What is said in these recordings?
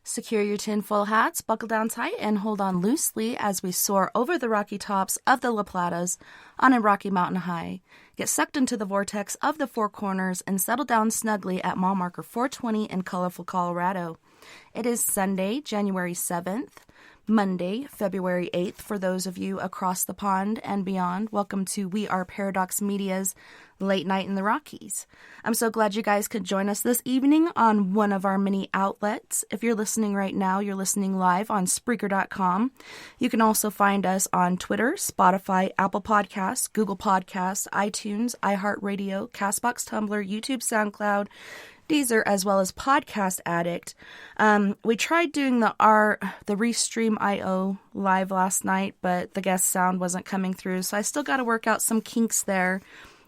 Secure your tinfoil hats, buckle down tight, and hold on loosely as we soar over the rocky tops of the La Platas on a rocky mountain high. Get sucked into the vortex of the Four Corners and settle down snugly at mile marker 420 in colorful Colorado. It is Sunday, January 7th. Monday, February 8th, for those of you across the pond and beyond. Welcome to We Are Paradox Media's Late Night in the Rockies. I'm so glad you guys could join us this evening on one of our many outlets. If you're listening right now, you're listening live on Spreaker.com. You can also find us on Twitter, Spotify, Apple Podcasts, Google Podcasts, iTunes, iHeartRadio, CastBox, Tumblr, YouTube, SoundCloud, Deezer, as well as Podcast Addict. We tried doing the Restream.io live last night, but the guest sound wasn't coming through, so I still got to work out some kinks there.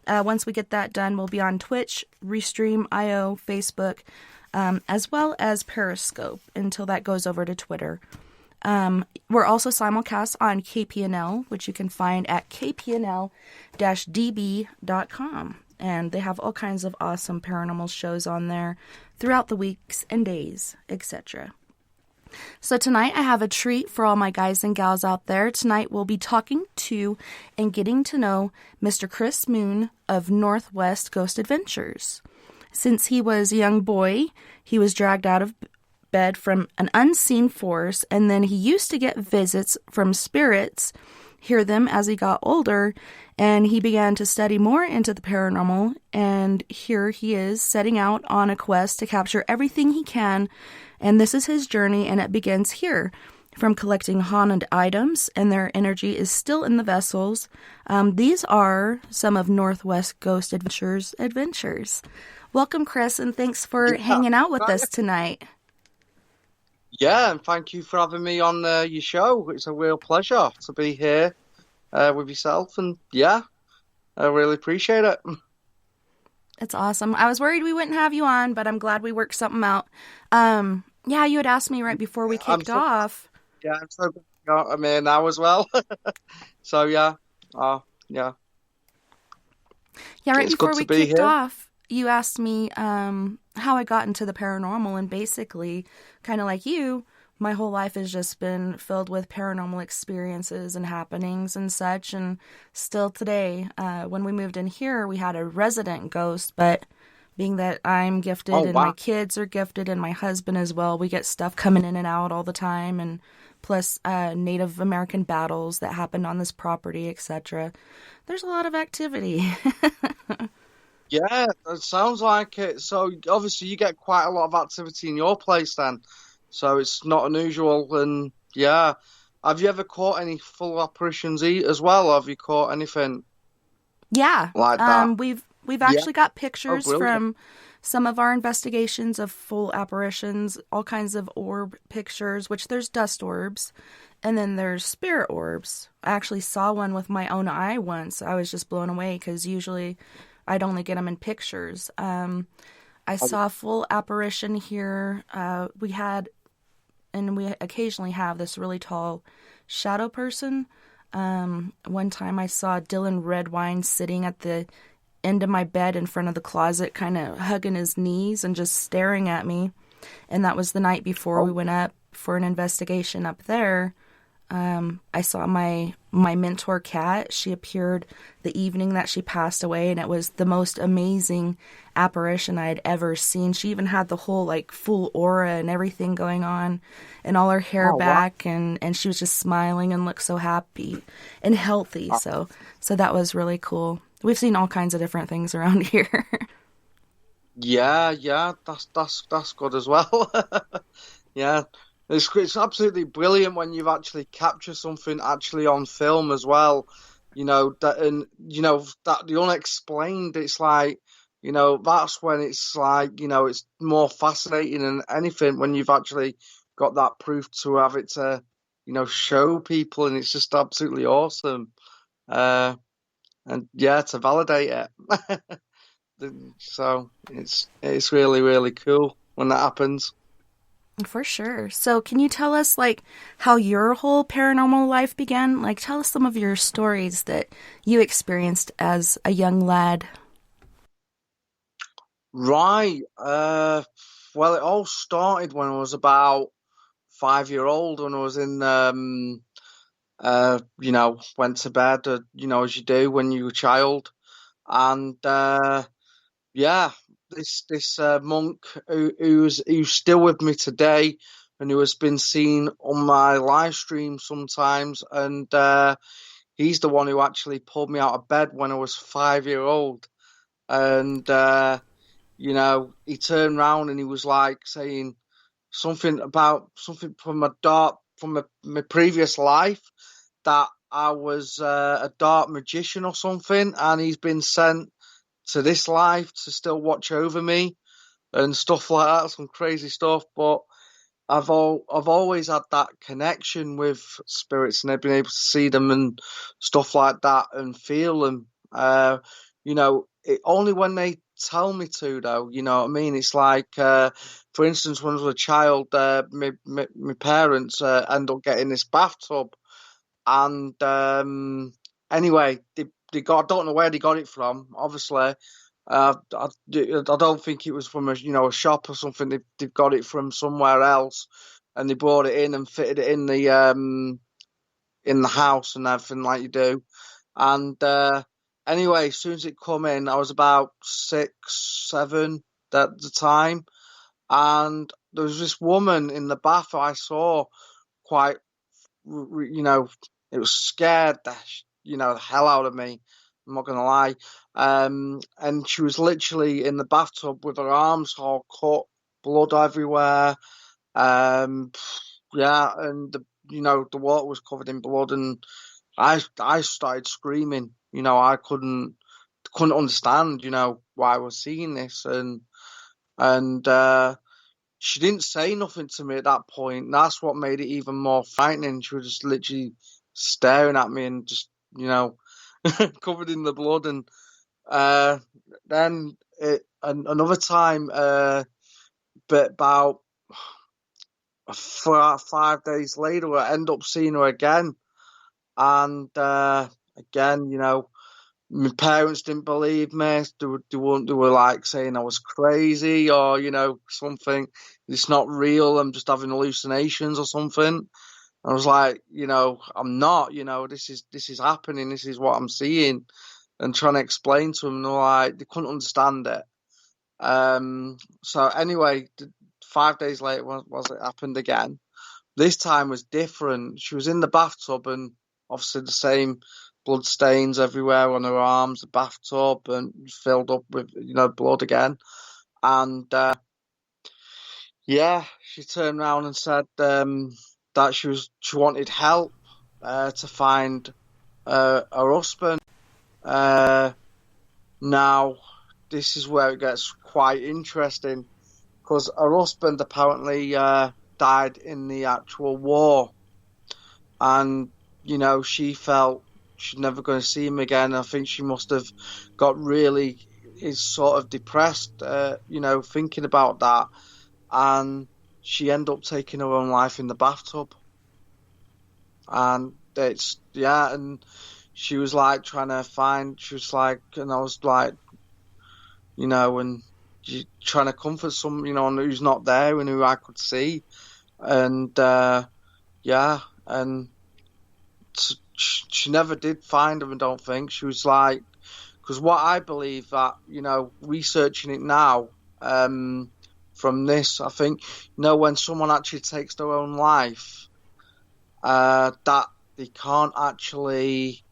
Once we get that done, we'll be on Twitch, Restream.io, Facebook, as well as Periscope until that goes over to Twitter. We're also simulcast on KPNL, which you can find at kpnl-db.com. And they have all kinds of awesome paranormal shows on there throughout the weeks and days, etc. So tonight I have a treat for all my guys and gals out there. Tonight we'll be talking to and getting to know Mr. Kriss Moon of Northwest Ghost Adventures. Since he was a young boy, he was dragged out of bed from an unseen force, and then he used to get visits from spirits, hear them as he got older, and he began to study more into the paranormal, and here he is setting out on a quest to capture everything he can, and this is his journey, and it begins here, from collecting haunted items, and their energy is still in the vessels. These are some of Northwest Ghost Adventures. Welcome, Kriss, and thanks for hanging out with us tonight. Yeah, and thank you for having me on your show. It's a real pleasure to be here with yourself, and yeah, I really appreciate it. It's awesome. I was worried we wouldn't have you on, but I'm glad we worked something out. Yeah, you had asked me right before we kicked off. Yeah, I'm so glad I'm here now as well. So yeah, yeah. Yeah, right before we kicked off, you asked me how I got into the paranormal, and basically, kind of like you, my whole life has just been filled with paranormal experiences and happenings and such, and still today, when we moved in here, we had a resident ghost, but being that I'm gifted and my kids are gifted and my husband as well, we get stuff coming in and out all the time, and plus Native American battles that happened on this property, etc. There's a lot of activity. Yeah, it sounds like it. So obviously you get quite a lot of activity in your place then. So it's not unusual. And yeah, have you ever caught any full apparitions as well? Or have you caught anything? Yeah, like that? We've actually got pictures from some of our investigations of full apparitions, all kinds of orb pictures, which there's dust orbs, and then there's spirit orbs. I actually saw one with my own eye once. I was just blown away because usually I'd only get them in pictures. I saw a full apparition here. We occasionally have this really tall shadow person. One time I saw Dylan Redwine sitting at the end of my bed in front of the closet, kind of hugging his knees and just staring at me. And that was the night before we went up for an investigation up there. I saw my mentor cat. She appeared the evening that she passed away, and it was the most amazing apparition I had ever seen. She even had the whole full aura and everything going on, and all her hair back, and she was just smiling and looked so happy and healthy. So that was really cool. We've seen all kinds of different things around here. Yeah, that's good as well. Yeah. It's absolutely brilliant when you've actually captured something actually on film as well, that, and that the unexplained. It's like, that's when it's like, it's more fascinating than anything when you've actually got that proof to have it to, show people, and it's just absolutely awesome. And yeah, to validate it. So it's really, really cool when that happens. For sure. So can you tell us how your whole paranormal life began? Tell us some of your stories that you experienced as a young lad. Right. Well, it all started when I was about 5-year-old when I was in, went to bed, as you do when you were a child. And, this monk who's still with me today and who has been seen on my live stream sometimes. And, he's the one who actually pulled me out of bed when I was 5-year-old. And, he turned around and he was like saying something from my previous life, that I was a dark magician or something, and he's been sent to this life to still watch over me and stuff like that, some crazy stuff. But I've always had that connection with spirits, and I've been able to see them and stuff like that and feel them. Only when they tell me to, though. You know what I mean? It's like, for instance, when I was a child, my parents end up getting this bathtub, and anyway, they got. I don't know where they got it from. Obviously, I don't think it was from a shop or something. They've got it from somewhere else, and they brought it in and fitted it in the house and everything like you do. And anyway, as soon as it come in, I was about 6, 7 at the time, and there was this woman in the bath I saw quite, it was scared the hell out of me. I'm not gonna lie. And she was literally in the bathtub with her arms all cut, blood everywhere. And the water was covered in blood, and I started screaming. I couldn't understand, why I was seeing this, and she didn't say nothing to me at that point. And that's what made it even more frightening. She was just literally staring at me and just, covered in the blood. And then another time, but about 5 days later, I end up seeing her again. And again, my parents didn't believe me. They were like saying I was crazy or, something. It's not real. I'm just having hallucinations or something. I was like, I'm not, this is happening. This is what I'm seeing, and trying to explain to them. And they couldn't understand it. So anyway, 5 days later was it happened again. This time was different. She was in the bathtub, and obviously the same blood stains everywhere on her arms, the bathtub, and filled up with, blood again. And, she turned around and said, that she wanted help, to find, her husband. Now, this is where it gets quite interesting, because her husband apparently, died in the actual war, and she felt she's never going to see him again. I think she must have got is sort of depressed, thinking about that, and she ended up taking her own life in the bathtub. And and she was like trying to find. She was like, and I was like, and trying to comfort someone, who's not there and who I could see. And and she never did find him. I don't think. She was like, because what I believe that, researching it now, from this, I think, when someone actually takes their own life, that they can't actually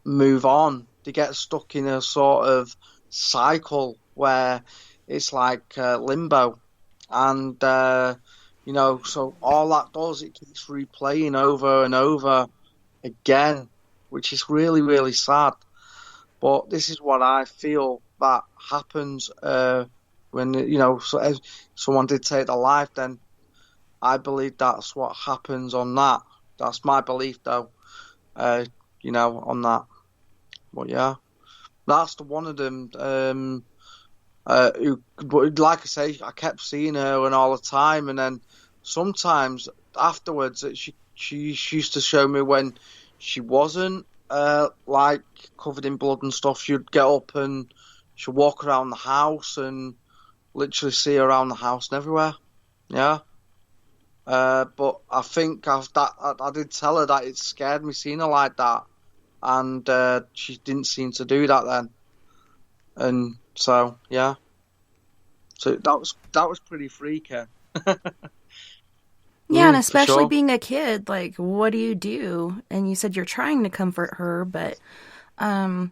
move on. They get stuck in a sort of cycle where it's like limbo, and so all that does, it keeps replaying over and over again, which is really, really sad. But this is what I feel that happens when so someone did take their life. Then I believe that's what happens on that. That's my belief, though. On that. But yeah, that's the one of them. But like I say, I kept seeing her and all the time, and then sometimes afterwards, she used to show me when she wasn't like covered in blood and stuff. She'd get up and she'd walk around the house and literally see her around the house and everywhere. Yeah. But I think I did tell her that it scared me seeing her like that, and she didn't seem to do that then. And so yeah, so that was pretty freaky. Yeah, and For especially sure. being a kid, like, what do you do? And you said you're trying to comfort her, but um,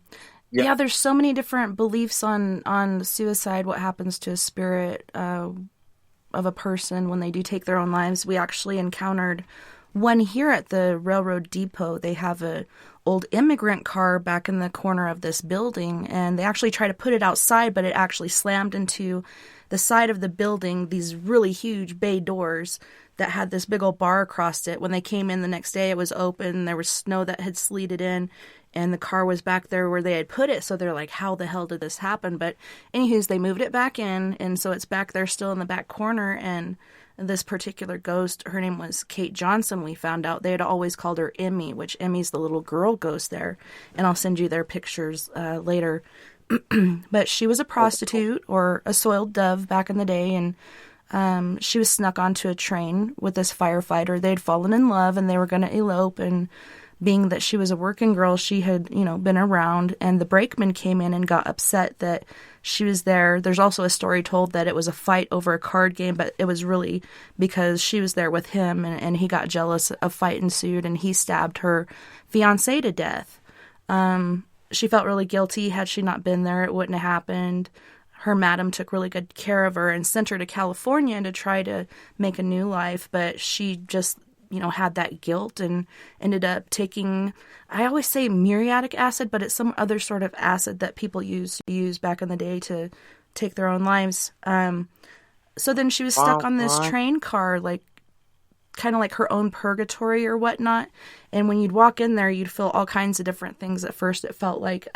Yeah. yeah, there's so many different beliefs on suicide. What happens to a spirit of a person when they do take their own lives? We actually encountered one here at the railroad depot. They have a old immigrant car back in the corner of this building, and they actually tried to put it outside, but it actually slammed into the side of the building, these really huge bay doors that had this big old bar across it. When they came in the next day, it was open. There was snow that had sleeted in, and the car was back there where they had put it. So they're like, how the hell did this happen? But anywho's, they moved it back in, and so it's back there still in the back corner. And this particular ghost, her name was Kate Johnson, we found out. They had always called her Emmy, which Emmy's the little girl ghost there. And I'll send you their pictures later. But she was a prostitute or a soiled dove back in the day, and she was snuck onto a train with this firefighter. They'd fallen in love and they were going to elope, and being that she was a working girl, she had, been around, and the brakeman came in and got upset that she was there. There's also a story told that it was a fight over a card game, but it was really because she was there with him, and he got jealous. A fight ensued, and he stabbed her fiancé to death. She felt really guilty. Had she not been there, it wouldn't have happened. Her madam took really good care of her and sent her to California to try to make a new life, but she just had that guilt and ended up taking, I always say muriatic acid, but it's some other sort of acid that people used to use back in the day to take their own lives. So then she was stuck Wow. on this Right. train car, like kind of like her own purgatory or whatnot. And when you'd walk in there, you'd feel all kinds of different things. At first, it felt like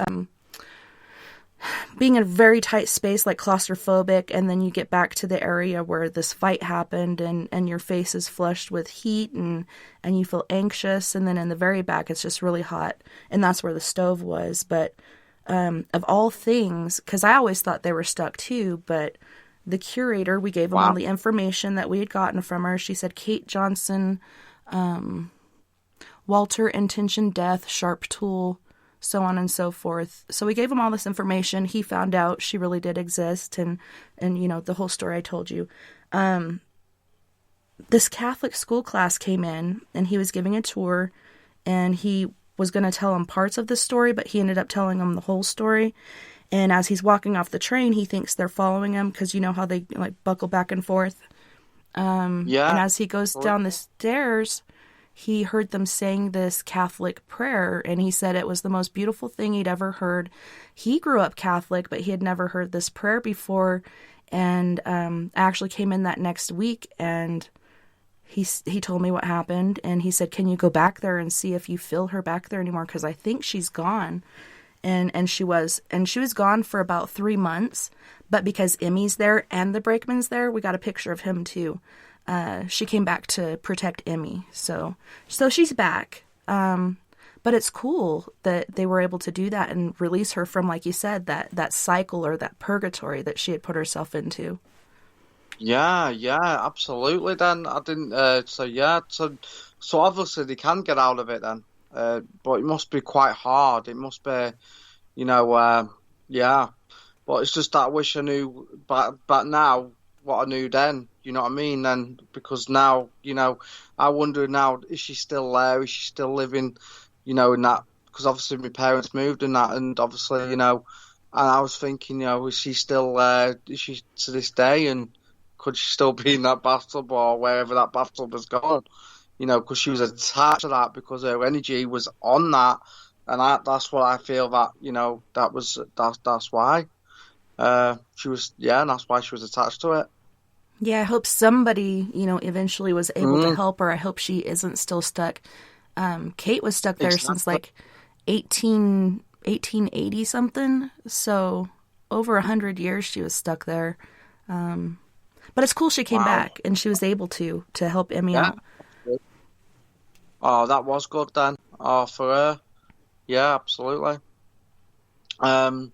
being in a very tight space, like claustrophobic, and then you get back to the area where this fight happened, and your face is flushed with heat, and you feel anxious, and then in the very back it's just really hot, and that's where the stove was. But of all things, because I always thought they were stuck too, but the curator, we gave them all Wow. the information that we had gotten from her. She said Kate Johnson, Walter, intention, death, sharp tool, so on and so forth. So we gave him all this information. He found out she really did exist, and the whole story I told you. This Catholic school class came in, and he was giving a tour, and he was going to tell them parts of the story, but he ended up telling them the whole story. And as he's walking off the train, he thinks they're following him, because you know how they like buckle back and forth. And Yeah. as he goes down the stairs, he heard them saying this Catholic prayer, and he said it was the most beautiful thing he'd ever heard. He grew up Catholic, but he had never heard this prayer before, and I actually came in that next week, and he told me what happened, and he said, can you go back there and see if you feel her back there anymore, because I think she's gone. And she was gone for about 3 months, but because Emmy's there and the brakeman's there, we got a picture of him too. She came back to protect Emmy, so she's back. But it's cool that they were able to do that and release her from, like you said, that cycle or that purgatory that she had put herself into. Yeah, yeah, absolutely. Then I didn't. So yeah, so obviously they can get out of it then. But it must be quite hard. It must be, you know, yeah. But it's just that I wish I knew back now what I knew then. You know what I mean? Then because now, I wonder now, is she still there? Is she still living? In that, because obviously my parents moved and that, and obviously, and I was thinking, is she still there? Is she to this day? And could she still be in that bathtub or wherever that bathtub has gone? Because she was attached to that because her energy was on that, and that's what I feel that that's why she was, yeah, and that's why she was attached to it. Yeah, I hope somebody, eventually was able to Mm, help her. I hope she isn't still stuck. Kate was stuck there since exactly. like 1880 something. So over 100 years she was stuck there. But it's cool she came Wow. back and she was able to help Emmy Yeah. out. Oh, that was good then. Oh, for her. Yeah, absolutely. Um,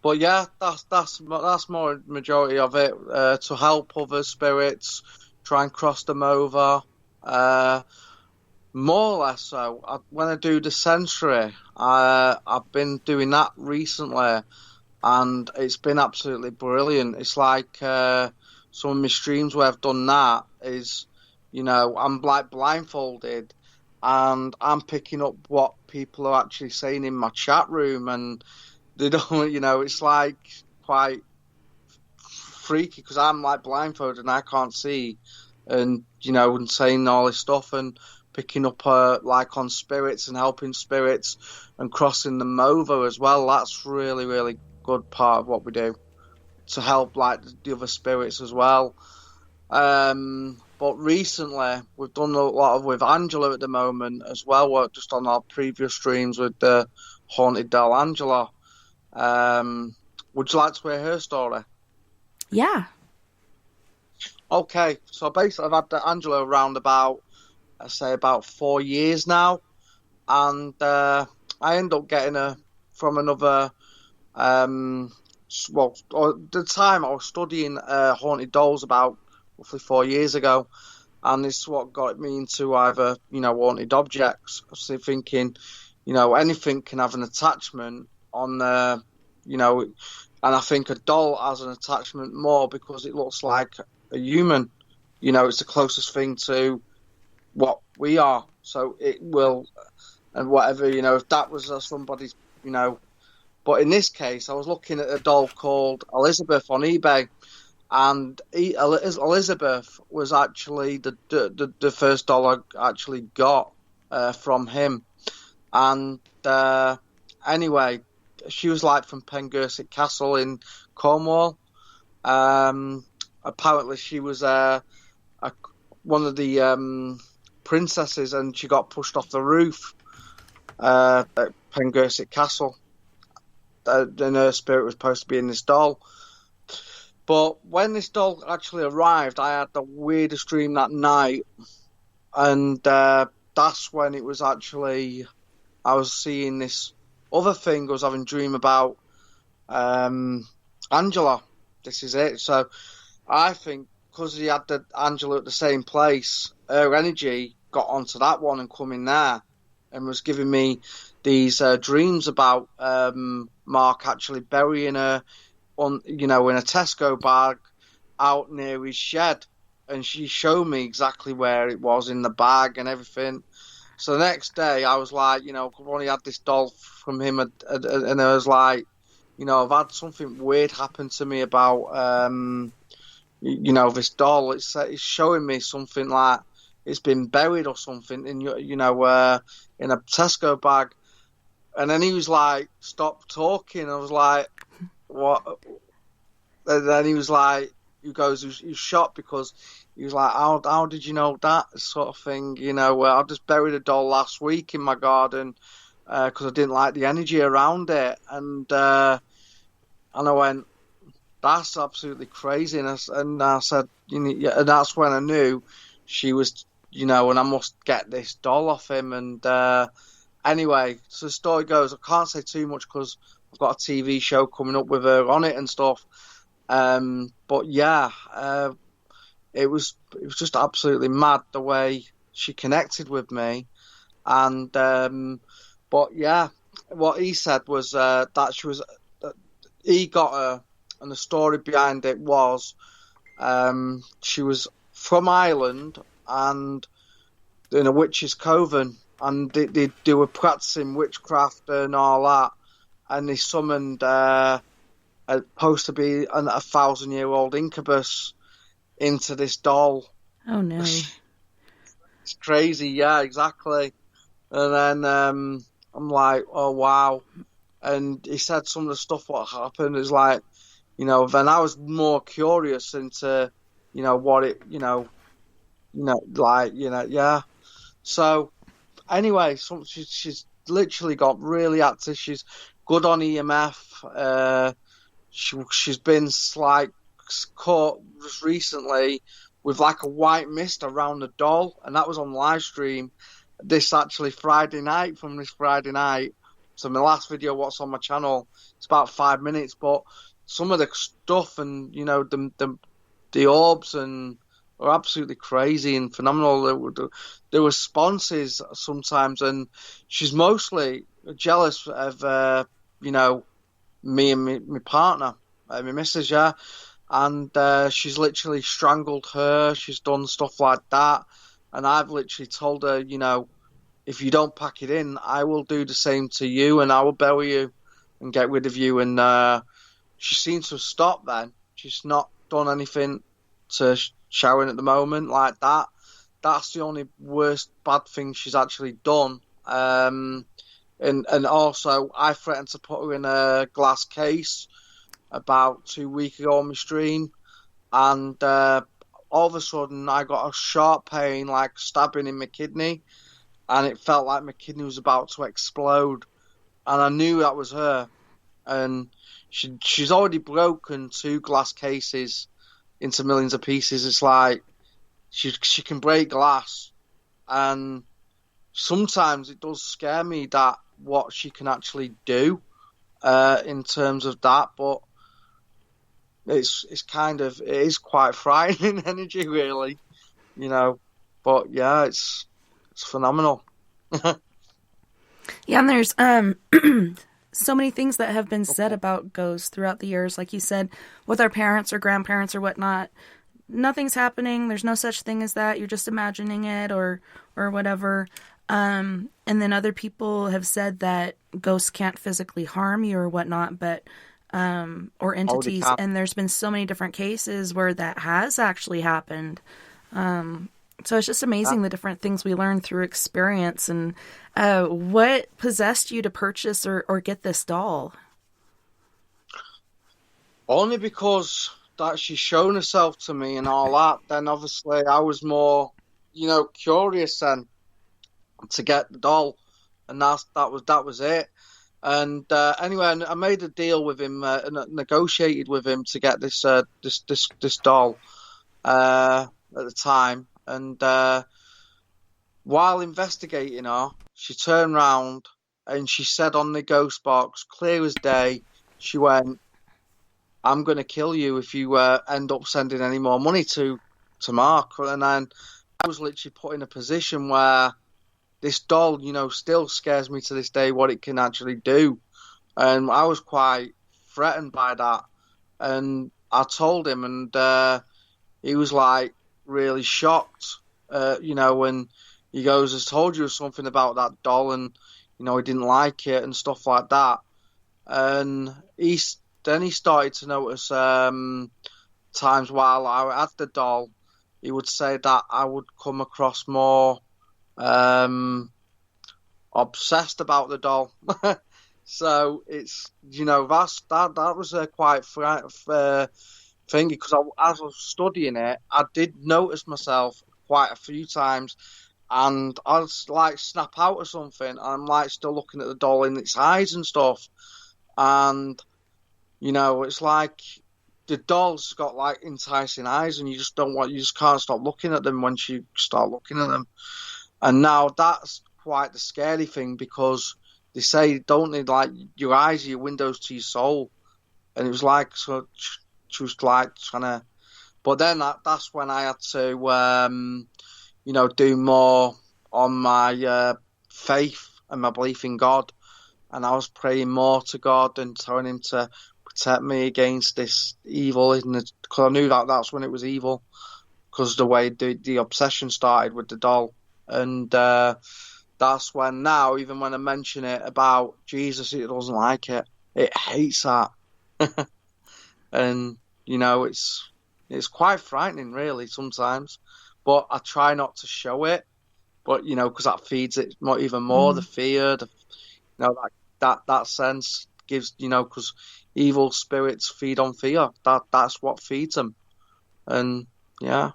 but yeah, that's more majority of it. To help other spirits, try and cross them over. More or less so. When I do the sensory, I've been doing that recently, and it's been absolutely brilliant. It's like some of my streams where I've done that is, I'm like blindfolded, and I'm picking up what people are actually saying in my chat room, and they don't, it's like quite freaky because I'm like blindfolded and I can't see, and and saying all this stuff and picking up like on spirits and helping spirits and crossing them over as well. That's really, really good part of what we do to help like the other spirits as well. But recently we've done a lot with Angela at the moment as well. We're just on our previous streams with the haunted doll Angela. Would you like to hear her story? Yeah. Okay, so basically I've had Angela around about 4 years now, and I ended up getting her from another. Well, at the time I was studying haunted dolls about roughly 4 years ago, and it's what got me into either haunted objects. I was thinking, anything can have an attachment on and I think a doll has an attachment more because it looks like a human. It's the closest thing to what we are. So it will, and whatever, if that was somebody's, But in this case, I was looking at a doll called Elizabeth on eBay, and Elizabeth was actually the first doll I actually got from him. And anyway, she was like from Pengersic Castle in Cornwall. Apparently, she was one of the princesses, and she got pushed off the roof at Pengersic Castle. And her spirit was supposed to be in this doll. But when this doll actually arrived, I had the weirdest dream that night, and that's when it was actually I was seeing this other thing. I was having a dream about Angela. This is it. So I think because he had the Angela at the same place, her energy got onto that one and come in there, and was giving me these dreams about Mark actually burying her on, in a Tesco bag out near his shed, and she showed me exactly where it was in the bag and everything. So the next day, I was like, I've only had this doll from him, and I was like, I've had something weird happen to me about, this doll. It's showing me something like it's been buried or something in in a Tesco bag. And then he was like, "Stop talking." I was like, "What?" And then he was like, he was shocked because he was like, "How did you know that?" Sort of thing, I just buried a doll last week in my garden because I didn't like the energy around it, and I went, "That's absolutely crazy," and I said, yeah, and that's when I knew she was, and I must get this doll off him, and. Anyway, so the story goes, I can't say too much because I've got a TV show coming up with her on it and stuff. But yeah, it was just absolutely mad the way she connected with me. And but yeah, what he said was that he got her, and the story behind it was she was from Ireland and in a witch's coven. And they were practicing witchcraft and all that, and they summoned supposed to be a 1,000-year-old incubus into this doll. Oh no! It's crazy, yeah, exactly. And then I'm like, oh wow. And he said some of the stuff what happened is like, then I was more curious into, what it, yeah. So. Anyway, she's literally got really active. She's good on EMF. She's been like caught just recently with like a white mist around the doll, and that was on live stream this actually Friday night. From this Friday night, so my last video, what's on my channel, it's about 5 minutes, but some of the stuff and the orbs and are absolutely crazy and phenomenal. There were responses sometimes, and she's mostly jealous of me and my partner, my missus, yeah. And she's literally strangled her. She's done stuff like that, and I've literally told her, if you don't pack it in, I will do the same to you, and I will bury you and get rid of you. And she seems to have stopped then. She's not done anything to Sharon at the moment like that. That's the only worst bad thing she's actually done. And also, I threatened to put her in a glass case about 2 weeks ago on my stream, and all of a sudden I got a sharp pain, like stabbing in my kidney, and it felt like my kidney was about to explode, and I knew that was her. And she's already broken 2 glass cases into millions of pieces. It's like she can break glass, and sometimes it does scare me that what she can actually do in terms of that, but it is quite frightening energy, really, But yeah, it's phenomenal. Yeah, and there's so many things that have been said about ghosts throughout the years. Like you said, with our parents or grandparents or whatnot, nothing's happening. There's no such thing as that. You're just imagining it or whatever. And then other people have said that ghosts can't physically harm you or whatnot, but or entities. And there's been so many different cases where that has actually happened. So it's just amazing the different things we learn through experience. And what possessed you to purchase or get this doll? Only because that she's shown herself to me and all that. Then obviously I was more, curious then to get the doll, and that was it. And anyway, I made a deal with him, negotiated with him to get this doll at the time. And while investigating her, she turned round and she said on the ghost box, clear as day, she went, "I'm going to kill you if you end up sending any more money to Mark." And then I was literally put in a position where this doll, still scares me to this day what it can actually do. And I was quite threatened by that. And I told him, and he was like really shocked, when he goes, "I told you something about that doll," and, he didn't like it and stuff like that. And then he started to notice times while I had the doll, he would say that I would come across more obsessed about the doll. So it's that was a quite thing, because as I was studying it, I did notice myself quite a few times, and I'd like snap out or something, and I'm like still looking at the doll in its eyes and stuff, and it's like the doll's got like enticing eyes, and you just can't stop looking at them once you start looking at them. And now that's quite the scary thing, because they say don't need like your eyes are your windows to your soul, and it was like so just like trying to. But then that's when I had to do more on my faith and my belief in God, and I was praying more to God and telling him to protect me against this evil, because I knew that that's when it was evil, because the way the obsession started with the doll. And that's when now, even when I mention it about Jesus, it doesn't like it. It hates that. And, it's quite frightening, really, sometimes. But I try not to show it. But, because that feeds it even more, the fear, that sense gives, because evil spirits feed on fear. That's what feeds them. And, yeah.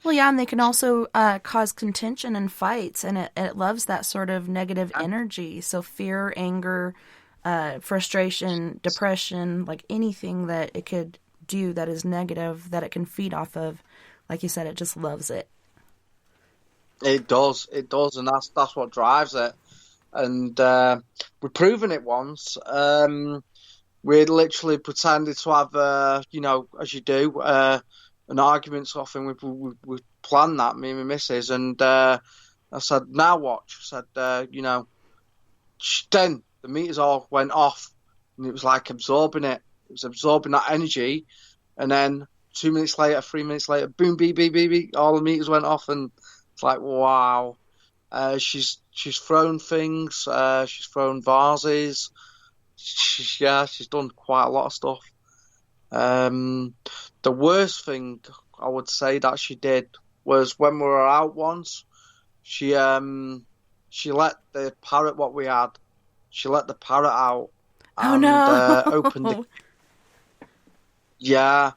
Well, yeah, and they can also cause contention and fights, and it loves that sort of negative energy. So fear, anger, frustration, depression, like anything that it could do that is negative, that it can feed off of, like you said, it just loves it. It does, and that's what drives it. And we've proven it once. We literally pretended to have, as you do, an argument sort of thing. We planned that, me and my missus, and I said, now watch. I said, then the meters all went off, and it was like absorbing it. It was absorbing that energy, and then 2 minutes later, 3 minutes later, boom, beep, beep, beep, beep, all the meters went off, and it's like, wow. She's thrown things. She's thrown vases. She's done quite a lot of stuff. The worst thing I would say that she did was when we were out once. She let the parrot, what we had, she let the parrot out and opened it. Yeah,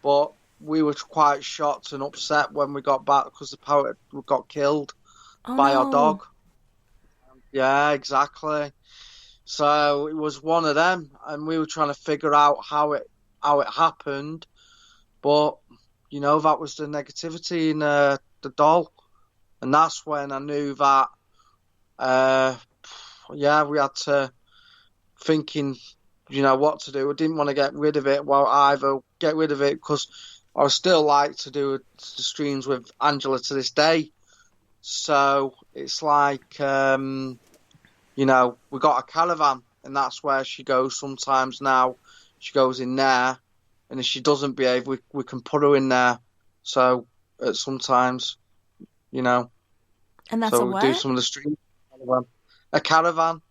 but we were quite shocked and upset when we got back because the parrot got killed by our dog. Yeah, exactly. So it was one of them, and we were trying to figure out how it happened. But that was the negativity in the doll, and that's when I knew that. We had to thinking, what to do. I didn't want to get rid of it. Well, either get rid of it because I still like to do the streams with Angela to this day. So it's like, we got a caravan, and that's where she goes sometimes now. She goes in there, and if she doesn't behave, we can put her in there. So sometimes, And that's so a what? we do some of the streams. A caravan,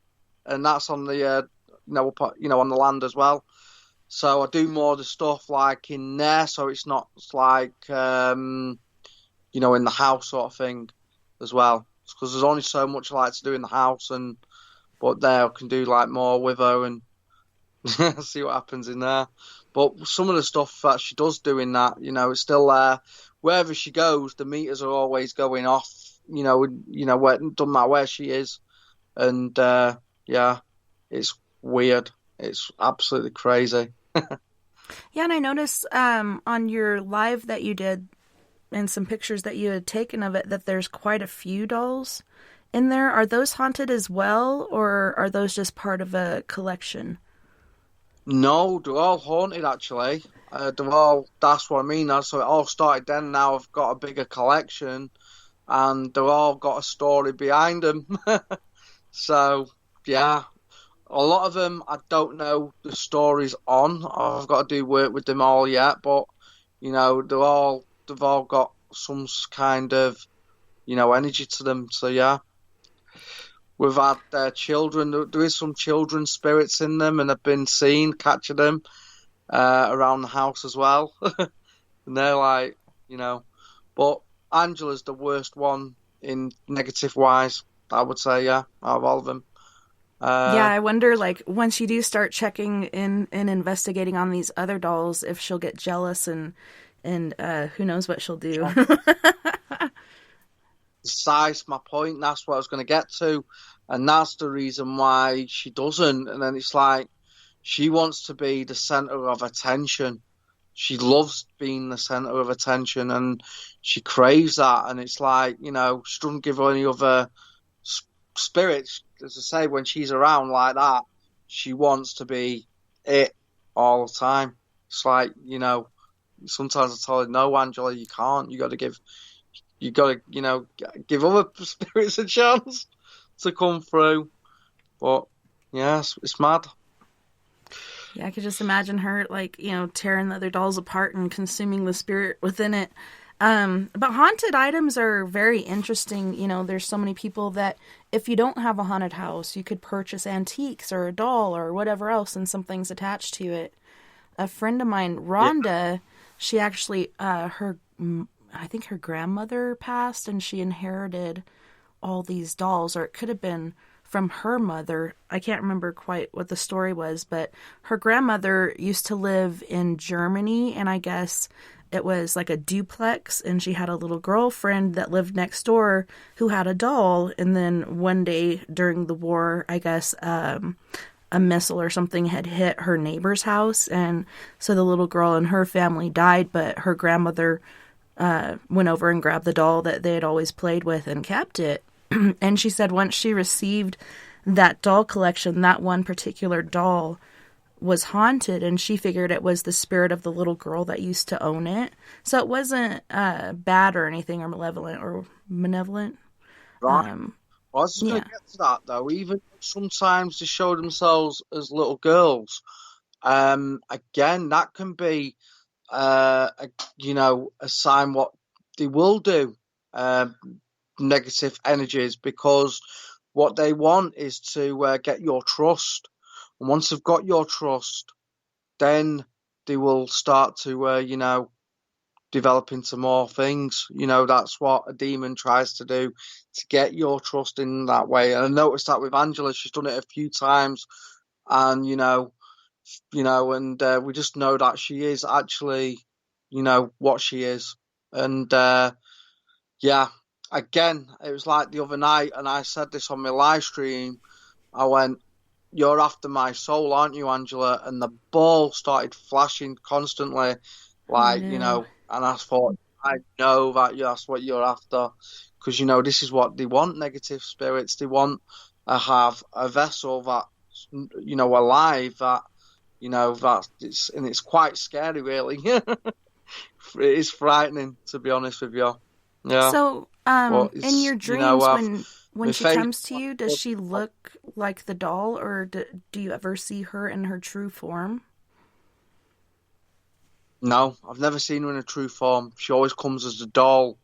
and that's on the, on the land as well. So I do more of the stuff like in there, so it's not like, in the house sort of thing as well. Because there's only so much I like to do in the house, but there I can do like more with her and see what happens in there. But some of the stuff that she does do in that, it's still there. Wherever she goes, the meters are always going off. Doesn't matter where she is, and it's weird. It's absolutely crazy. Yeah, and I noticed on your live that you did and some pictures that you had taken of it that there's quite a few dolls in there. Are those haunted as well, or are those just part of a collection? No, they're all haunted actually. That's what I mean. So it all started then. Now I've got a bigger collection, and they've all got a story behind them. So yeah, a lot of them I don't know the stories on. I've got to do work with them all yet, but they've all got some kind of energy to them. So yeah, we've had children. There is some children spirits in them, and I've been seen catching them around the house as well. And they're like, but Angela's the worst one in negative wise, I would say. Yeah, out of all of them. I wonder, like, once you do start checking in and investigating on these other dolls, if she'll get jealous and who knows what she'll do. Precise my point. That's what I was going to get to, and that's the reason why she doesn't. And then it's like she wants to be the center of attention. She loves being the center of attention, and she craves that. And it's like she doesn't give her any other spirits. As I say, when she's around like that, she wants to be it all the time. It's like sometimes I tell her, no, Angela, you can't. You got to give other spirits a chance to come through. But yeah, it's mad. Yeah, I could just imagine her tearing the other dolls apart and consuming the spirit within it. But haunted items are very interesting. There's so many people that if you don't have a haunted house, you could purchase antiques or a doll or whatever else and something's attached to it. A friend of mine, Rhonda, she actually, I think her grandmother passed and she inherited all these dolls, or it could have been from her mother. I can't remember quite what the story was, but her grandmother used to live in Germany, and I guess it was like a duplex, and she had a little girlfriend that lived next door who had a doll. And then one day during the war, I guess a missile or something had hit her neighbor's house, and so the little girl and her family died, but her grandmother went over and grabbed the doll that they had always played with and kept it. And she said once she received that doll collection, that one particular doll was haunted, and she figured it was the spirit of the little girl that used to own it. So it wasn't bad or anything, or malevolent or malevolent. Right. I was just going Yeah. to get to that though. Even sometimes they show themselves as little girls. Again, that can be, a, a sign what they will do. Negative energies, because what they want is to get your trust. And once they've got your trust, then they will start to, develop into more things. That's what a demon tries to do, to get your trust in that way. And I noticed that with Angela, she's done it a few times, and and we just know that she is actually, what she is. And yeah, again, it was like the other night, and I said this on my live stream. I went, "You're after my soul, aren't you, Angela?" And the ball started flashing constantly, Oh like, no. and I thought, I know that that's what you're after, because, this is what they want, negative spirits. They want to have a vessel that, alive, that, that it's quite scary, really. It is frightening, to be honest with you. Yeah. So, But in it's, your dreams, I've when my she face. comes to you, does she look like the doll, or do you ever see her in her true form? No, I've never seen her in a true form. She always comes as a doll,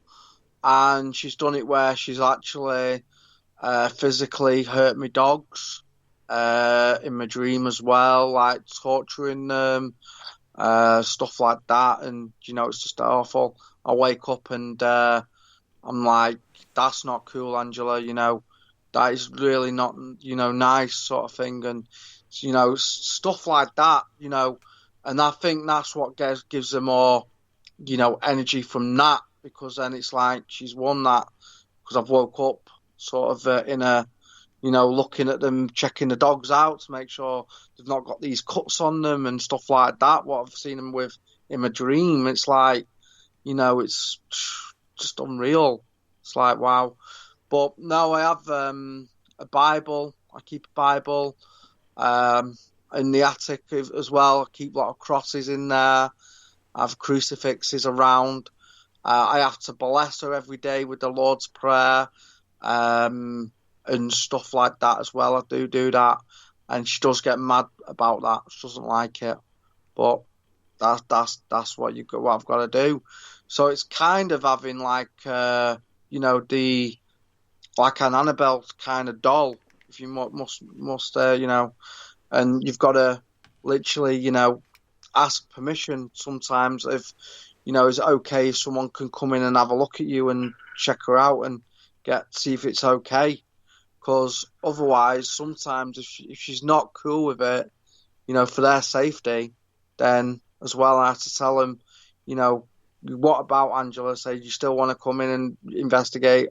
and she's done it where she's actually physically hurt my dogs in my dream as well, like torturing them, stuff like that. And it's just awful. I wake up and I'm like, that's not cool, Angela. That is really not, nice, sort of thing. And stuff like that. And I think that's what gives her more, energy from that, because then it's like she's won that, because I've woke up sort of in a, looking at them, checking the dogs out to make sure they've not got these cuts on them and stuff like that. What I've seen them with in my dream, it's like, it's just unreal. It's like, wow. But no, I have a Bible. I keep a Bible in the attic as well. I keep a lot of crosses in there. I have crucifixes around. I have to bless her every day with the Lord's Prayer, and stuff like that as well. I do that, and she does get mad about that. She doesn't like it, but that's what what I've got to do. So it's kind of having like the like an Annabelle kind of doll, if you must and you've got to literally ask permission sometimes, if is it okay if someone can come in and have a look at you and check her out and see if it's okay, because otherwise sometimes if she's not cool with it, for their safety, then as well I have to tell them, what about Angela? Say, you still want to come in and investigate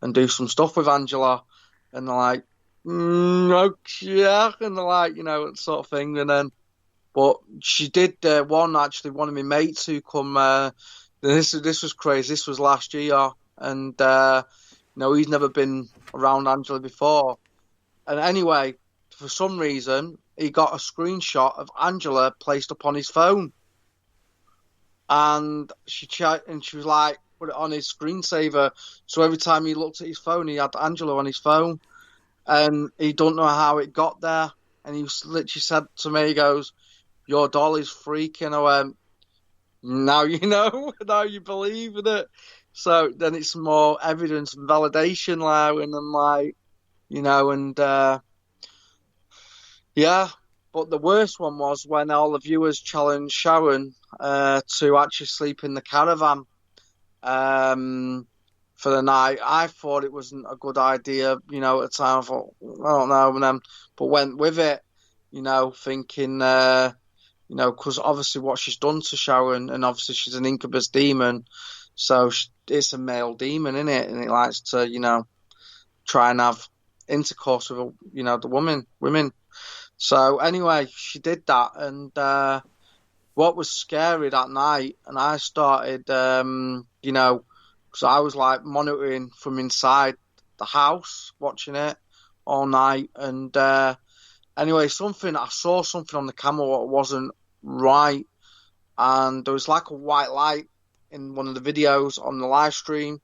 and do some stuff with Angela? And they're like, okay, and they're like, sort of thing. And then, but she did one of my mates who come. This was crazy. This was last year, and he's never been around Angela before. And anyway, for some reason, he got a screenshot of Angela placed upon his phone, and she was like, put it on his screensaver. So every time he looked at his phone, he had Angela on his phone, and he don't know how it got there. And he literally said to me, he goes, "Your doll is freaking." I went, "Now you know, now you believe in it." So then it's more evidence and validation now, and I'm like, and yeah. But the worst one was when all the viewers challenged Sharon to actually sleep in the caravan for the night. I thought it wasn't a good idea, at the time. I thought, I don't know, but went with it, thinking, because obviously what she's done to Sharon, and obviously she's an incubus demon, so it's a male demon, isn't it? And it likes to, try and have intercourse with, the women. So anyway, she did that, and what was scary that night, and I started, because I was like monitoring from inside the house, watching it all night, and Anyway, I saw something on the camera that wasn't right, and there was like a white light in one of the videos on the live stream,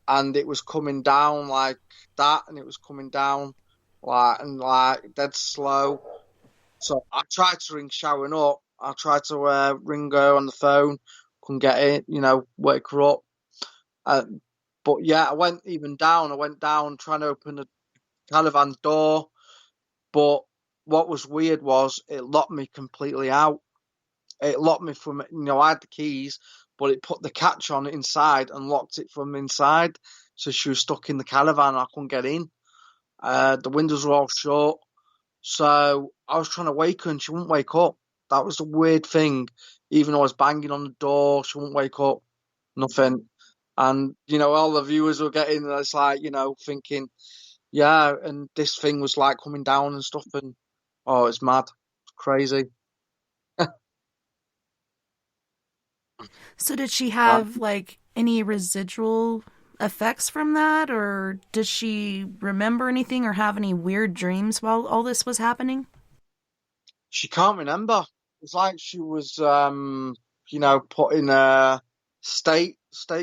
and it was coming down like that, and it was coming down like dead slow. So I tried to ring Sharon up. I tried to ring her on the phone, couldn't get it, wake her up. Uh, but yeah, I went even down. I went down trying to open the caravan door, but what was weird was it locked me completely out. It locked me from, I had the keys, but it put the catch on inside and locked it from inside. So she was stuck in the caravan and I couldn't get in. The windows were all shut. So I was trying to wake her and she wouldn't wake up. That was the weird thing. Even though I was banging on the door, she wouldn't wake up. Nothing. And, all the viewers were getting, it's like, thinking, yeah, and this thing was like coming down and stuff. And, oh, it's mad. It's crazy. So did she have like any residual effects from that, or does she remember anything or have any weird dreams while all this was happening? She can't remember. It's like she was, put in a state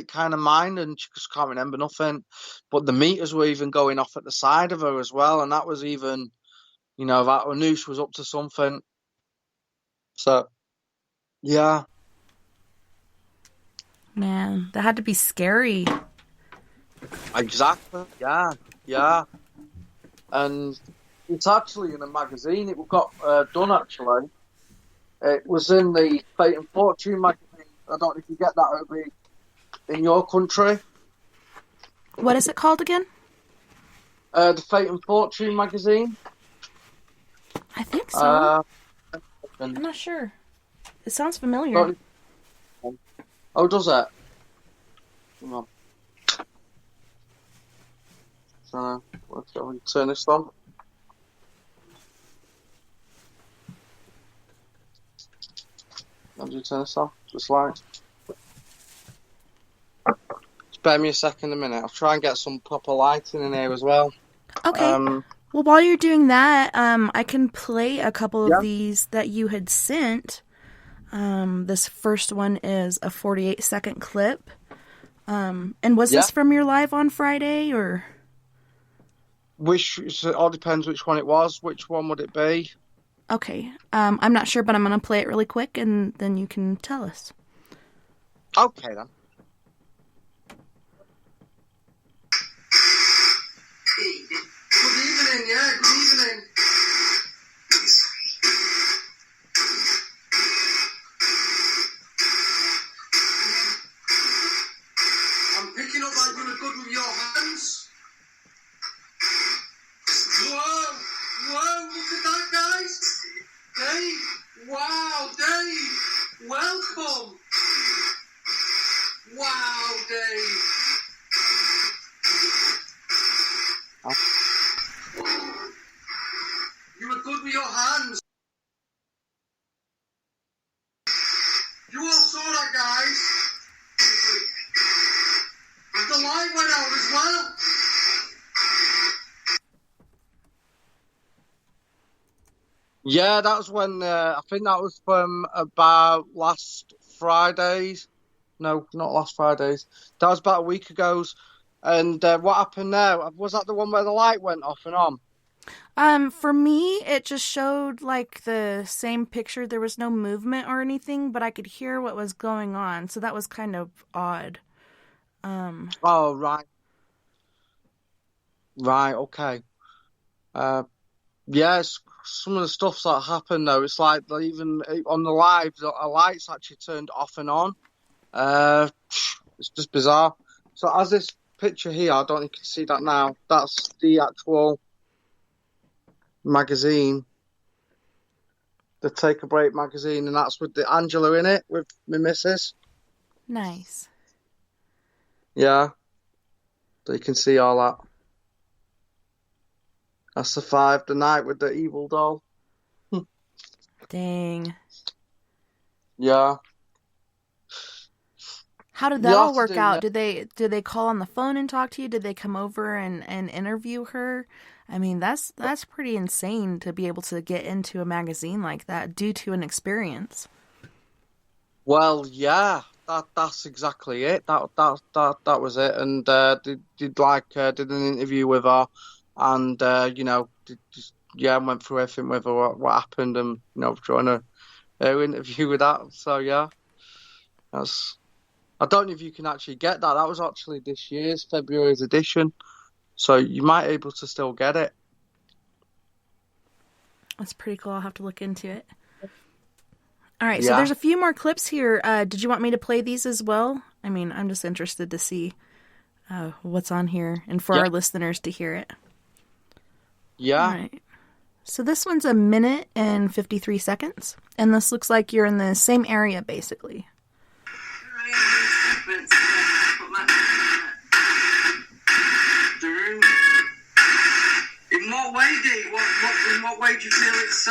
kind of mind, and she just can't remember nothing. But the meters were even going off at the side of her as well, and that was even, that I knew she was up to something. So, yeah. Man, that had to be scary. Exactly. Yeah. Yeah. And it's actually in a magazine. It got done, actually. It was in the Fate and Fortune magazine. I don't know if you get that over in your country. What is it called again? The Fate and Fortune magazine. I think so. I'm And not sure. It sounds familiar. oh, does it? Hang on. So, let's go and turn this on. How do you turn this on? Just like. Spare me a minute. I'll try and get some proper lighting in here as well. Okay. Well, while you're doing that, I can play a couple of these that you had sent. This first one is a 48-second clip. And was this from your live on Friday, or? It all depends which one it was. Which one would it be? Okay. I'm not sure, but I'm going to play it really quick, and then you can tell us. Okay, then. Good evening, good evening. I'm picking up like you're good with your hands. Whoa, look at that, guys. Dave, wow, Dave, welcome. Wow, Dave. You were good with your hands. You all saw that, guys. And the light went out as well. Yeah, that was when, I think that was from about last Fridays. No, not last Fridays. That was about a week ago. And what happened there? Was that the one where the light went off and on? For me, it just showed like the same picture. There was no movement or anything, but I could hear what was going on. So that was kind of odd. Oh, right. Right, okay. Yes, some of the stuff that happened though, it's like even on the live, the lights actually turned off and on. It's just bizarre. So as this picture here, I don't think you can see that now. That's the actual magazine, the Take a Break magazine, and that's with the Angela in it with my missus. Nice. Yeah, so you can see all that. I survived the night with the evil doll. Dang. Yeah. How did that You'll all have to work do, out? Did they call on the phone and talk to you? Did they come over and interview her? I mean, that's pretty insane to be able to get into a magazine like that due to an experience. well, yeah, that's exactly it. That was it. And did an interview with her, and went through everything with her, what happened, and trying to interview with that. So yeah, that's. I don't know if you can actually get that. That was actually this year's February's edition, so you might be able to still get it. That's pretty cool. I'll have to look into it. All right, so Yeah. there's a few more clips here. Did you want me to play these as well? I mean, I'm just interested to see what's on here and for our listeners to hear it. Yeah. All right. So this one's 1 minute and 53 seconds, and this looks like you're in the same area, basically. In what way, Dee? In what way do you feel it's...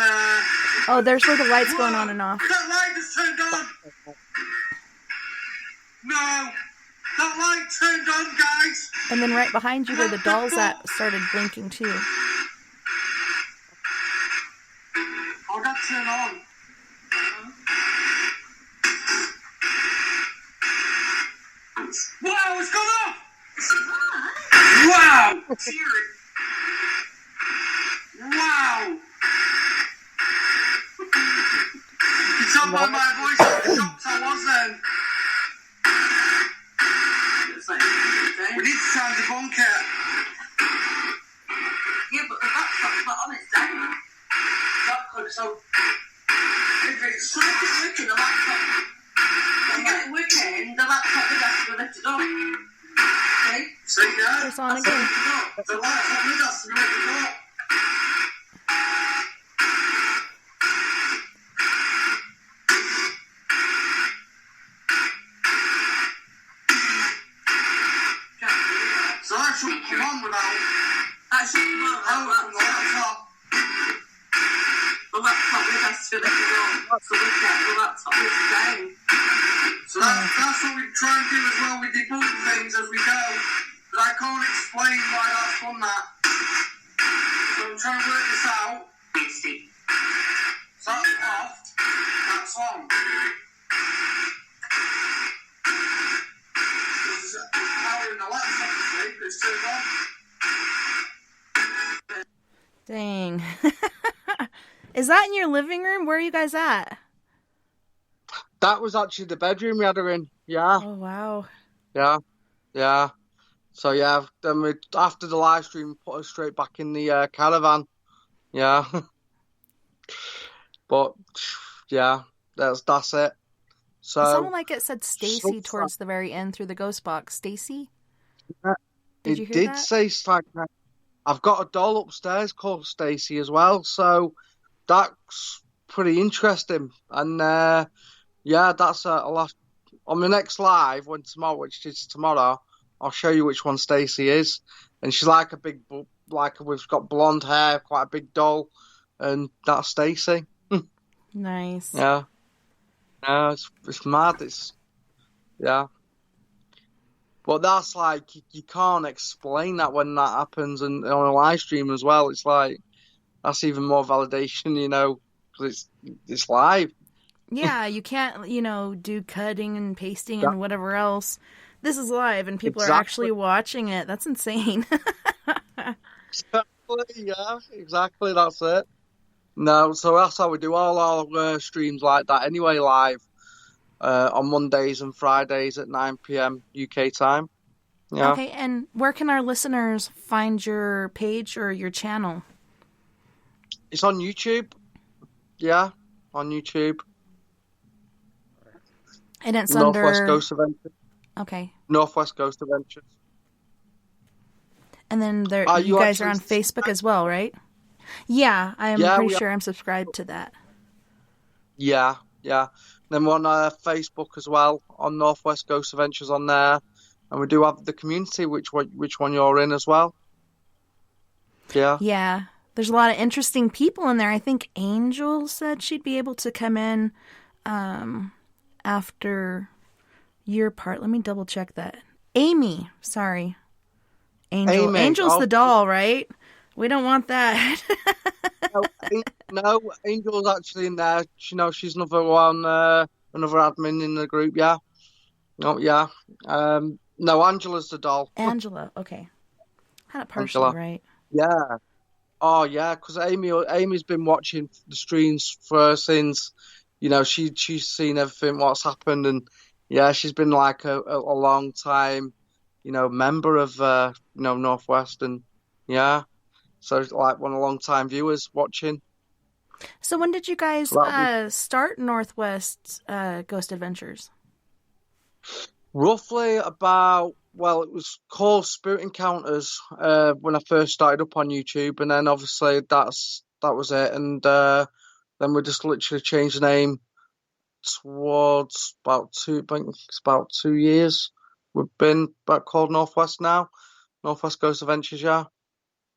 Oh, there's where the light's going on and off. That light just turned on! No! That light turned on, guys! And then right behind you where the doll's at started blinking too. Oh, that turned on. Wow, it's gone off! Wow! Wow! You can tell by my voice how shocked I was then. We need to sound debunk it. Yeah, but the laptop's not on its down. That could, so if it's working, the laptop. To get it working, the laptop would have to be lifted up. Okay? See there? It's on again. The laptop lid has to be lifted up. So that shouldn't come on without That should come out power like from the laptop. the laptop lid has to be lifted up. So we get the laptop lid down. So that's what we try and do as well. We debunk things as we go. But I can't explain why that's done that. So I'm trying to work this out. So that's off. That's on. There's power in the laptop, you see, but it's turned on. Dang. Is that in your living room? Where are you guys at? That was actually the bedroom we had her in. Yeah. Oh, wow. Yeah. So yeah, then we, after the live stream, put her straight back in the caravan. Yeah. But yeah, that's it. So It sounded like it said Stacy so towards the very end through the ghost box. Stacy? Yeah, Did you it hear did that? say like that. I've got a doll upstairs called Stacy as well, so that's pretty interesting. And yeah, that's I'll have, on the next live which is tomorrow. I'll show you which one Stacy is, and she's like a big, we've got blonde hair, quite a big doll, and that's Stacy. Nice. Yeah, it's mad. Yeah. But that's like, you can't explain that when that happens, and on a live stream as well. It's like, that's even more validation, because it's live. Yeah, you can't, do cutting and pasting and whatever else. This is live and people are actually watching it. That's insane. Exactly, that's it. No, so that's how we do all our streams like that anyway, live. On Mondays and Fridays at 9 p.m. UK time. Yeah. Okay, and where can our listeners find your page or your channel? It's on YouTube. Yeah, on YouTube. And it's Northwest under... Ghost Adventures. Okay. Northwest Ghost Adventures. And then you guys are on Facebook as well, right? Yeah, I'm pretty sure I'm subscribed to that. Yeah. Then we're on Facebook as well, on Northwest Ghost Adventures on there. And we do have the community, which one you're in as well. Yeah. Yeah. There's a lot of interesting people in there. I think Angel said she'd be able to come in after Your part. Let me double check that. Amy. Sorry. Angel. Amy. Angel's the doll, right? We don't want that. No, Angel's actually in there. She's another one, another admin in the group. Yeah. Oh, yeah. No, Angela's the doll. Angela. Okay. Had it partially Angela. right. Yeah. Oh, yeah. Because Amy's been watching the streams since, she's seen everything what's happened, and yeah, she's been like a long time, member of Northwest, and yeah, so like one of the long time viewers watching. So when did you guys start Northwest Ghost Adventures? Roughly about, well, it was called Spirit Encounters when I first started up on YouTube, and then obviously that was it, and then we just literally changed the name towards about 2 years. We've been back called Northwest now, Northwest Ghost Adventures, yeah.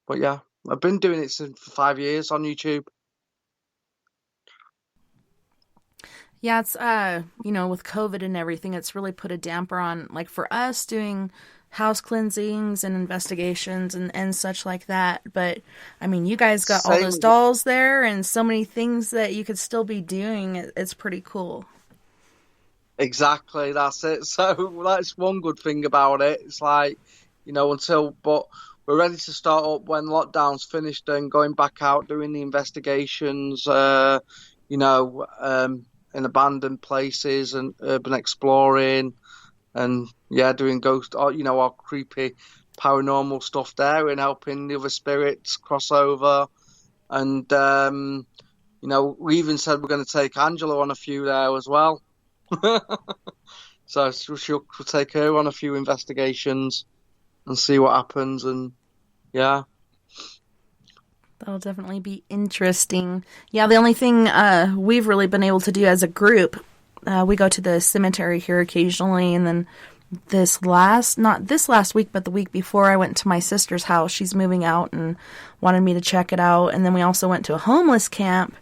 But yeah, I've been doing it for 5 years on YouTube. Yeah, it's with COVID and everything, it's really put a damper on, like, for us doing house cleansings and investigations and such like that. But I mean, you guys got all those dolls there and so many things that you could still be doing. It's pretty cool. Exactly, that's it. So that's one good thing about it. It's like, but we're ready to start up when lockdown's finished and going back out doing the investigations, in abandoned places and urban exploring, and yeah, doing ghost, our creepy paranormal stuff there, and helping the other spirits cross over. And we even said we're going to take Angela on a few there as well. So she'll take her on a few investigations and see what happens, and yeah. That'll definitely be interesting. Yeah, the only thing we've really been able to do as a group, we go to the cemetery here occasionally, and then not this last week, but the week before, I went to my sister's house. She's moving out and wanted me to check it out. And then we also went to a homeless camp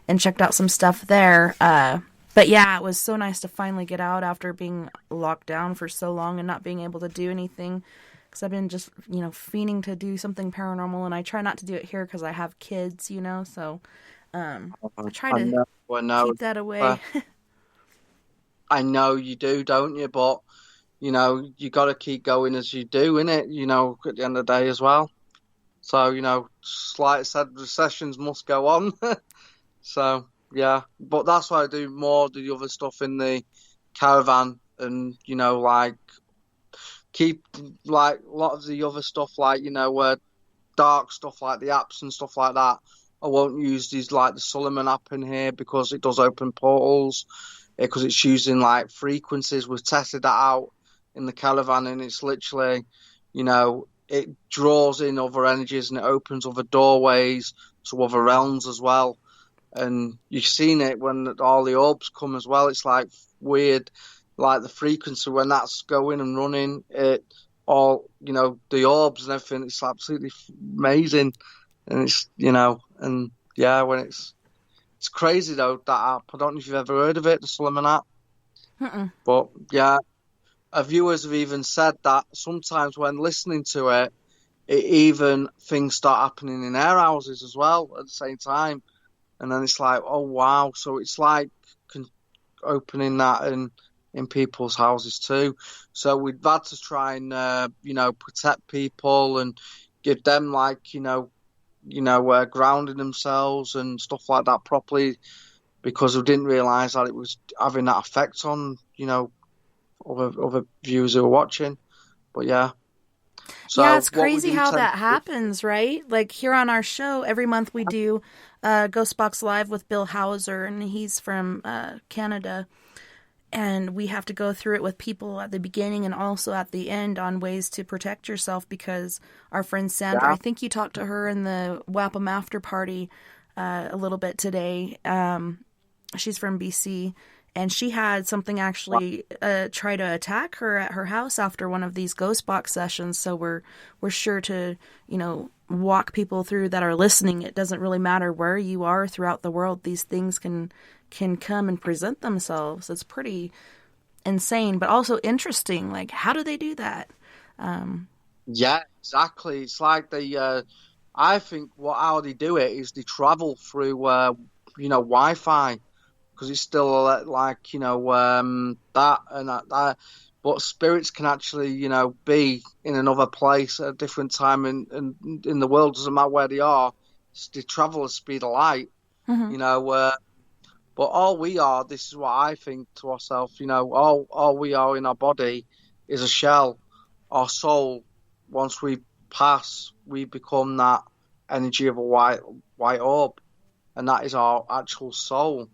and checked out some stuff there. But yeah, it was so nice to finally get out after being locked down for so long and not being able to do anything. Because I've been just, fiending to do something paranormal, and I try not to do it here because I have kids, so I try to keep that away. I know you do, don't you? But, you got to keep going as you do, innit? At the end of the day as well. So, like I said, the sessions must go on. So, yeah. But that's why I do more of the other stuff in the caravan, and, keep like a lot of the other stuff, like dark stuff like the apps and stuff like that. I won't use these, like the Solomon app in here, because it does open portals, because it's using like frequencies. We've tested that out in the caravan, and it's literally, it draws in other energies and it opens other doorways to other realms as well. And you've seen it when all the orbs come as well. It's like weird. Like the frequency when that's going and running, the orbs and everything, it's absolutely amazing. And it's, and yeah, when it's crazy though, that app. I don't know if you've ever heard of it, the Solomon app. Mm-mm. But yeah, our viewers have even said that sometimes when listening to it, things start happening in their houses as well at the same time. And then it's like, oh wow. So it's like opening that in people's houses too. So we've had to try and protect people and give them grounding themselves and stuff like that properly, because we didn't realise that it was having that effect on other viewers who are watching. But yeah. So yeah, it's crazy how that happens, right? Like here on our show, every month we do Ghost Box Live with Bill Hauser, and he's from Canada. And we have to go through it with people at the beginning and also at the end on ways to protect yourself, because our friend Sandra, I think you talked to her in the Wapham after party a little bit today. She's from BC, and she had something actually try to attack her at her house after one of these ghost box sessions. So we're sure to, walk people through that are listening. It doesn't really matter where you are throughout the world. These things can come and present themselves. It's pretty insane, but also interesting. Like, how do they do that? Yeah, exactly. It's like I think how they do it is they travel through, Wi-Fi, because it's still like, that and that. But spirits can actually, be in another place at a different time in the world. Doesn't matter where they are. They travel at the speed of light, Mm-hmm. you know. But all we are, this is what I think to ourselves, all we are in our body is a shell. Our soul, once we pass, we become that energy of a white orb, and that is our actual soul.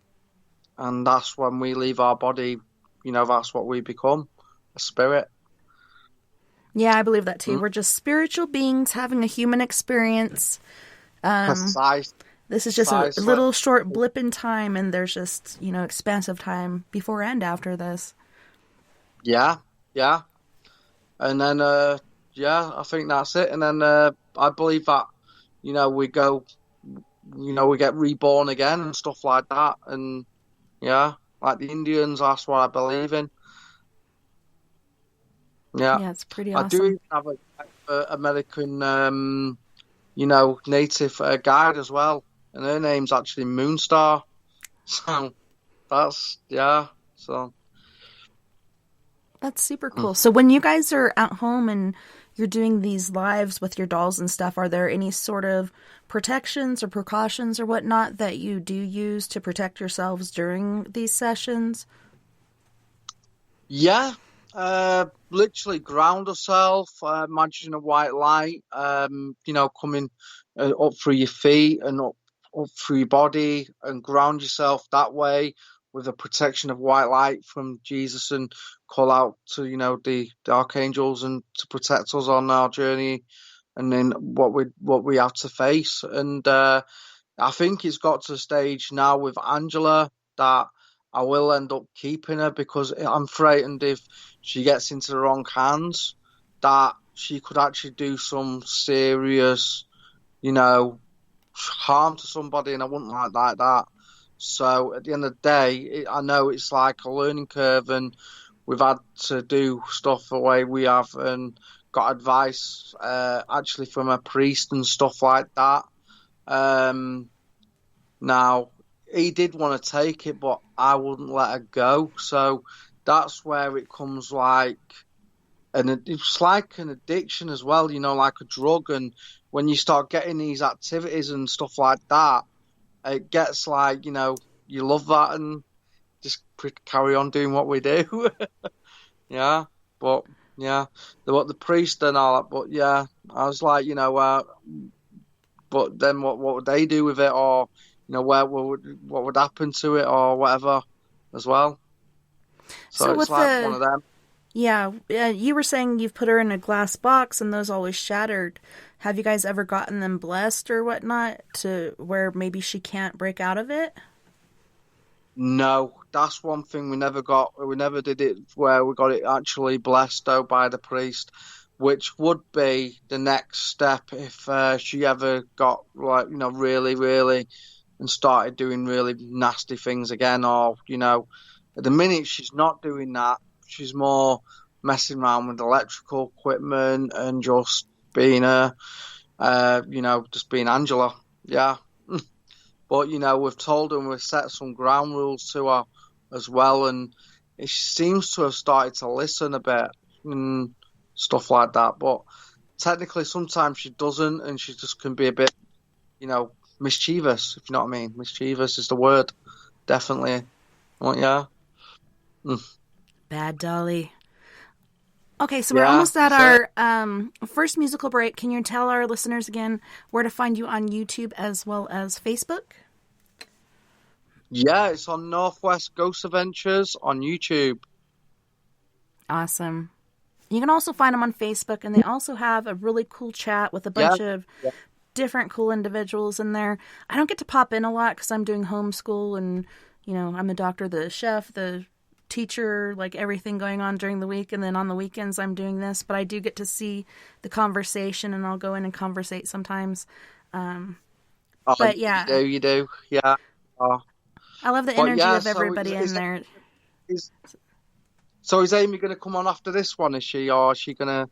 And that's when we leave our body, that's what we become, a spirit. Yeah, I believe that too. Mm? We're just spiritual beings having a human experience. Precise, This is just a precisely. little short blip in time, and there's just, expansive time before and after this. Yeah, yeah. And then, I think that's it. And then I believe that, we go, we get reborn again and stuff like that. And yeah, like the Indians, that's what I believe in. Yeah. Yeah, it's pretty I do awesome. even have a American, native guide as well. And her name's actually Moonstar. So that's, yeah. So, That's super cool. So when you guys are at home and you're doing these lives with your dolls and stuff, are there any sort of protections or precautions or whatnot that you do use to protect yourselves during these sessions? yeah. Literally ground herself. Imagine a white light, coming up through your feet and up through your body, and ground yourself that way with the protection of white light from Jesus, and call out to the archangels and to protect us on our journey, and then what we have to face. And I think it's got to a stage now with Angela that I will end up keeping her, because I'm frightened if she gets into the wrong hands that she could actually do some serious, harm to somebody, and I wouldn't like that. So at the end of the day, I know it's like a learning curve, and we've had to do stuff the way we have, and got advice actually from a priest and stuff like that. Now, he did want to take it, but I wouldn't let her go. So that's where it comes like, and it's like an addiction as well, like a drug. And when you start getting these activities and stuff like that, it gets like, you love that, and just carry on doing what we do. Yeah. But yeah, the priest and all that. But yeah, I was like, but then what would they do with it, or what would happen to it, or whatever, as well. So So it's with like one the of them. yeah, you were saying you've put her in a glass box and those always shattered. Have you guys ever gotten them blessed or whatnot to where maybe she can't break out of it? No, that's one thing we never got. We never did it where we got it actually blessed though by the priest, which would be the next step if she ever got like really, really, and started doing really nasty things again, or at the minute she's not doing that. She's more messing around with electrical equipment and just being just being Angela. Yeah. But we've told her, and we've set some ground rules to her as well, and it seems to have started to listen a bit and stuff like that. But technically, sometimes she doesn't, and she just can be a bit, mischievous. If you know what I mean. Mischievous is the word, definitely. Well, yeah, Bad Dolly. Okay, so we're yeah. almost at That's it. our first musical break. Can you tell our listeners again where to find you on YouTube as well as Facebook? Yeah, it's on Northwest Ghost Adventures on YouTube. Awesome. You can also find them on Facebook, and they also have a really cool chat with a Yeah, bunch of yeah. different cool individuals in there. I don't get to pop in a lot because I'm doing homeschool, and I'm the doctor, the chef, the teacher, like everything going on during the week, and then on the weekends I'm doing this. But I do get to see the conversation, and I'll go in and conversate sometimes. Oh, But yeah, you do, yeah. Oh. I love the But energy yeah, of so everybody in there. is So is Amy going to come on after this one, is she? Or is she going to...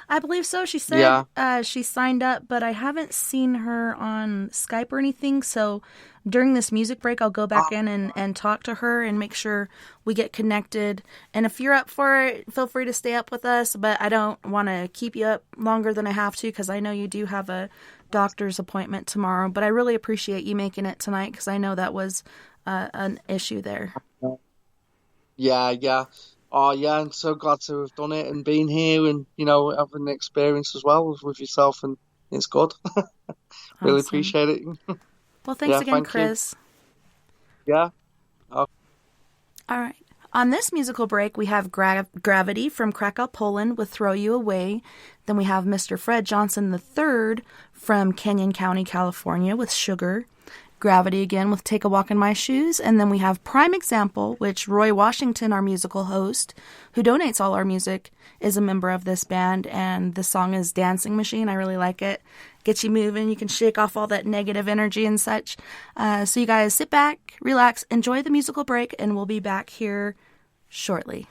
I believe so. She said she signed up, but I haven't seen her on Skype or anything. So during this music break, I'll go back in and talk to her and make sure we get connected. And if you're up for it, feel free to stay up with us. But I don't want to keep you up longer than I have to, because I know you do have a doctor's appointment tomorrow. But I really appreciate you making it tonight, because I know that was an issue there. Yeah. Oh, yeah, I'm so glad to have done it and been here and, you know, having the experience as well with yourself, and it's good. Really appreciate it. Well, thanks again, Kriss. Yeah. All right. On this musical break, we have Gravity from Krakow, Poland with Throw You Away. Then we have Mr. Fred Johnson III from Canyon County, California with Sugar. Gravity again with Take a Walk in My Shoes. And then we have Prime Example, which Roy Washington, our musical host, who donates all our music, is a member of this band. And the song is Dancing Machine. I really like it. Gets you moving. You can shake off all that negative energy and such. So you guys sit back, relax, enjoy the musical break, and we'll be back here shortly.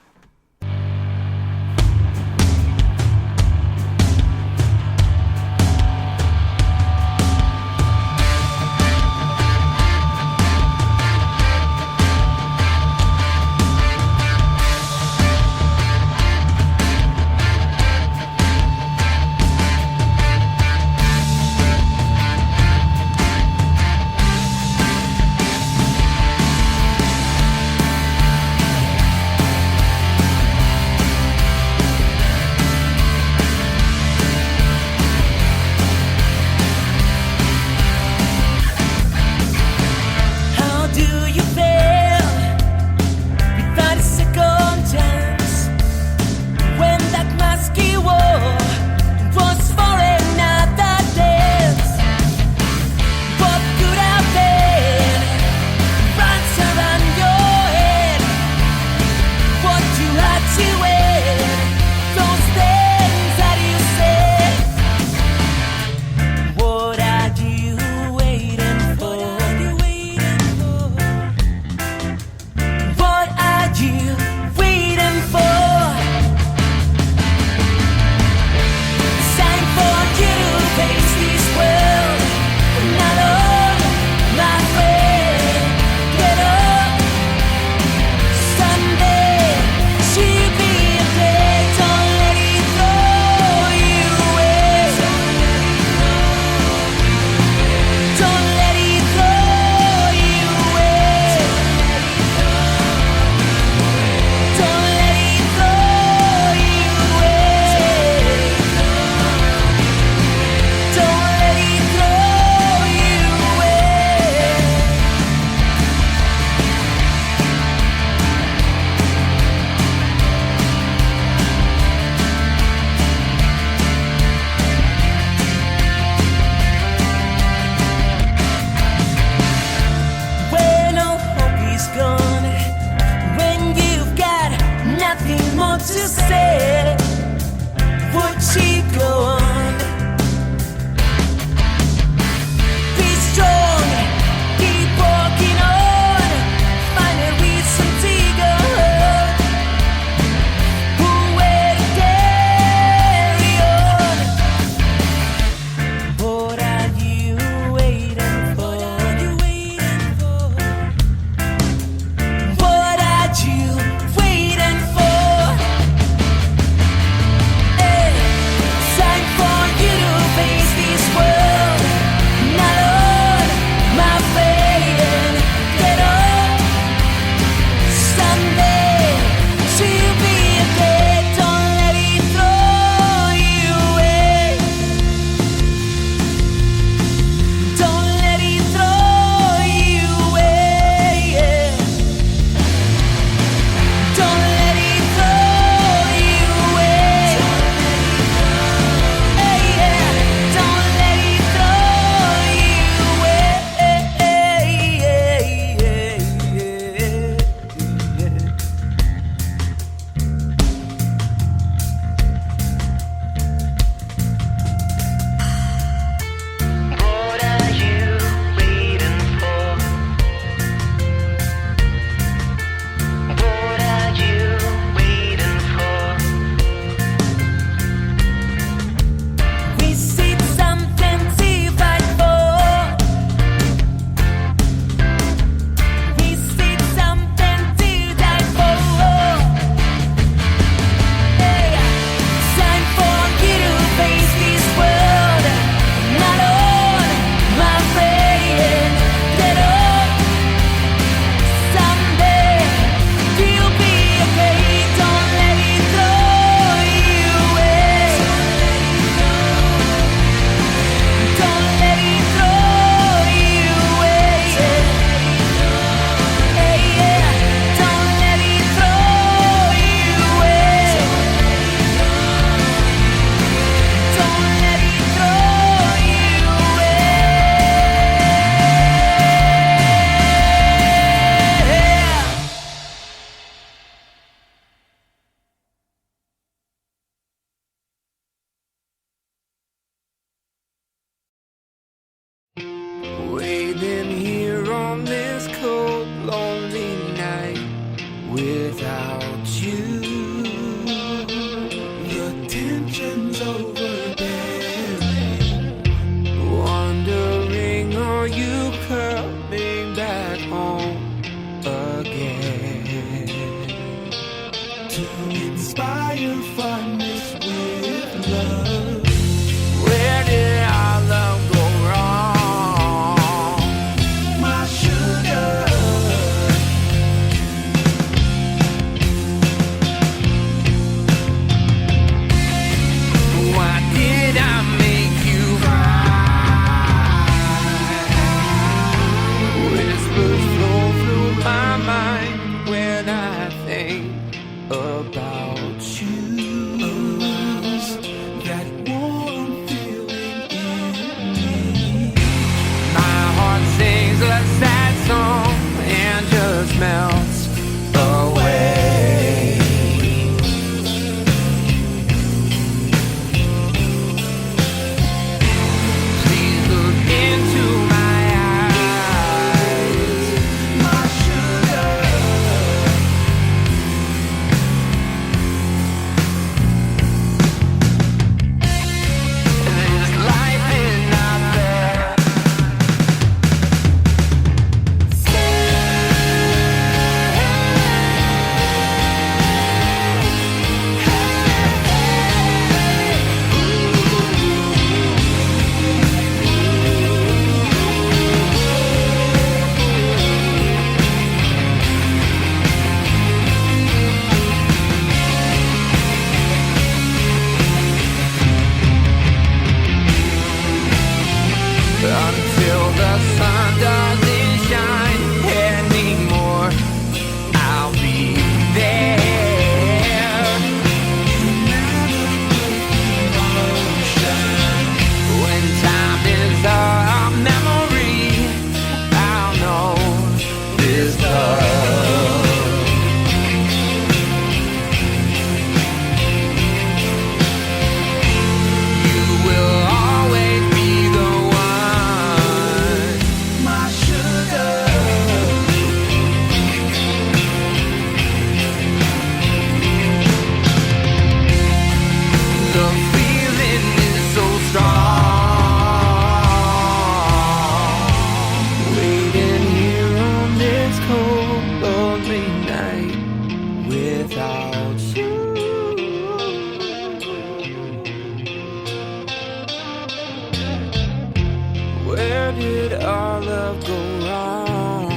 Where did our love go wrong,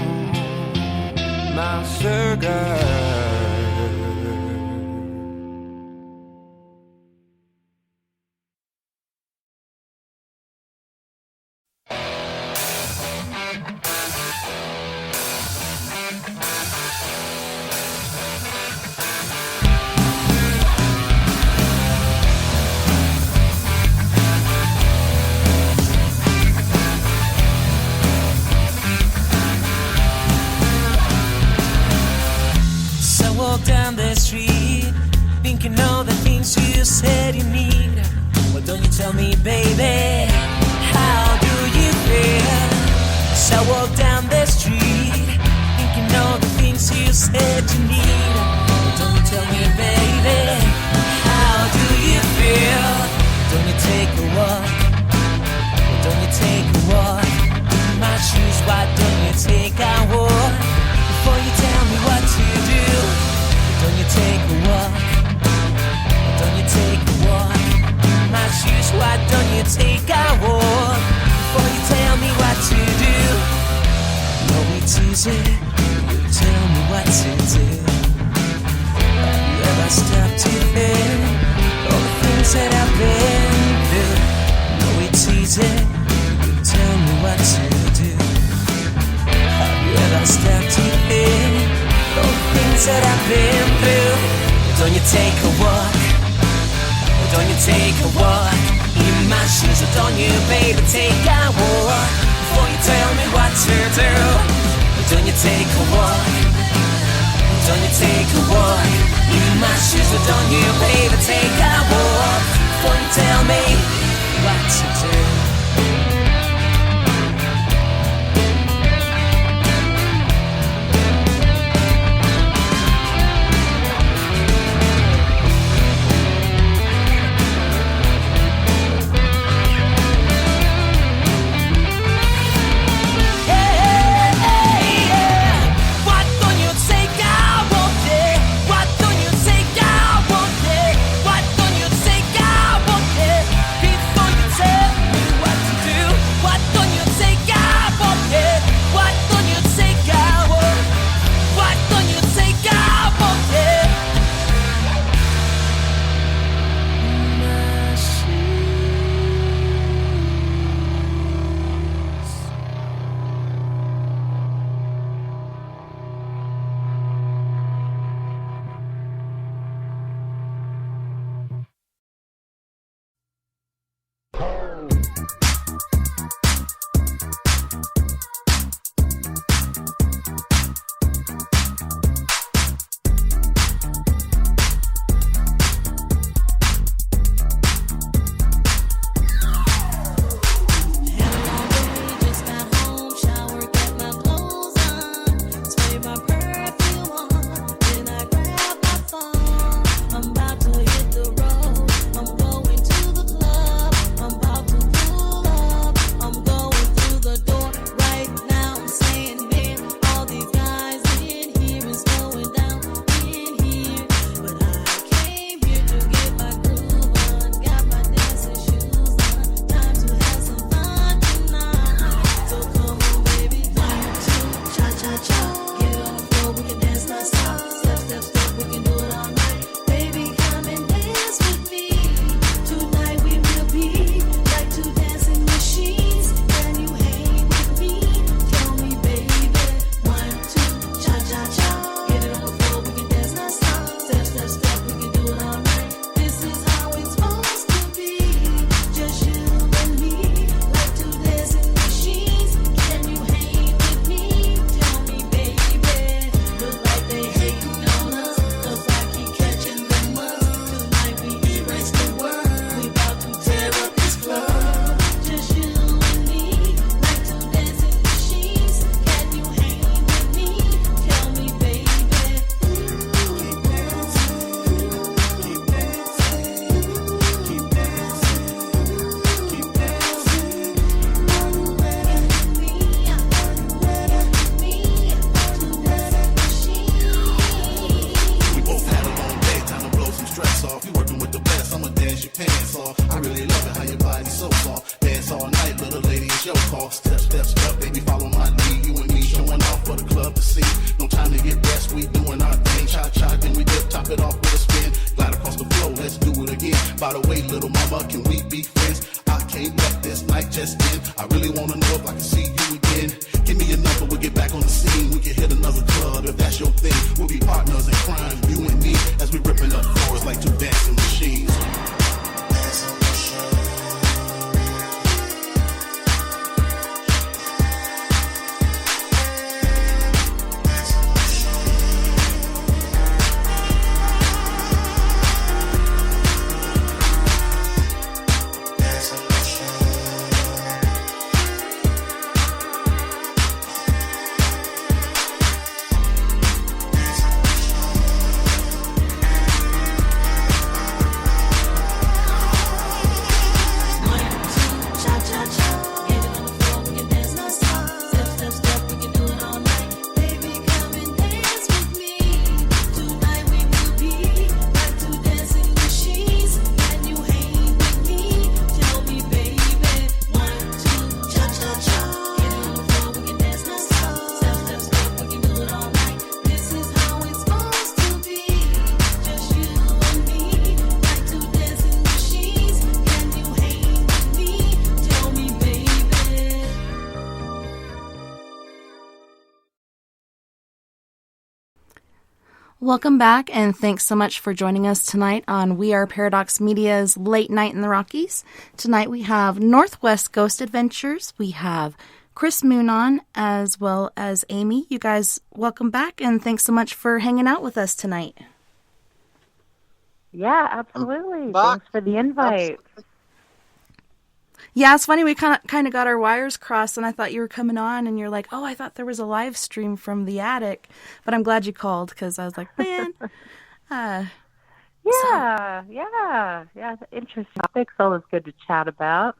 my sugar? Down the street, thinking all the things you said you need. Well, don't you tell me, baby, how do you feel? So I walk down the street, thinking all the things you said you need. Well, don't you tell me, baby, how do you feel? Don't you take a walk? Well, don't you take a walk? In my shoes, why don't you take a walk? Before you tell me what to do, don't you take a walk? Don't you take a walk? In my shoes, why don't you take a walk? Before you tell me what to do. No, it's easy, you tell me what to do. Have you ever stopped to think all the things that I've been through? No, it's easy, you tell me what to do. Have you ever stopped to think all the things that I've been through? Don't you take a walk? Don't you take a walk? In my shoes, don't you, baby, take a walk? Before you tell me what to do. Don't you take a walk? Don't you take a walk? In my shoes, don't you, baby, take a walk? Before you tell me what to do. Before mama, can we be friends? I can't let this night just end. I really wanna know if I can see you again. Give me your number, we'll get back on the scene. We can hit another club if that's your thing. We'll be partners in crime, you and me, as we ripping up floors like two dancing machines. Welcome back, and thanks so much for joining us tonight on We Are Paradox Media's Late Night in the Rockies. Tonight we have Northwest Ghost Adventures. We have Kriss Moon on, as well as Amy. You guys, welcome back, and thanks so much for hanging out with us tonight. Yeah, absolutely. Thanks for the invite. Yeah, it's funny. We kind of got our wires crossed, and I thought you were coming on, and you're like, "Oh, I thought there was a live stream from the attic," but I'm glad you called because I was like, "Man, yeah. Interesting topics. Always good to chat about.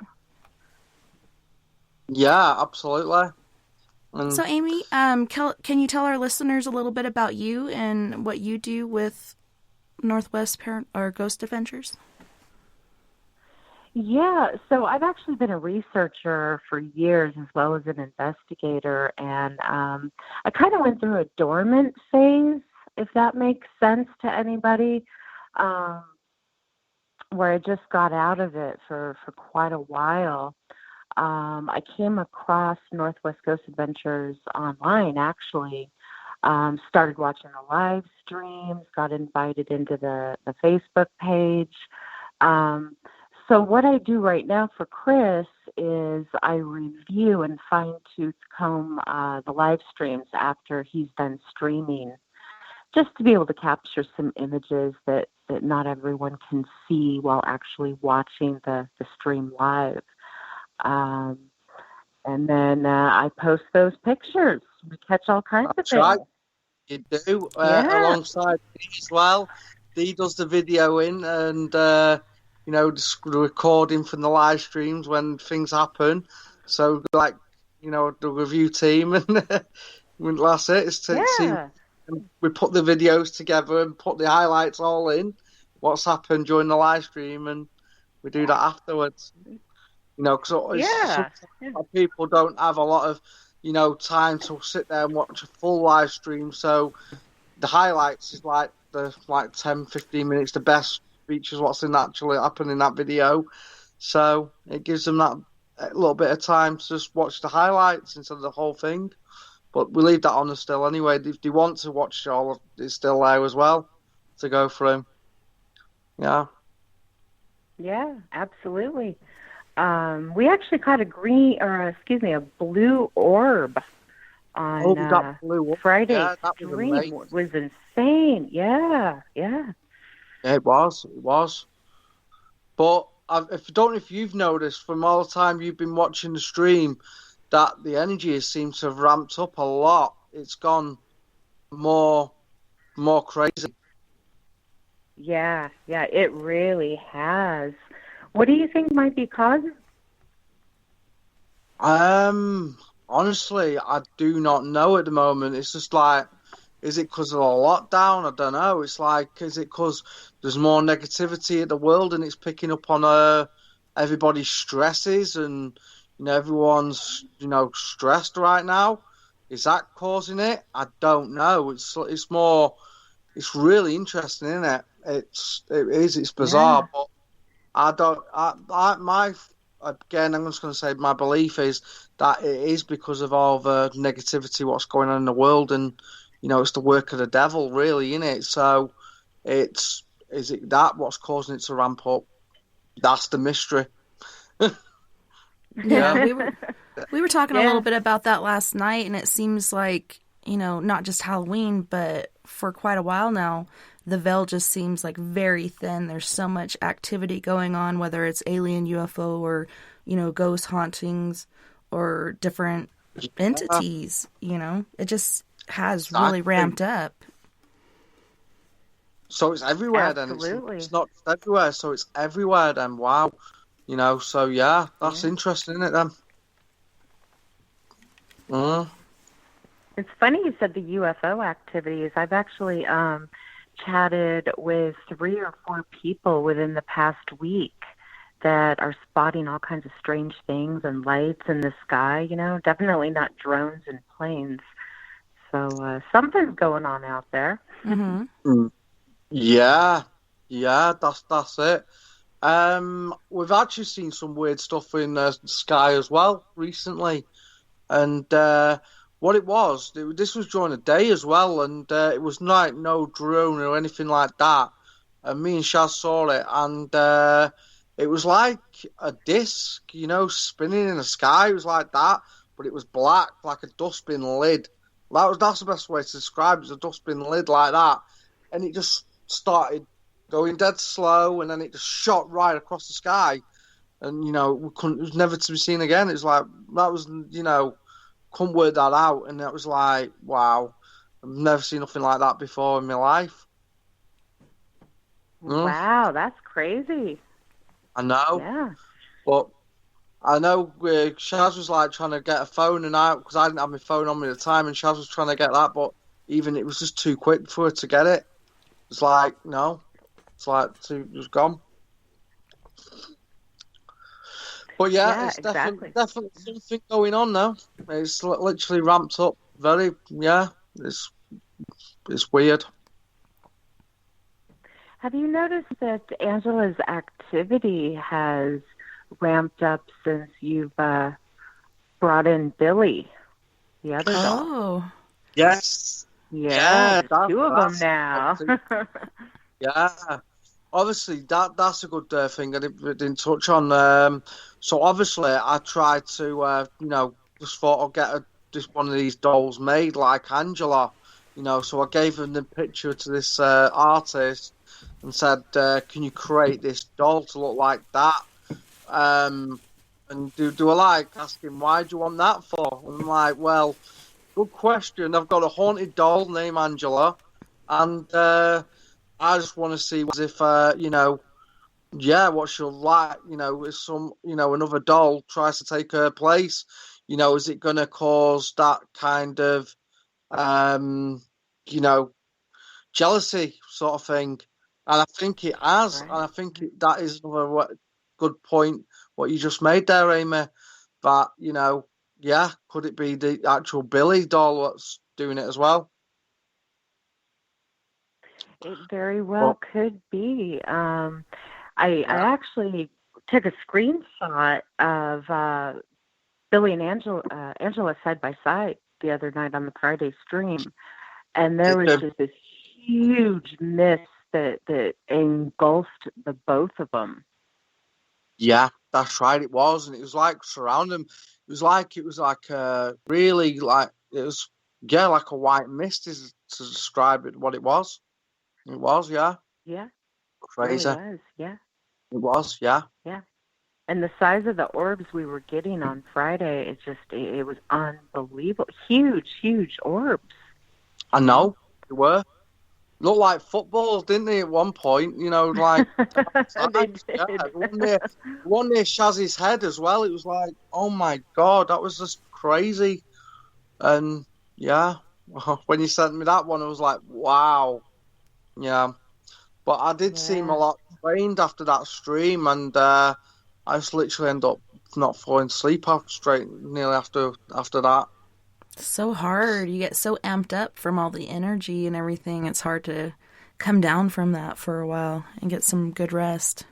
Yeah, absolutely. So, Amy, can you tell our listeners a little bit about you and what you do with Northwest or Ghost Adventures? Yeah, so I've actually been a researcher for years as well as an investigator, and I kind of went through a dormant phase, if that makes sense to anybody, where I just got out of it for quite a while. I came across Northwest Ghost Adventures online, actually. Started watching the live streams, got invited into the Facebook page. So what I do right now for Kriss is I review and fine-tooth comb the live streams after he's done streaming, just to be able to capture some images that not everyone can see while actually watching the stream live. And then I post those pictures. We catch all kinds of things. Right. You do, alongside me as well. Dee does the videoing and... just recording from the live streams when things happen. So, the review team, and that's it. It's to we put the videos together and put the highlights all in, what's happened during the live stream, and we do that afterwards. Because people don't have a lot of, time to sit there and watch a full live stream. So, the highlights is like 10, 15 minutes, the best features what's actually happened in that video, so it gives them that a little bit of time to just watch the highlights instead of the whole thing. But we leave that on still anyway. If they want to watch all, it's still there as well to go through. Yeah, absolutely. We actually caught a blue orb on Friday. Yeah, that stream was insane. Yeah. It was. But I don't know if you've noticed from all the time you've been watching the stream that the energy seems to have ramped up a lot. It's gone more crazy. Yeah, it really has. What do you think might be causing? Honestly, I do not know at the moment. It's just like, is it because of the lockdown? I don't know. It's like, is it because there's more negativity in the world and it's picking up on everybody's stresses and everyone's stressed right now? Is that causing it? I don't know. It's really interesting, isn't it? It's bizarre, but I don't. Again, I'm just going to say my belief is that it is because of all the negativity, what's going on in the world, and it's the work of the devil, really, isn't it? So, is it that what's causing it to ramp up? That's the mystery. Yeah, we were talking a little bit about that last night, and it seems like, not just Halloween, but for quite a while now, the veil just seems like very thin. There's so much activity going on, whether it's alien UFO or, ghost hauntings or different entities, It just has really ramped up. So it's everywhere Absolutely. then. It's not just everywhere, so it's everywhere then. Wow. So yeah, that's interesting, isn't it then? It's funny you said the UFO activities. I've actually chatted with 3 or 4 people within the past week that are spotting all kinds of strange things and lights in the sky, definitely not drones and planes. So something's going on out there. Mm-hmm. Yeah, that's it. We've actually seen some weird stuff in the sky as well recently, and what it was, this was during the day as well, and it was like no drone or anything like that. And me and Shaz saw it, and it was like a disc, spinning in the sky. It was like that, but it was black, like a dustbin lid. That's the best way to describe it, as a dustbin lid like that, and it just started going dead slow, and then it just shot right across the sky, and it was never to be seen again. It was like that was couldn't work that out, and it was like, wow, I've never seen nothing like that before in my life. Wow, that's crazy. I know. Yeah. But I know Shaz was like trying to get a phone and out, because I didn't have my phone on me at the time, and Shaz was trying to get that, but even it was just too quick for her to get it. It's like, no. It's like it was gone. But yeah, it's exactly. definitely something going on now. It's literally ramped up very, it's weird. Have you noticed that Angela's activity has ramped up since you've brought in Billy, the other dog? Oh. Yes. Yeah, there's 2 of them now. Yeah. Obviously, that's a good thing I didn't touch on. So obviously, I tried to, just thought I'll get just one of these dolls made like Angela, So I gave him the picture to this artist and said, "Can you create this doll to look like that?" And do I like asking, "Why do you want that for?" And I'm like, "Well, good question. I've got a haunted doll named Angela, and I just want to see if, what she'll like, if some, another doll tries to take her place, is it going to cause that kind of, jealousy sort of thing?" And I think it has, Right. and I think that is another good point, what you just made there, Amy, that, could it be the actual Billy doll that's doing it as well? It very well could be. I actually took a screenshot of Billy and Angela side by side the other night on the Friday stream, and there was just this huge mist that engulfed the both of them. Yeah, that's right. It was, and it was like surrounding them. It was like really like it was. Yeah, like a white mist is to describe it. What it was. It was, yeah. Yeah. Crazy. It really was, yeah. It was, yeah. Yeah. And the size of the orbs we were getting on Friday, it was unbelievable. Huge, huge orbs. I know. They were. Looked like footballs, didn't they, at one point? Like... They did. One near Shazzy's head as well. It was like, oh my God, that was just crazy. And, yeah, when you sent me that one, I was like, wow. Yeah. But I did seem a lot drained after that stream, and I just literally ended up not falling asleep nearly after that. So hard. You get so amped up from all the energy and everything. It's hard to come down from that for a while and get some good rest.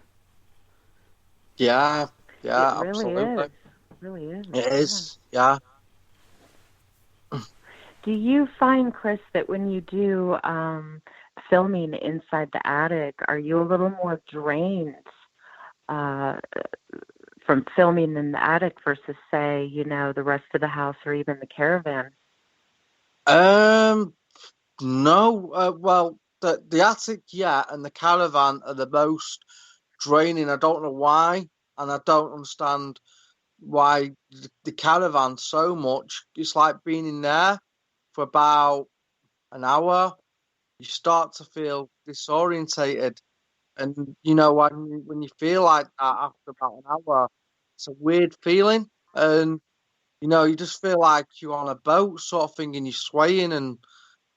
Yeah, yeah, It really absolutely. is. It really is. It Yeah. is, yeah. Do you find, Chris, that when you do filming inside the attic, are you a little more drained uh, from filming in the attic versus, say, the rest of the house or even the caravan? Um, no, well, the attic, yeah, and the caravan are the most draining. I don't know why, and I don't understand why the caravan so much. It's like being in there for about an hour. You start to feel disorientated, and when you feel like that after about an hour, it's a weird feeling, and you just feel like you're on a boat sort of thing, and you're swaying, and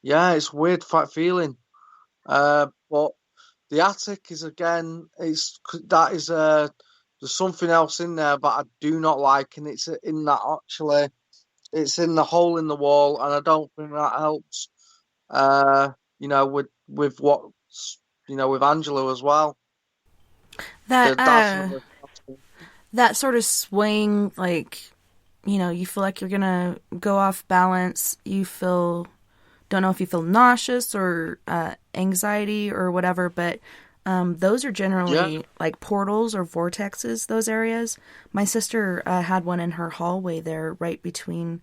yeah, it's a weird feeling. But the attic is again, there's something else in there that I do not like, and it's in that actually, it's in the hole in the wall, and I don't think that helps. With what's with Angela as well. That That's another. that sort of swing, like, you feel like you're gonna go off balance. Don't know if you feel nauseous or anxiety or whatever, but those are generally like portals or vortexes, those areas. My sister had one in her hallway there, right between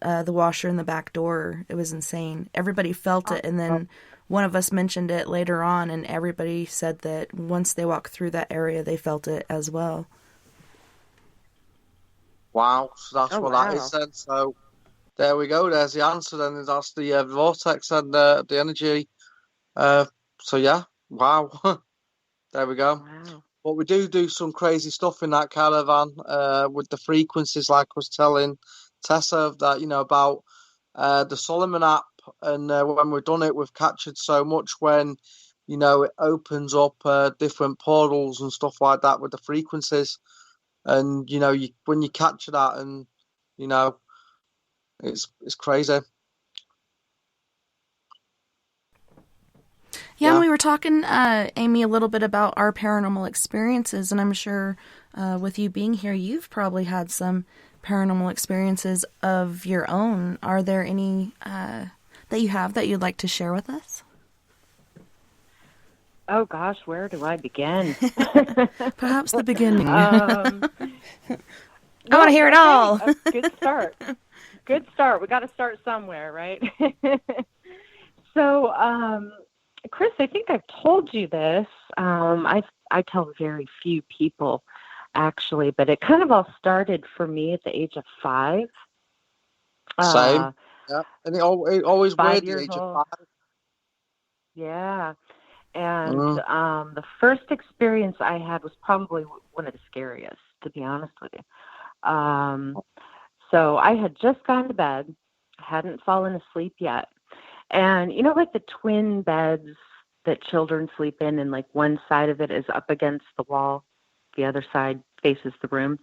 the washer and the back door. It was insane. Everybody felt it, and then one of us mentioned it later on, and everybody said that once they walked through that area, they felt it as well. Wow, so that's what that is then. So there we go. There's the answer. Then that's the vortex and the energy. So yeah, wow. There we go. Wow. But we do some crazy stuff in that caravan with the frequencies, like I was telling Tessa that about the Solomon app, and when we've done it, we've captured so much when it opens up different portals and stuff like that with the frequencies, and when you capture that, and it's crazy. Yeah, and we were talking, Amy, a little bit about our paranormal experiences, and I'm sure with you being here, you've probably had some paranormal experiences of your own. Are there any that you have that you'd like to share with us? Oh, gosh, where do I begin? Perhaps the beginning. I want to hear it all. Good start. Good start. We got to start somewhere, right? So, Chris, I think I've told you this. I tell very few people, actually, but it kind of all started for me at the age of 5. Same. Yeah, and it always 5 weird the years age old. of 5. Yeah. And the first experience I had was probably one of the scariest, to be honest with you. So I had just gone to bed, hadn't fallen asleep yet. And, like the twin beds that children sleep in, and like one side of it is up against the wall, the other side faces the room.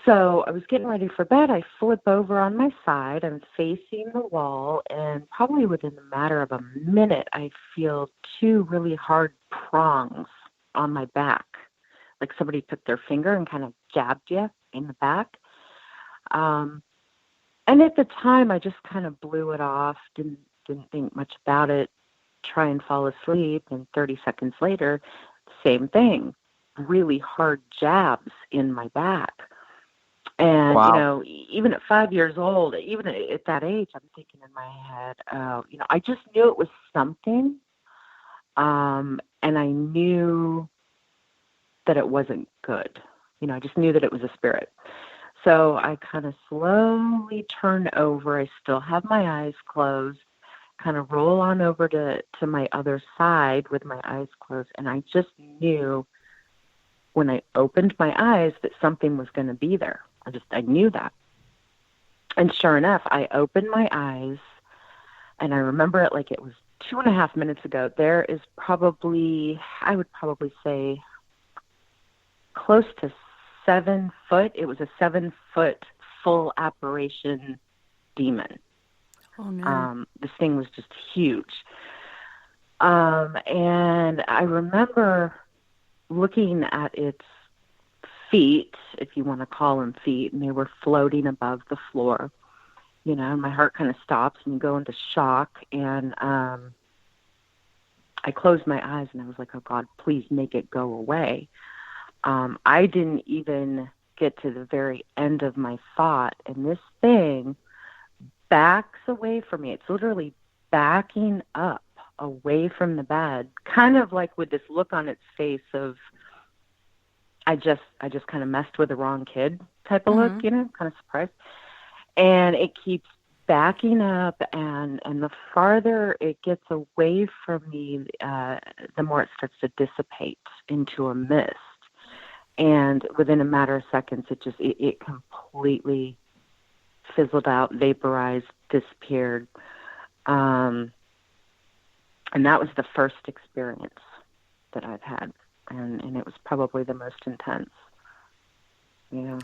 So I was getting ready for bed. I flip over on my side. I'm facing the wall, and probably within a matter of a minute, I feel 2 really hard prongs on my back, like somebody took their finger and kind of jabbed you in the back. And at the time, I just kind of blew it off, didn't think much about it, try and fall asleep, and 30 seconds later, same thing, really hard jabs in my back. And, Wow. Even at 5 years old, even at that age, I'm thinking in my head, I just knew it was something. And I knew that it wasn't good. I just knew that it was a spirit. So I kind of slowly turn over. I still have my eyes closed, kind of roll on over to my other side with my eyes closed. And I just knew when I opened my eyes that something was going to be there. I knew that. And sure enough, I opened my eyes, and I remember it like it was 2.5 minutes ago. There is probably, I would probably say, close to 7 foot. It was a 7-foot full apparition demon. Oh, no. This thing was just huge. And I remember looking at its feet, if you want to call them feet, and they were floating above the floor. You know, my heart kind of stops and you go into shock. And I closed my eyes and I was like, oh God, please make it go away. I didn't even get to the very end of my thought, and this thing backs away from me. It's literally backing up away from the bed, kind of like with this look on its face of, I just kind of messed with the wrong kid type of look, you know, kind of surprised. And it keeps backing up, and the farther it gets away from me, the more it starts to dissipate into a mist. And within a matter of seconds, it completely fizzled out, vaporized, disappeared. And that was the first experience that I've had. And it was probably the most intense. Yeah.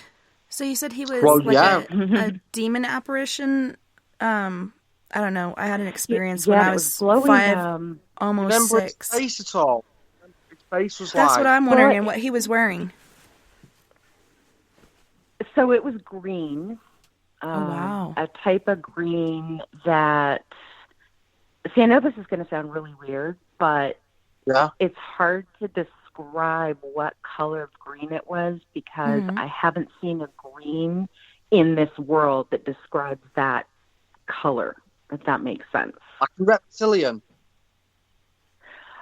So you said he was a demon apparition. I don't know. I had an experience when I was glowing, 5, almost Remember 6. his face at all? His face was That's like... what I'm wondering, and what he was wearing. So it was green. Oh, wow. A type of green that... See, I know this is going to sound really weird, but it's hard to describe what color of green it was, because I haven't seen a green in this world that describes that color, if that makes sense. Like a reptilian?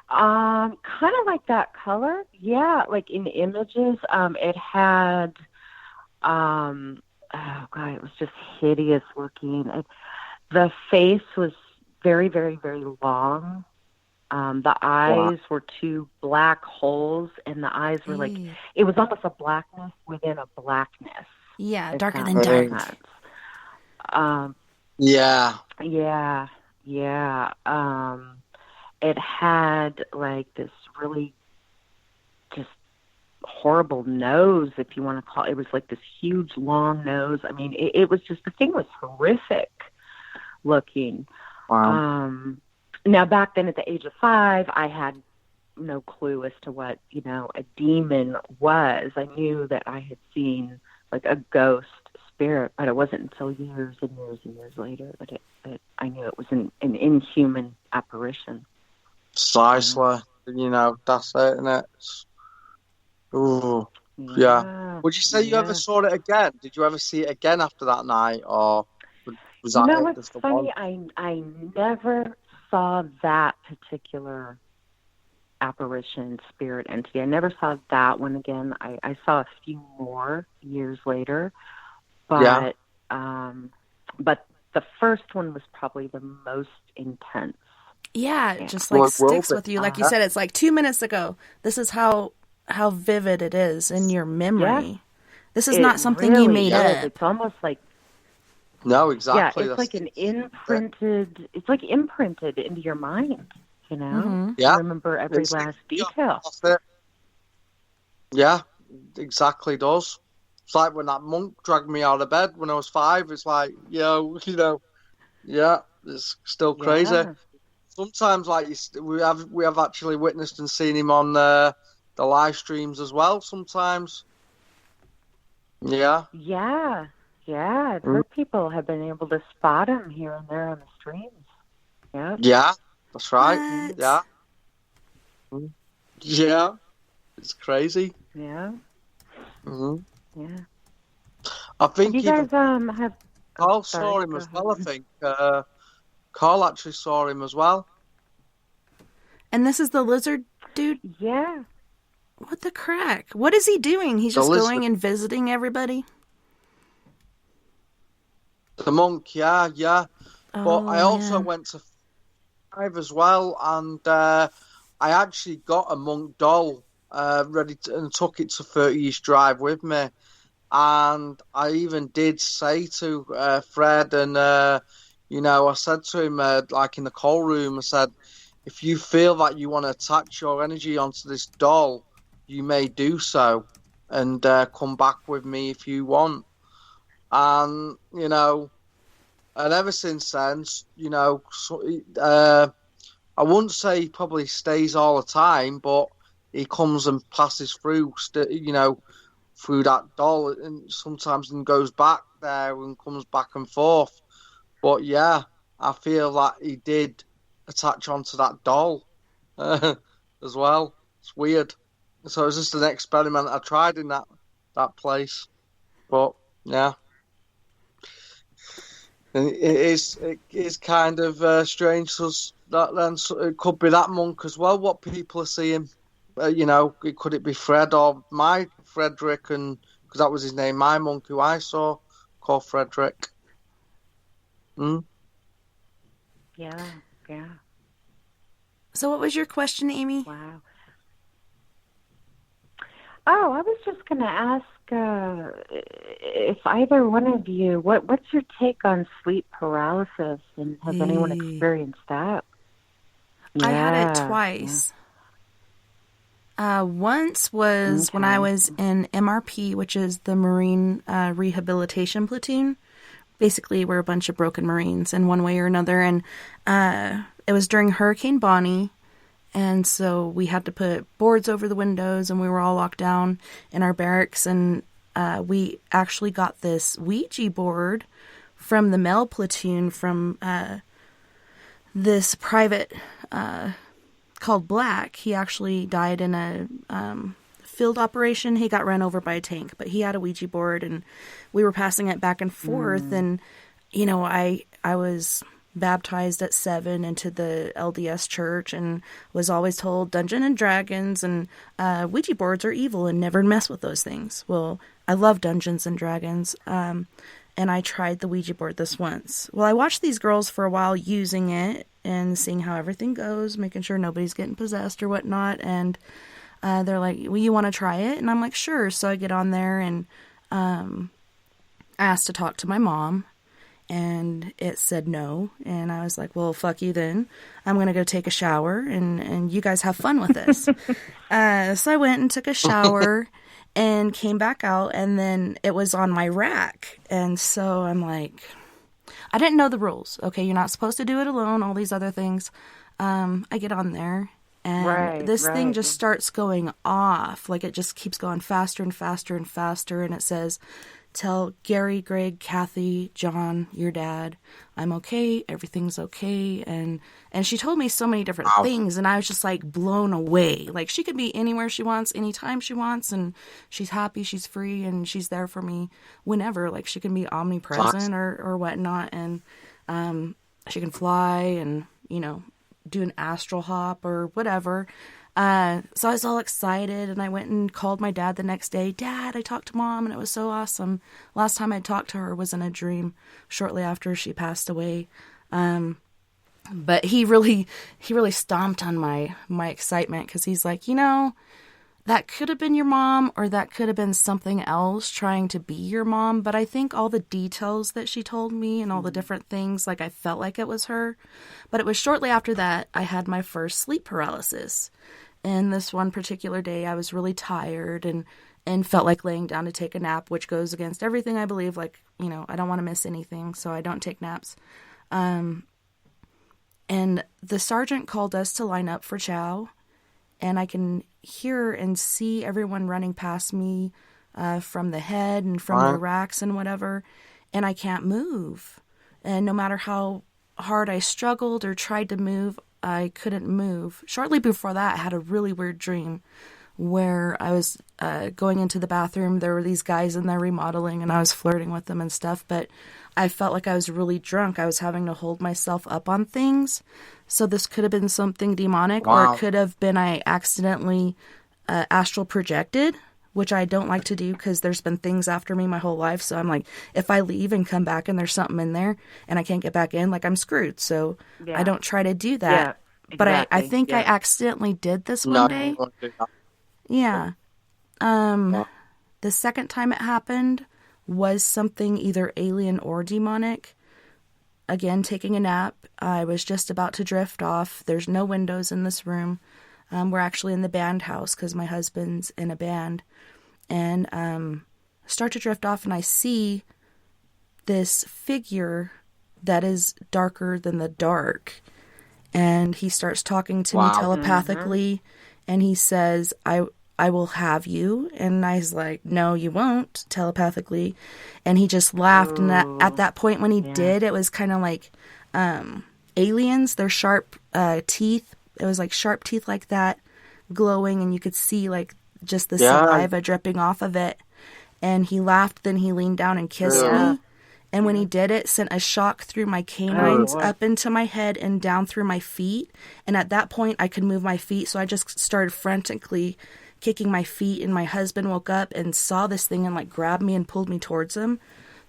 Kind of like that color. Yeah, like in images. It had... oh, God, it was just hideous looking. The face was very, very, very long. The eyes were 2 black holes, and the eyes were like, it was almost a blackness within a blackness. Yeah, darker than dark. Yeah. It had like this really just horrible nose, if you want to call it. It was like this huge long nose. I mean, it was just, the thing was horrific looking. Wow. Now, back then at the age of 5, I had no clue as to what, you know, a demon was. I knew that I had seen like a ghost spirit, but it wasn't until years and years and years later that I knew it was an inhuman apparition. Precisely. You know, that's it, isn't it? Ooh. Yeah. Would you say you ever saw it again? Did you ever see it again after that night, or was that it? What's funny? I never saw that particular apparition, spirit entity. I never saw that one again. I saw a few more years later, but the first one was probably the most intense. Yeah, it just like sticks with you. Like you said, it's like 2 minutes ago. This is how vivid it is in your memory. Yeah. This is not something you made up. It's almost like... No, exactly. Yeah, it's like it's like imprinted into your mind, you know? Mm-hmm. Yeah. You remember every last detail. Yeah, exactly does. It's like when that monk dragged me out of bed when I was 5. It's like, you know, it's still crazy. Yeah. Sometimes, like, we have actually witnessed and seen him on the live streams as well. Sometimes, yeah. I've heard people have been able to spot him here and there on the streams. Yeah. Yeah, that's right. What? Yeah. Yeah. It's crazy. Yeah. Mm-hmm. Yeah. I think you guys have. Carl saw him as well. I think Carl actually saw him as well. And this is the lizard dude? Yeah. What the crack? What is he doing? He's just going and visiting everybody? The monk, yeah. But I also went to 5 as well, and I actually got a monk doll ready and took it to 30 East Drive with me. And I even did say to Fred, and you know, I said to him, like in the call room, I said, if you feel that you want to attach your energy onto this doll, you may do so, and come back with me if you want. And, you know, and ever since then, you know, I wouldn't say he probably stays all the time, but he comes and passes through, you know, through that doll, and sometimes and goes back there and comes back and forth. But yeah, I feel that he did attach onto that doll as well. It's weird. So it's just an experiment I tried in that place. But yeah, and it is kind of strange. So that then it could be that monk as well. What people are seeing, could it be Fred or my Frederick? And because that was his name, my monk who I saw called Frederick. Yeah. So what was your question, Amy? Wow. Oh, I was just going to ask if either one of you, what's your take on sleep paralysis, and has anyone experienced that? Yeah. I had it twice. Once was when I was in MRP, which is the Marine Rehabilitation Platoon. Basically, we're a bunch of broken Marines in one way or another, and it was during Hurricane Bonnie. And so we had to put boards over the windows, and we were all locked down in our barracks. And we actually got this Ouija board from the male platoon from this private called Black. He actually died in a field operation. He got run over by a tank, but he had a Ouija board, and we were passing it back and forth. And, I was baptized at 7 into the LDS church and was always told Dungeons and Dragons and Ouija boards are evil and never mess with those things. Well, I love Dungeons and Dragons, and I tried the Ouija board this once. Well, I watched these girls for a while using it and seeing how everything goes, making sure nobody's getting possessed or whatnot, and they're like, well, you want to try it? And I'm like, sure. So I get on there and asked to talk to my mom. And it said no. And I was like, well, fuck you then. I'm going to go take a shower and you guys have fun with this. So I went and took a shower and came back out, and then it was on my rack. And so I'm like, I didn't know the rules. Okay, you're not supposed to do it alone, all these other things. I get on there, and this thing just starts going off. Like, it just keeps going faster and faster and faster. And it says, tell Gary, Greg, Kathy, John, your dad, I'm okay, everything's okay. And she told me so many different things, and I was just like blown away. Like, she could be anywhere she wants, anytime she wants, and she's happy, she's free, and she's there for me whenever. Like, she can be omnipresent or whatnot, and she can fly and, do an astral hop or whatever. So I was all excited, and I went and called my dad the next day. Dad, I talked to Mom, and it was so awesome. Last time I talked to her was in a dream shortly after she passed away. But he really stomped on my excitement, because he's like, that could have been your mom, or that could have been something else trying to be your mom. But I think all the details that she told me and all the different things, like, I felt like it was her. But it was shortly after that I had my first sleep paralysis. And this one particular day I was really tired and felt like laying down to take a nap, which goes against everything I believe. Like, I don't want to miss anything, so I don't take naps. And the sergeant called us to line up for chow. And I can hear and see everyone running past me from the head and from the racks and whatever. And I can't move. And no matter how hard I struggled or tried to move, I couldn't move. Shortly before that, I had a really weird dream where I was going into the bathroom. There were these guys in there remodeling, and I was flirting with them and stuff. But I felt like I was really drunk. I was having to hold myself up on things. So this could have been something demonic, or it could have been I accidentally astral projected, which I don't like to do because there's been things after me my whole life. So I'm like, if I leave and come back and there's something in there and I can't get back in, like, I'm screwed. So I don't try to do that. Yeah, exactly. But I think I accidentally did this one day. Yeah. The second time it happened was something either alien or demonic. Again, taking a nap. I was just about to drift off. There's no windows in this room. We're actually in the band house because my husband's in a band. And start to drift off, and I see this figure that is darker than the dark. And he starts talking to me telepathically, and he says, I I will have you. And I was like, no, you won't, telepathically. And he just laughed. And at that point when he did, it was kind of like aliens, their sharp teeth. It was like sharp teeth like that, glowing, and you could see like just the saliva dripping off of it. And he laughed, then he leaned down and kissed me. And when he did it, sent a shock through my canines up into my head and down through my feet. And at that point, I could move my feet. So I just started frantically kicking my feet. And my husband woke up and saw this thing and like grabbed me and pulled me towards him.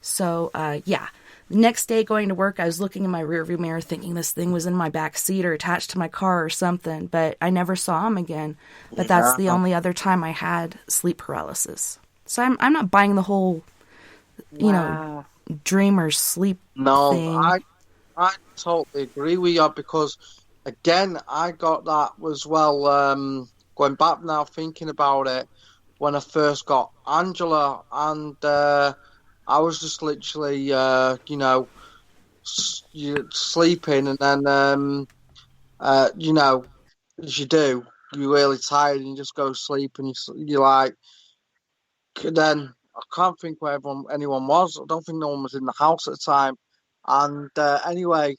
So, yeah. The next day going to work, I was looking in my rearview mirror thinking this thing was in my back seat or attached to my car or something. But I never saw him again. But that's the only other time I had sleep paralysis. So I'm not buying the whole, you know, dream or sleep thing. I totally agree with you, because again I got that as well, going back now thinking about it, when I first got Angela, and I was just literally you know, sleeping, and then you know, as you do, you're really tired and you just go to sleep, and you're like, then I can't think where anyone was. I don't think no one was in the house at the time. And anyway,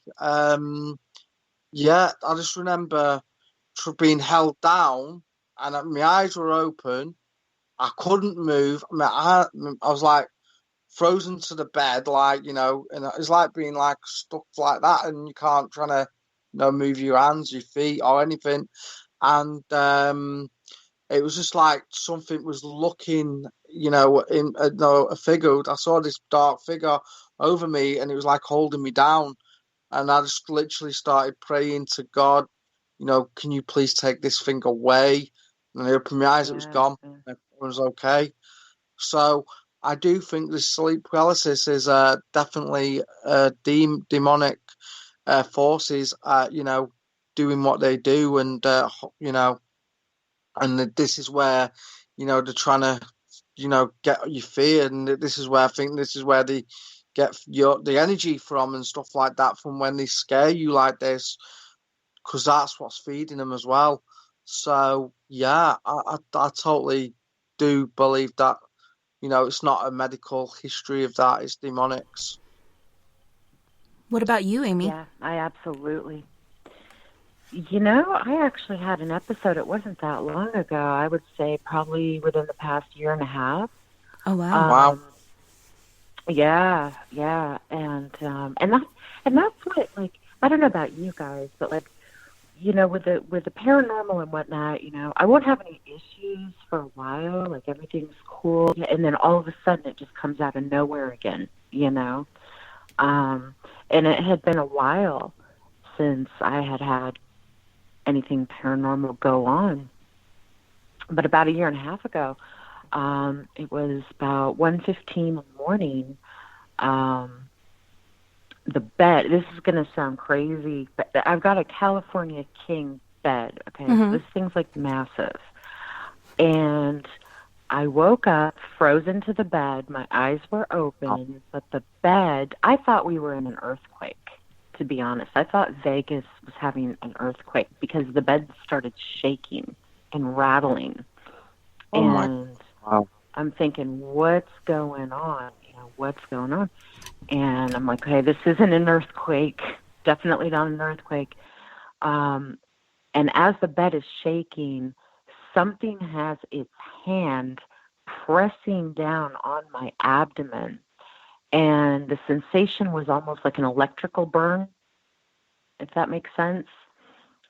yeah, I just remember being held down, and my eyes were open. I couldn't move. I was like frozen to the bed, like, you know, and it's like being like stuck like that, and you can't try to, you know, move your hands, your feet, or anything. And it was just like something was looking, you know, in a figure. I saw this dark figure over me, and it was like holding me down. And I just literally started praying to God, you know, can you please take this thing away? And I opened my eyes, it was gone. It was okay. So I do think this sleep paralysis is definitely demonic forces, you know, doing what they do, and you know, and this is where, you know, they're trying to, you know, get your fear, and this is where I think this is where they get the energy from and stuff like that, from when they scare you like this, because that's what's feeding them as well. So yeah, I totally do believe that, you know, it's not a medical history of that, it's demonics. What about you, Amy? Yeah, I absolutely. You know, I actually had an episode, it wasn't that long ago, I would say probably within the past year and a half. Oh, wow. Wow. Yeah. And that's what, like, I don't know about you guys, but like, you know, with the paranormal and whatnot, you know, I won't have any issues for a while, like everything's cool, and then all of a sudden it just comes out of nowhere again, you know. And it had been a while since I had anything paranormal go on. But about a year and a half ago, it was about 1:15 in the morning. The bed, this is going to sound crazy, but I've got a California king bed, okay? So this thing's like massive. And I woke up, frozen to the bed, my eyes were open, but the bed, I thought we were in an earthquake. To be honest, I thought Vegas was having an earthquake because the bed started shaking and rattling. Wow. I'm thinking, what's going on? You know, what's going on? And I'm like, hey, this isn't an earthquake. Definitely not an earthquake. And as the bed is shaking, something has its hand pressing down on my abdomen. And the sensation was almost like an electrical burn, if that makes sense.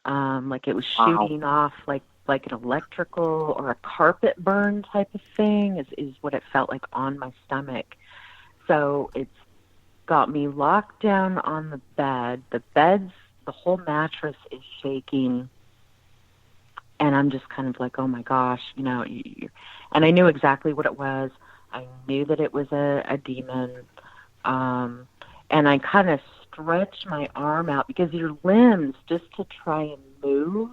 Like it was shooting off like an electrical or a carpet burn type of thing is what it felt like on my stomach. So it's got me locked down on the bed. The whole mattress is shaking. And I'm just kind of like, oh my gosh, you know, and I knew exactly what it was. I knew that it was a demon. And I kind of stretched my arm out because your limbs, just to try and move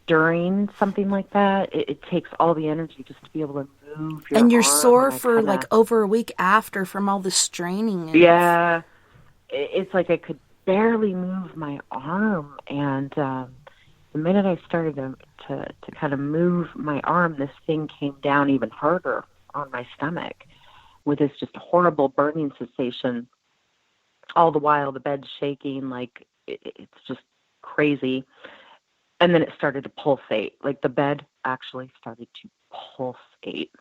during something like that, it takes all the energy just to be able to move your and you're arm. sore for like over a week after from all the straining. Yeah. It's like I could barely move my arm. And the minute I started to kind of move my arm, this thing came down even harder on my stomach with this just horrible burning sensation. All the while, the bed's shaking, like it's just crazy. And then it started to pulsate. Like the bed actually started to pulsate.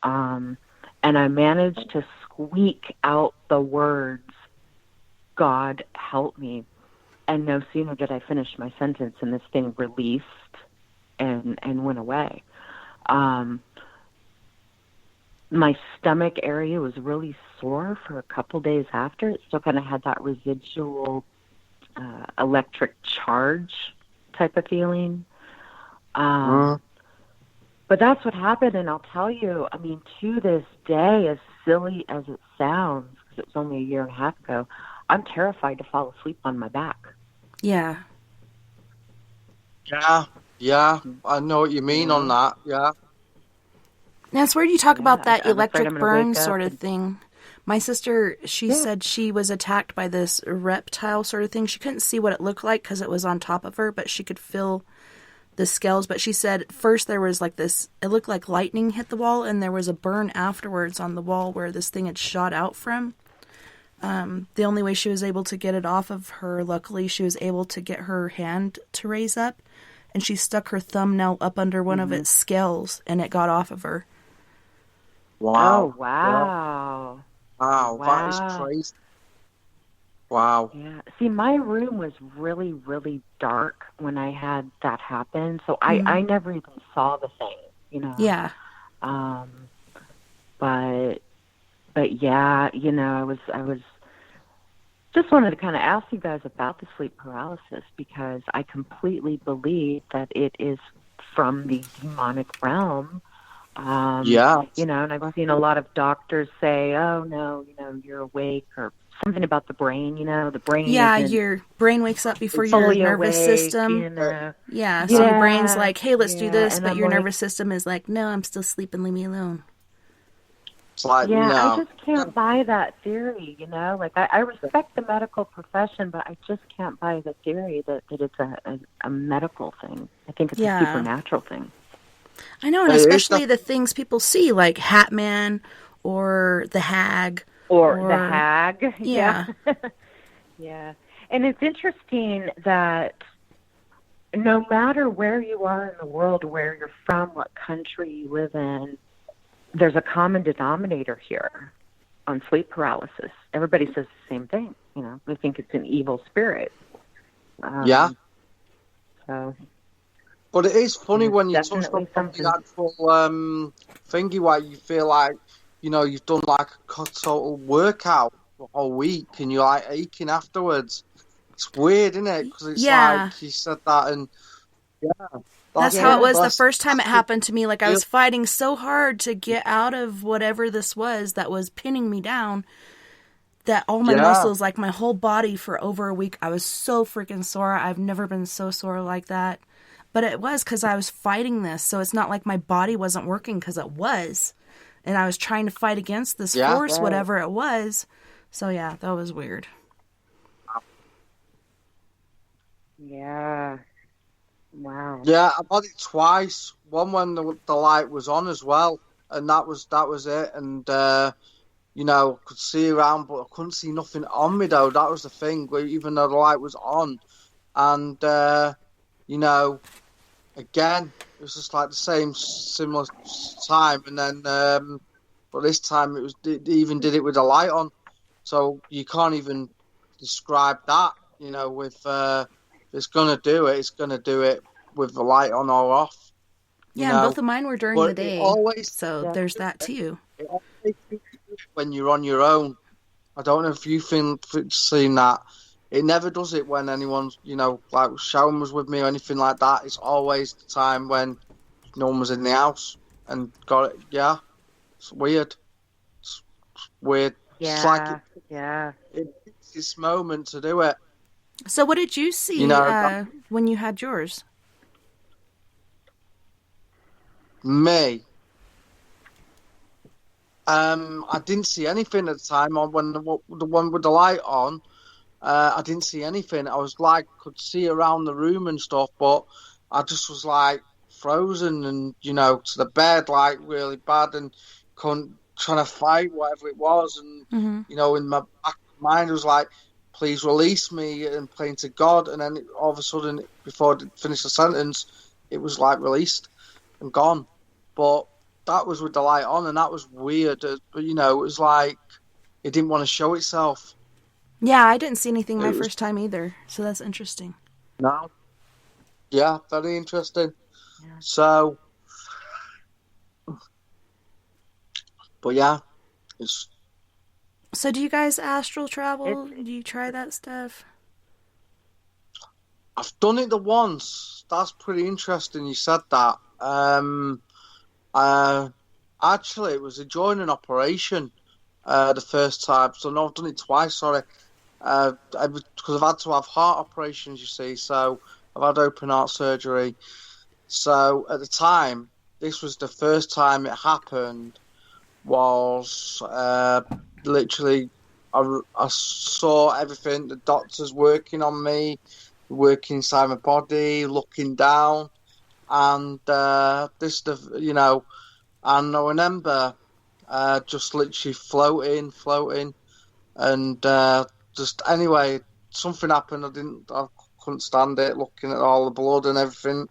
And I managed to squeak out the words, "God help me." And no sooner did I finish my sentence and this thing released and went away. My stomach area was really sore for a couple days after. It still kind of had that residual electric charge type of feeling. But that's what happened, and I'll tell you, I mean, to this day, as silly as it sounds, because it was only a year and a half ago, I'm terrified to fall asleep on my back. Yeah. Yeah, I know what you mean on that, yeah. That's where you talk about that I'm afraid electric I'm gonna burn wake up sort of and- thing. My sister, she said she was attacked by this reptile sort of thing. She couldn't see what it looked like because it was on top of her, but she could feel the scales. But she said first there was like this, it looked like lightning hit the wall, and there was a burn afterwards on the wall where this thing had shot out from. The only way she was able to get it off of her, luckily, she was able to get her hand to raise up, and she stuck her thumbnail up under one of its scales, and it got off of her. Wow. Oh, wow. Wow, that is crazy. Wow. Yeah. See, my room was really, really dark when I had that happen, so I never even saw the thing, you know. Yeah. But yeah, you know, I was just wanted to kind of ask you guys about the sleep paralysis, because I completely believe that it is from the demonic realm. Yeah. You know, and I've seen a lot of doctors say, "Oh no, you know, you're awake," or something about the brain. You know, the brain. Yeah, isn't your brain wakes up before your fully nervous awake, system. you know. Yeah, so your brain's Yeah, like, hey, let's do this, and but I'm your like, nervous system is like, no, I'm still sleeping, leave me alone. It's like, yeah, no. I just can't buy that theory, you know? Like, I respect the medical profession, but I just can't buy the theory that it's a medical thing. I think it's a supernatural thing. I know, and especially the things people see, like Hat Man or the Hag. Or the Hag. Yeah. Yeah. And it's interesting that no matter where you are in the world, where you're from, what country you live in, there's a common denominator here on sleep paralysis. Everybody says the same thing. You know, they think it's an evil spirit. Yeah. So, but it is funny when you touch definitely on the actual thingy where you feel like, you know, you've done like a total workout the whole week and you're like aching afterwards. It's weird, isn't it? Because it's like you said that, and that's how it was the first time it happened to me. Like, I was fighting so hard to get out of whatever this was that was pinning me down, that all my muscles, like my whole body for over a week, I was so freaking sore. I've never been so sore like that. But it was because I was fighting this, so it's not like my body wasn't working, because it was. And I was trying to fight against this force, whatever it was. So, yeah, that was weird. Yeah. Wow. Yeah, I had it twice. One when the light was on as well, and that was it. And you know, could see around, but I couldn't see nothing on me though. That was the thing. Even though the light was on, and you know, again, it was just like the similar time. And then, but this time it even did it with the light on. So you can't even describe that. You know, with if it's gonna do it, it's gonna do it with the light on or off. Yeah, and both of mine were during the day, so there's that too. It always when you're on your own. I don't know if you've seen that. It never does it when anyone's, you know, like Sharon was with me or anything like that. It's always the time when no one was in the house and got it. Yeah, it's weird. It's weird. Yeah, it's like it's this moment to do it. So what did you see when you had yours? Me. I didn't see anything at the time. When the one with the light on, I didn't see anything. I was like, could see around the room and stuff, but I just was like frozen and, you know, to the bed, like really bad and couldn't trying to fight whatever it was. And, you know, in my back of my mind, it was like, please release me and praying to God. And then all of a sudden, before I finished the sentence, it was like released and gone. But that was with the light on, and that was weird. But, you know, it was like it didn't want to show itself. Yeah, I didn't see anything my first time either, so that's interesting. No. Yeah, very interesting. Yeah. So, but yeah, it's. So do you guys astral travel? Do you try that stuff? I've done it the once. That's pretty interesting. You said that. Actually, it was during an operation. The first time, so no, I've done it twice. Sorry, because I've had to have heart operations. You see, so I've had open heart surgery. So at the time, this was the first time it happened. Was literally, I saw everything. The doctors working on me, working inside my body, looking down, and you know, and I remember just literally floating, and just anyway, something happened. I couldn't stand it. Looking at all the blood and everything,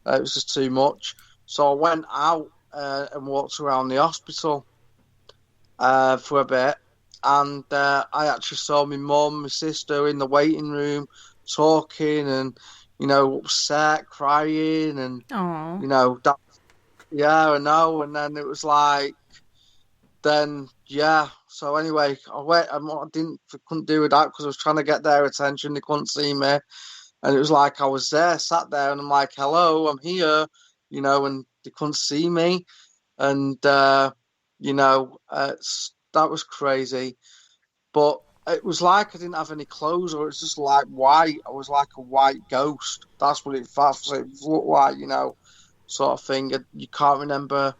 it was just too much. So I went out and walked around the hospital for a bit, and I actually saw my mum, my sister in the waiting room talking, and you know, upset, crying, and Aww. you know that. Yeah, I know. And then it was like, then yeah. So anyway, I couldn't do with that because I was trying to get their attention. They couldn't see me, and it was like I was there, sat there, and I'm like, "Hello, I'm here," you know, and they couldn't see me, and you know, that was crazy. But it was like I didn't have any clothes, or it's just like white. I was like a white ghost. That's what it looked like, you know, sort of thing. You can't remember,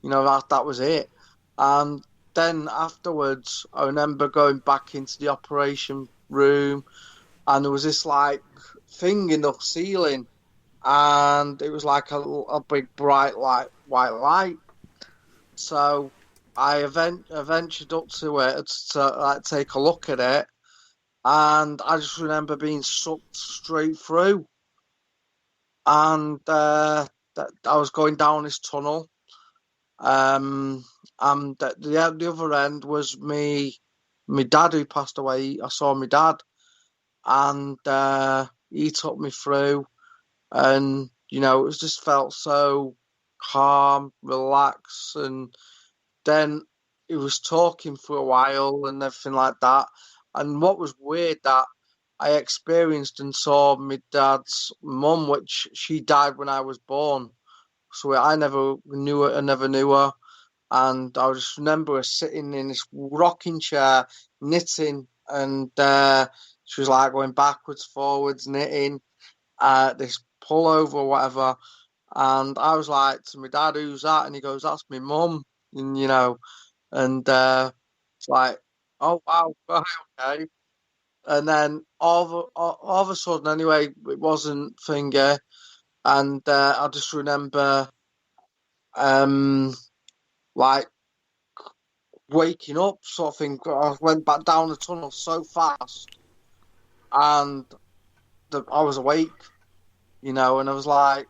you know, that was it. And then afterwards, I remember going back into the operation room, and there was this like thing in the ceiling, and it was like a big bright light, white light. So I ventured up to it to like take a look at it, and I just remember being sucked straight through, and I was going down this tunnel. And the other end was my dad who passed away. I saw my dad, and he took me through, and you know, it just felt so calm, relaxed, and then he was talking for a while and everything like that. And what was weird that I experienced and saw my dad's mum, which she died when I was born. So I never knew her. I never knew her. And I just remember her sitting in this rocking chair, knitting, and she was like going backwards, forwards, knitting, this pullover or whatever. And I was like to my dad, "Who's that?" And he goes, "That's my mum." And you know, and it's like, "Oh wow, right, okay." And then all of a sudden, anyway, it wasn't Finger, and I just remember, like waking up, sort of thing. I went back down the tunnel so fast, and I was awake, you know, and I was like,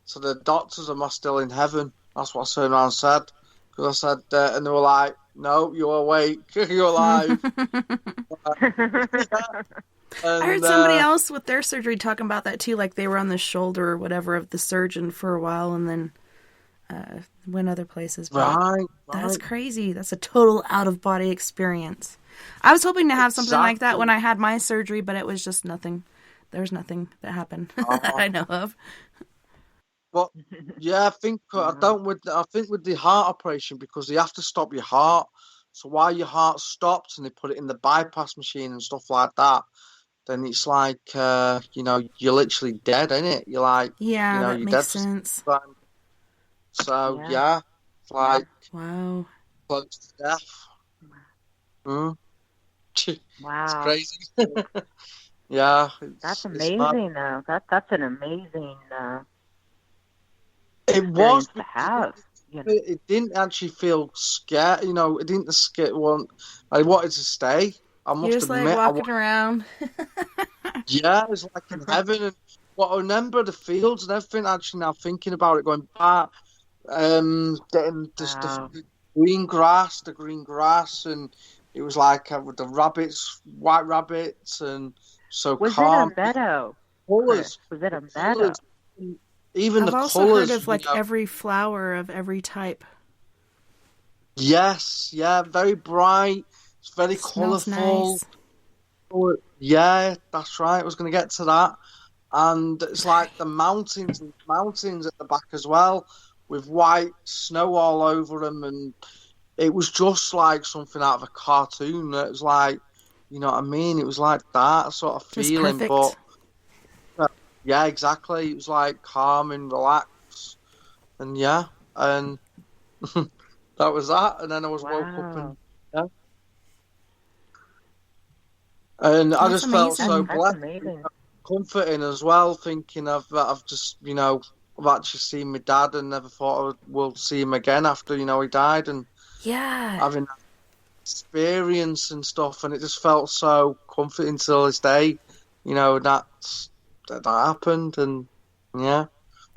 "So the doctors, am I still in heaven?" That's what I turned around and said, because I said, and they were like, "No, you're awake, you're alive." And, I heard somebody else with their surgery talking about that too, like they were on the shoulder or whatever of the surgeon for a while and then went other places. But right. That's crazy. That's a total out-of-body experience. I was hoping to have something like that when I had my surgery, but it was just nothing. There's nothing that happened that I know of. But yeah, I think with the heart operation, because they have to stop your heart. So while your heart stops and they put it in the bypass machine and stuff like that, then it's like you know, you're literally dead, isn't it? You're like, yeah, you know, that you're makes dead. sense. So yeah, it's like wow, close to death. Mm. Wow. It's crazy. Yeah, That's it's mad. amazing, though. That's an amazing It experience was, to because have. You know. it didn't actually feel scared. You know, it didn't scare one. I wanted to stay. I You're must just like admit, walking around. yeah, it was like in heaven. And what I remember the fields and everything. Actually, now thinking about it, going back, getting just Wow. the green grass, and it was like with the rabbits, white rabbits, and so Was calm. it a meadow, Chris? Colours, Was it the a meadow? colours, even the I've also heard colours. of like every flower of every type. Yes, yeah, very bright. It's very It smells colourful. nice. Yeah, that's right. I was going to get to that. And it's like the mountains at the back as well, with white snow all over them, and it was just like something out of a cartoon. It was like, you know what I mean? It was like that sort of Just feeling, perfect. but yeah, exactly. It was like calm and relaxed, and yeah, and that was that. And then I was woke up, and Wow. yeah, and I That's just felt so amazing. That's blessed, amazing. comforting as well, thinking I've just, you know, I've actually seen my dad and never thought I will see him again after, you know, he died, and Yeah. having that experience and stuff, and it just felt so comforting till this day, you know, that happened, and yeah,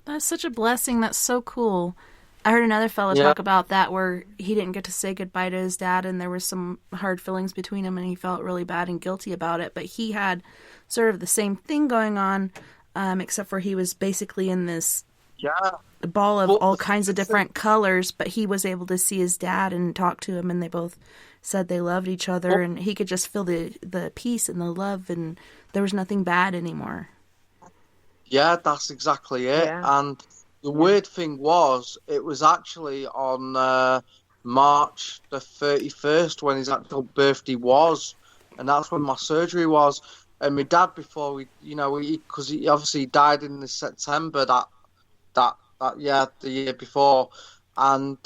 That's such a blessing. That's so cool. I heard another fella yeah, talk about that where he didn't get to say goodbye to his dad and there was some hard feelings between him and he felt really bad and guilty about it. But he had sort of the same thing going on, except for he was basically in this yeah. ball of But all the kinds of thing, different colors, but he was able to see his dad and talk to him and they both said they loved each other but and he could just feel the peace and the love and there was nothing bad anymore. yeah, that's exactly it. Yeah. And the Yeah. weird thing was, it was actually on March the 31st when his actual birthday was, and that's when my surgery was. And my dad, before we, you know, because he obviously died in the September that the year before, and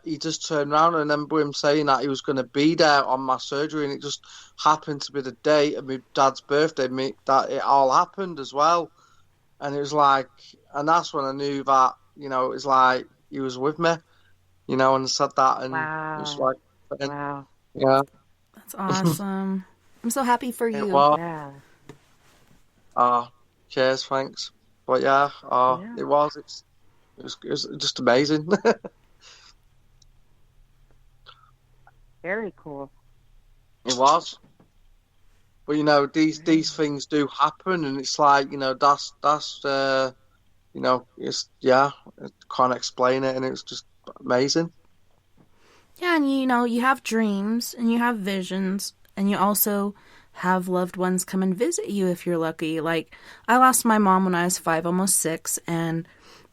he just turned around. And I remember him saying that he was going to be there on my surgery, and it just happened to be the date of my dad's birthday, that it all happened as well. And it was like, and that's when I knew that, you know, it was like he was with me, you know, and I said that, and it was Wow. like, Wow. yeah, That's awesome. I'm so happy for it you. was. Yeah. Cheers, thanks. But yeah, Yeah. it was. It was just amazing. Very cool. It was. But you know, these things do happen, and it's like, you know, that's you know, it's, yeah, I can't explain it, and it's just amazing. Yeah, and you know, you have dreams and you have visions, and you also have loved ones come and visit you if you're lucky. Like, I lost my mom when I was 5, almost 6, and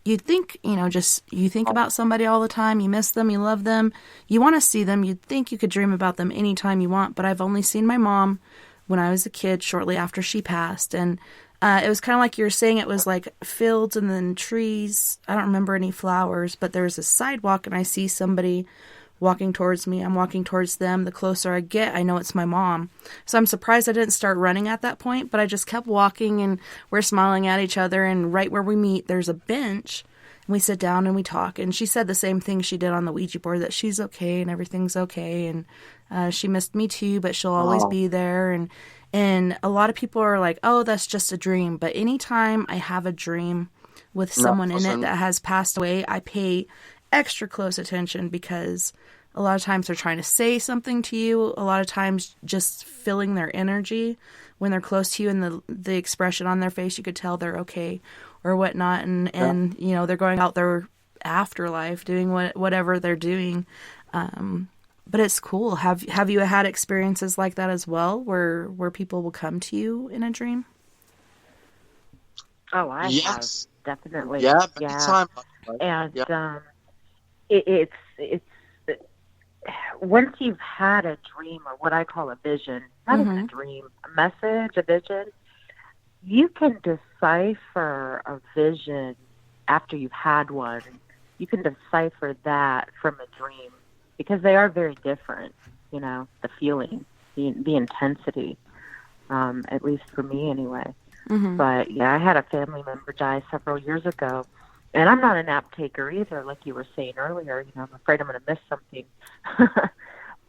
you'd think, you know, just you think about somebody all the time, you miss them, you love them, you want to see them, you'd think you could dream about them anytime you want, but I've only seen my mom when I was a kid shortly after she passed, and it was kind of like you were saying, it was like fields and then trees. I don't remember any flowers, but there was a sidewalk and I see somebody walking towards me. I'm walking towards them. The closer I get, I know it's my mom. So I'm surprised I didn't start running at that point, but I just kept walking and we're smiling at each other. And right where we meet, there's a bench and we sit down and we talk. And she said the same thing she did on the Ouija board, that she's okay and everything's okay. And she missed me too, but she'll always be there. And a lot of people are like, oh, that's just a dream. But anytime I have a dream with someone in it that has passed away, I pay extra close attention because a lot of times they're trying to say something to you. A lot of times just feeling their energy when they're close to you and the expression on their face, you could tell they're okay or whatnot. And you know, they're going out their afterlife doing whatever they're doing. But it's cool. Have you had experiences like that as well, where people will come to you in a dream? Oh, I Yes. have, definitely. Yeah, big Yeah. time. And Yeah. it's once you've had a dream, or what I call a vision, not even a dream, a message, a vision, you can decipher a vision after you've had one. You can decipher that from a dream because they are very different, you know, the feeling. the intensity, at least for me anyway. Mm-hmm. But yeah, I had a family member die several years ago, and I'm not a nap taker either, like you were saying earlier. You know, I'm afraid I'm going to miss something.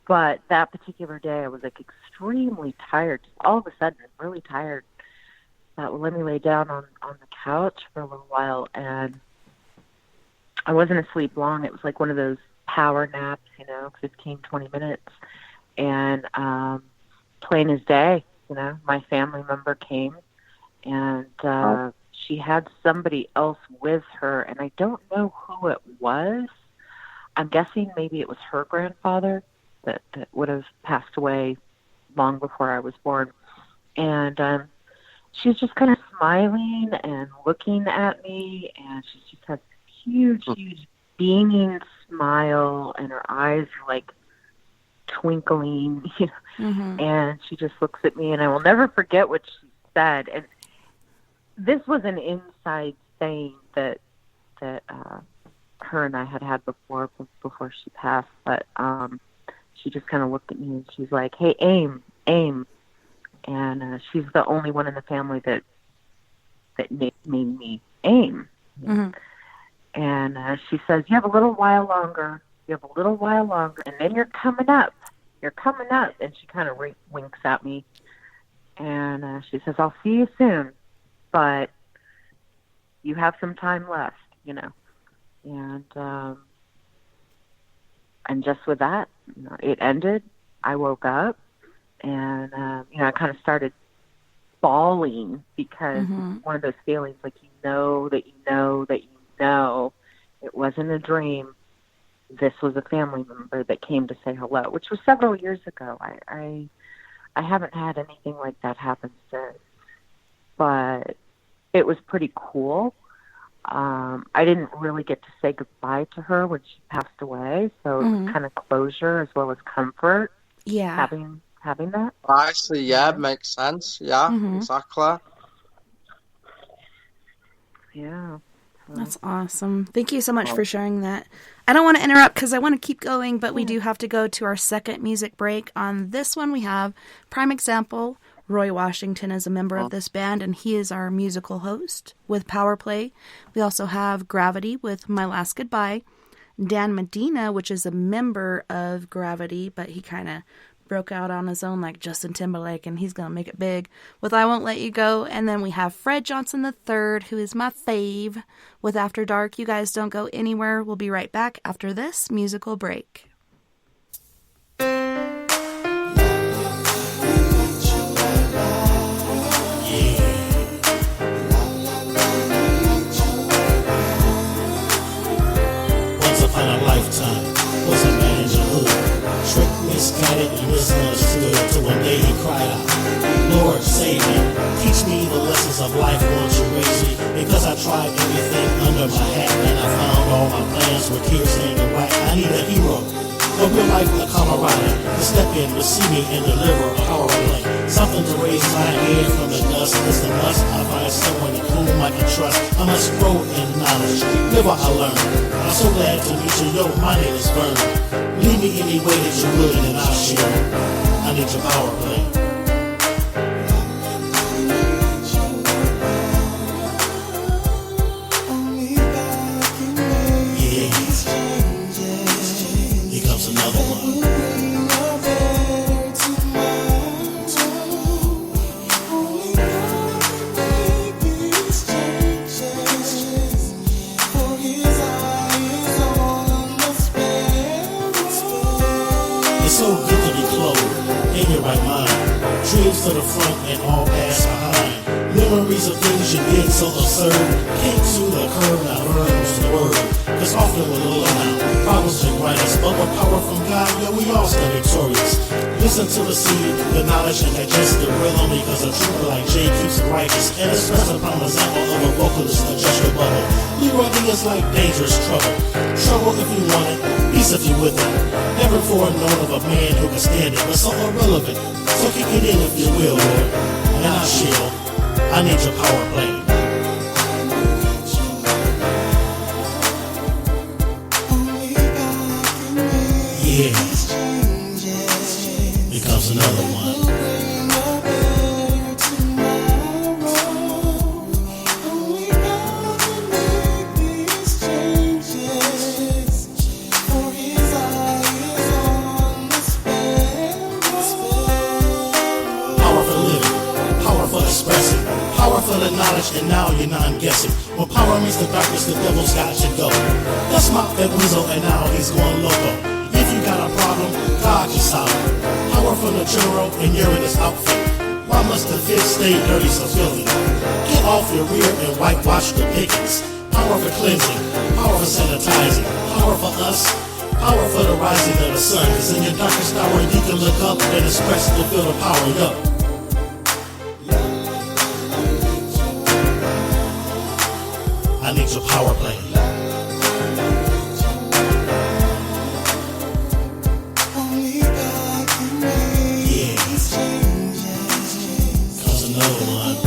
But that particular day, I was like extremely tired, just all of a sudden, really tired. Let me lay down on the couch for a little while, and I wasn't asleep long. It was like one of those power naps, 15, 20 minutes. And plain as day, my family member came, and she had somebody else with her, and I don't know who it was. I'm guessing maybe it was her grandfather that would have passed away long before I was born. And she was just kind of smiling and looking at me, and she just had this huge beaming smile, and her eyes were like twinkling, Mm-hmm. and she just looks at me, and I will never forget what she said. And this was an inside saying that her and I had before she passed, but she just kind of looked at me and she's like, "Hey, aim." And she's the only one in the family that made me aim. Mm-hmm. And she says, "You have a little while longer. And then you're coming up. And she kind of winks at me. And she says, "I'll see you soon, but you have some time left, And just with that, it ended. I woke up, and I kind of started bawling because Mm-hmm. one of those feelings like that it wasn't a dream. This was a family member that came to say hello, which was several years ago. I haven't had anything like that happen since, but it was pretty cool. I didn't really get to say goodbye to her when she passed away, so it was kind of closure as well as comfort. Yeah. Having that. I see, yeah, makes sense. Yeah, exactly. Yeah. That's awesome. Thank you so much for sharing that. I don't want to interrupt because I want to keep going, but we do have to go to our second music break. On this one, we have Prime Example. Roy Washington is a member of this band, and he is our musical host with Power Play. We also have Gravity with My Last Goodbye. Dan Medina, which is a member of Gravity, but he kind of broke out on his own like Justin Timberlake, and he's going to make it big with I Won't Let You Go. And then we have Fred Johnson III, who is my fave, with After Dark. You guys don't go anywhere. We'll be right back after this musical break. Misguided and misunderstood till one day he cried out, "Lord, save me. Teach me the lessons of life, won't you raise me? Because I tried everything under my hat, and I found all my plans were tears in the white. I need a hero, a real life camaraderie, to step in, receive me, and deliver a power play. Something to raise my head from the dust. It's the must. I find someone in whom I can trust. I must grow in knowledge, live what I learn. I'm so glad to meet you. Yo, my name is Vern. Lead me any way that you would, and I'll share. I need your power play." Yeah. Here comes another one. It's so good to be clothed in your right mind. Dreams to the front and all past behind. Memories of things you did so absurd. Came to the curb, now burns the word. Cause often we're low now, problems and us, but with power from God, yeah, we all stand victorious. Listen to the seed, the knowledge, and digest the rhythm, because a trooper like Jay keeps it righteous. And it's just a prime example of a vocalist, adjust your bubble. Leroy D is like dangerous trouble. Trouble if you want it, peace if you with it. Never foreknown of a man who can stand it, but so irrelevant. So kick it in if you will, Lord. And I shall. I need your power play. Yeah. Here comes comes another one. Powerful in knowledge, and now you're not guessing. When power meets the darkness, the devil's got you go. Let's mock that weasel, and now he's going loco. If you got a problem, God can solve it. Power from the general, and you're in his outfit. Why must the fifth stay dirty so filthy? Get off your rear and whitewash the pickings. Power for cleansing, power for sanitizing, power for us, power for the rising of the sun. Cause in your darkest hour, you can look up and express to feel the power up. I need your power play. Yeah. Comes another one.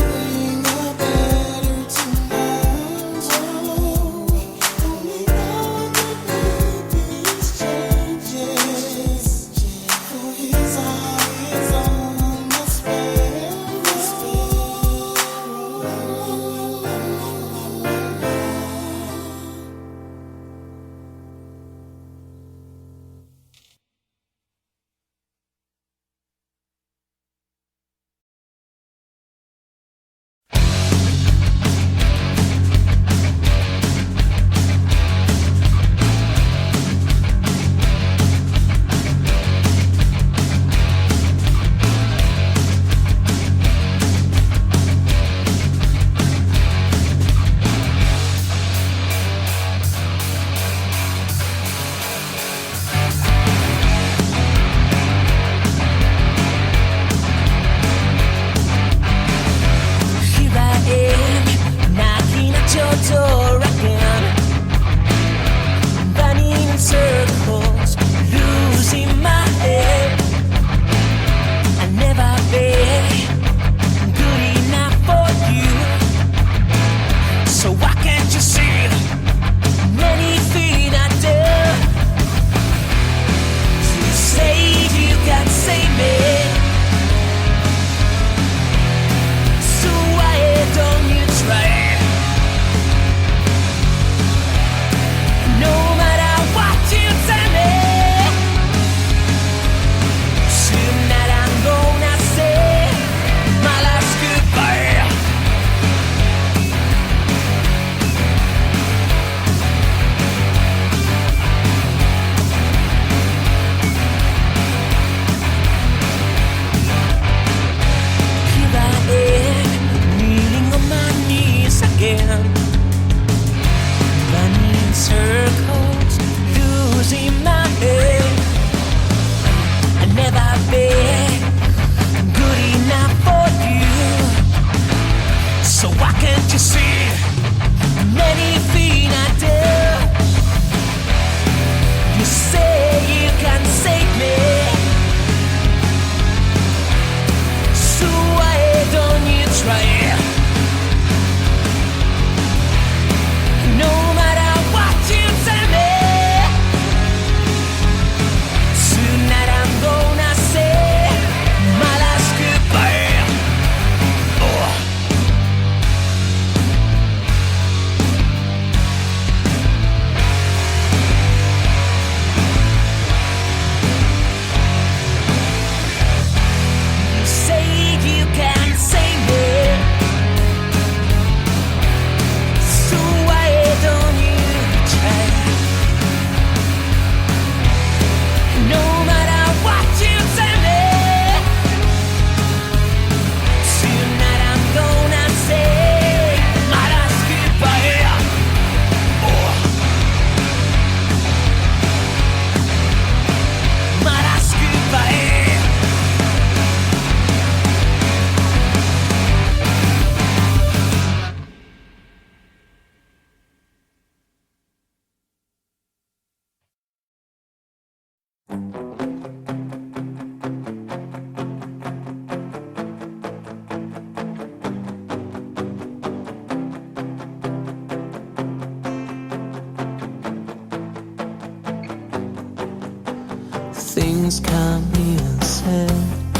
Things can't be unsaid.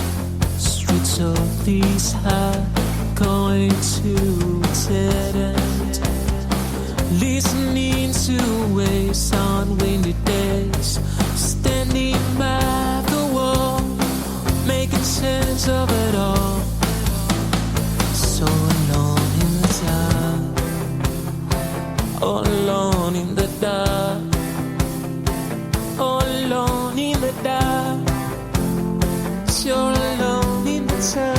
So these are going to dead end. Listening to waves on windy days, standing by the wall, making sense of it all. So alone in the dark, all alone in the dark, all alone in the dark. You're alone in the dark.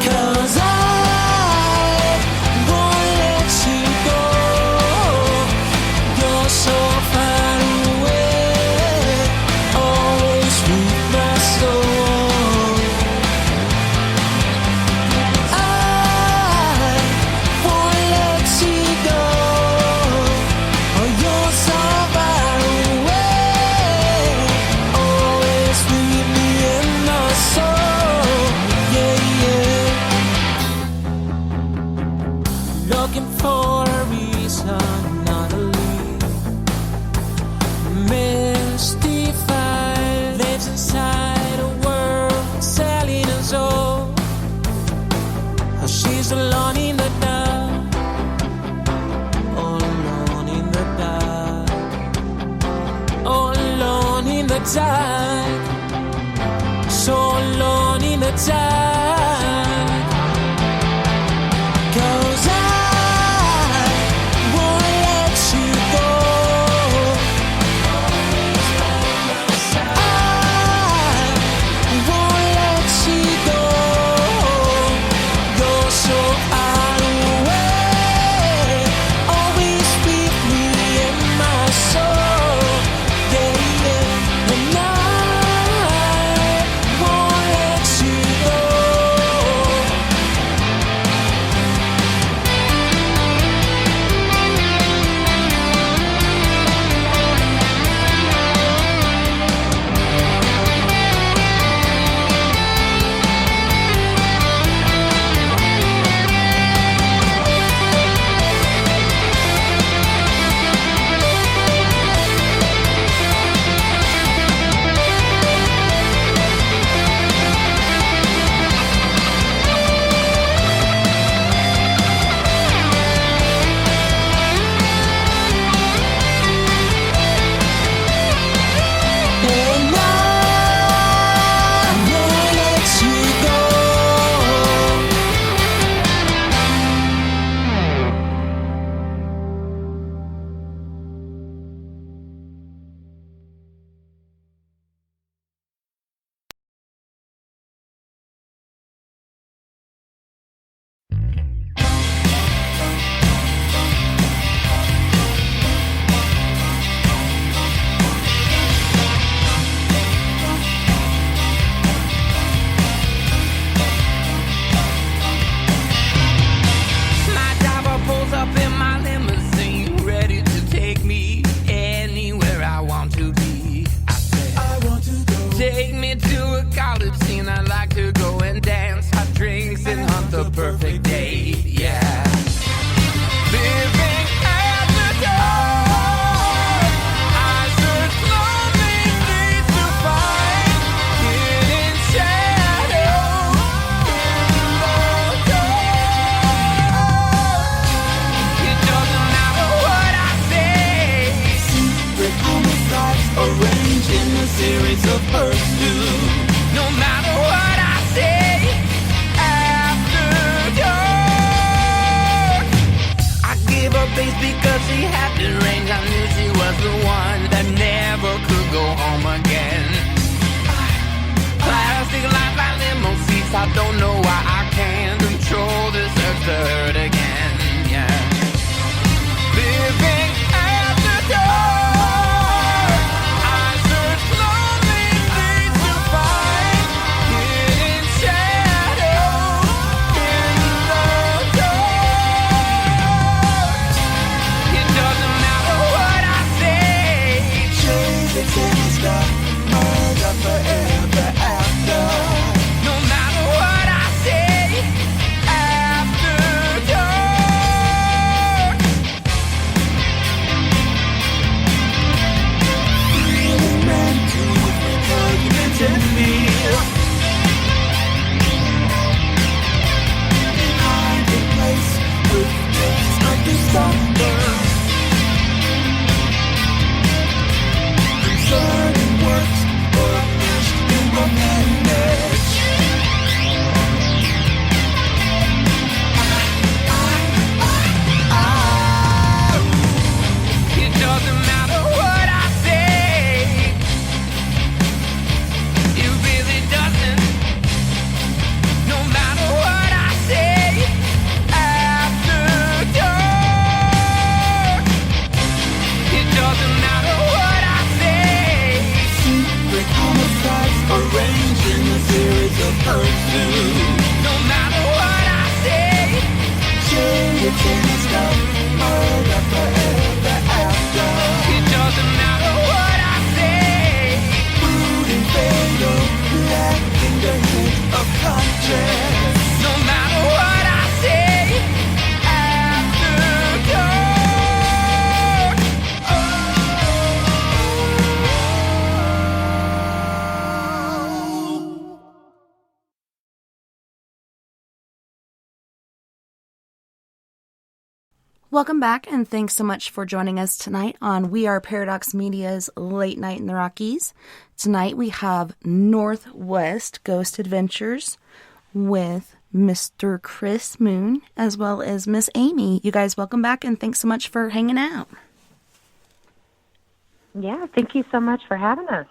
'Cause I won't let you go. You're so far away, always with my soul. I won't let you go. Oh, you're so far away, always with me in my soul. Yeah, yeah. Looking for a reason, not a lead. Mystified, lives inside a world selling us all. Oh, she's alone in the dark, all alone in the dark, all alone in the dark, so alone in the dark. 'Cause I won't let you go. I won't let you go. You're so far away, always with me in my soul. Yeah, yeah. And I won't let you go. And I won't let you go. My driver pulls up in my limousine, ready to take me anywhere I want to be. I say, I want to go. Take me to a college scene. I'd like to go and dance, have drinks, and hunt the perfect day. Yeah. Living at the dark, I search lonely streets to find hidden shadows in the dark. It doesn't matter what I say. Secret homicides arranged in a series of pursuits. No matter what I say, after dark, I gave her base because she had the range. I knew she was the one that never could go home again. Plastic life like limo seats. I don't know why I can't control this urge to hurt again. Yeah. Living at the dark, I search lonely streets to find hidden shadows in the dark. It doesn't matter what I say. Change the sky. conscience. No matter what I say after dark. Welcome back, and thanks so much for joining us tonight on We Are Paradox Media's Late Night in the Rockies. Tonight we have Northwest Ghost Adventures with Mr. Kriss Moon, as well as Miss Amy. You guys, welcome back, and thanks so much for hanging out. Yeah, thank you so much for having us.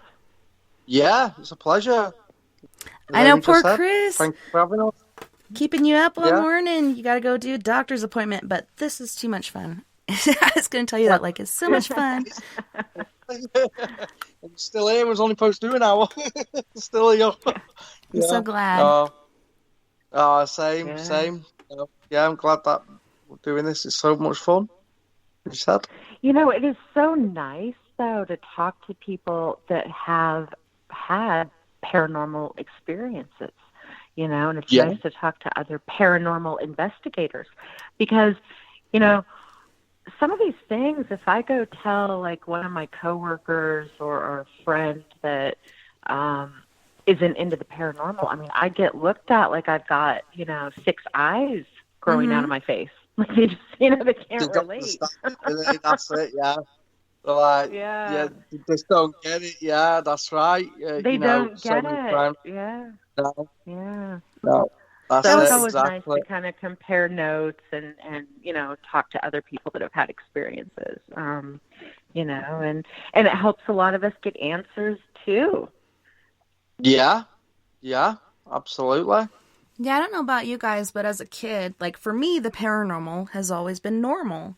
Yeah, it's a pleasure. I know, poor Kriss. Thanks for having us. Keeping you up all morning. You got to go do a doctor's appointment, but this is too much fun. I was going to tell you that, like, it's so much fun. I'm still here. I was only supposed to do an hour. Still here. I'm so glad. Same. I'm glad that we're doing this. It's so much fun. You said. You know, it is so nice, though, to talk to people that have had paranormal experiences. You know, and it's nice to talk to other paranormal investigators because, you know, some of these things, if I go tell like one of my coworkers or a friend that isn't into the paranormal, I mean, I get looked at like I've got, you know, 6 eyes growing out of my face. Like they just, you know, they can't relate. That's it, yeah. Like, they just don't get it. Yeah, that's right. They don't get it. Yeah. No. Yeah. No. That's so it's it, always exactly. nice to kind of compare notes and, you know, talk to other people that have had experiences, you know, and it helps a lot of us get answers too. Yeah, absolutely. Yeah, I don't know about you guys, but as a kid, like for me, the paranormal has always been normal.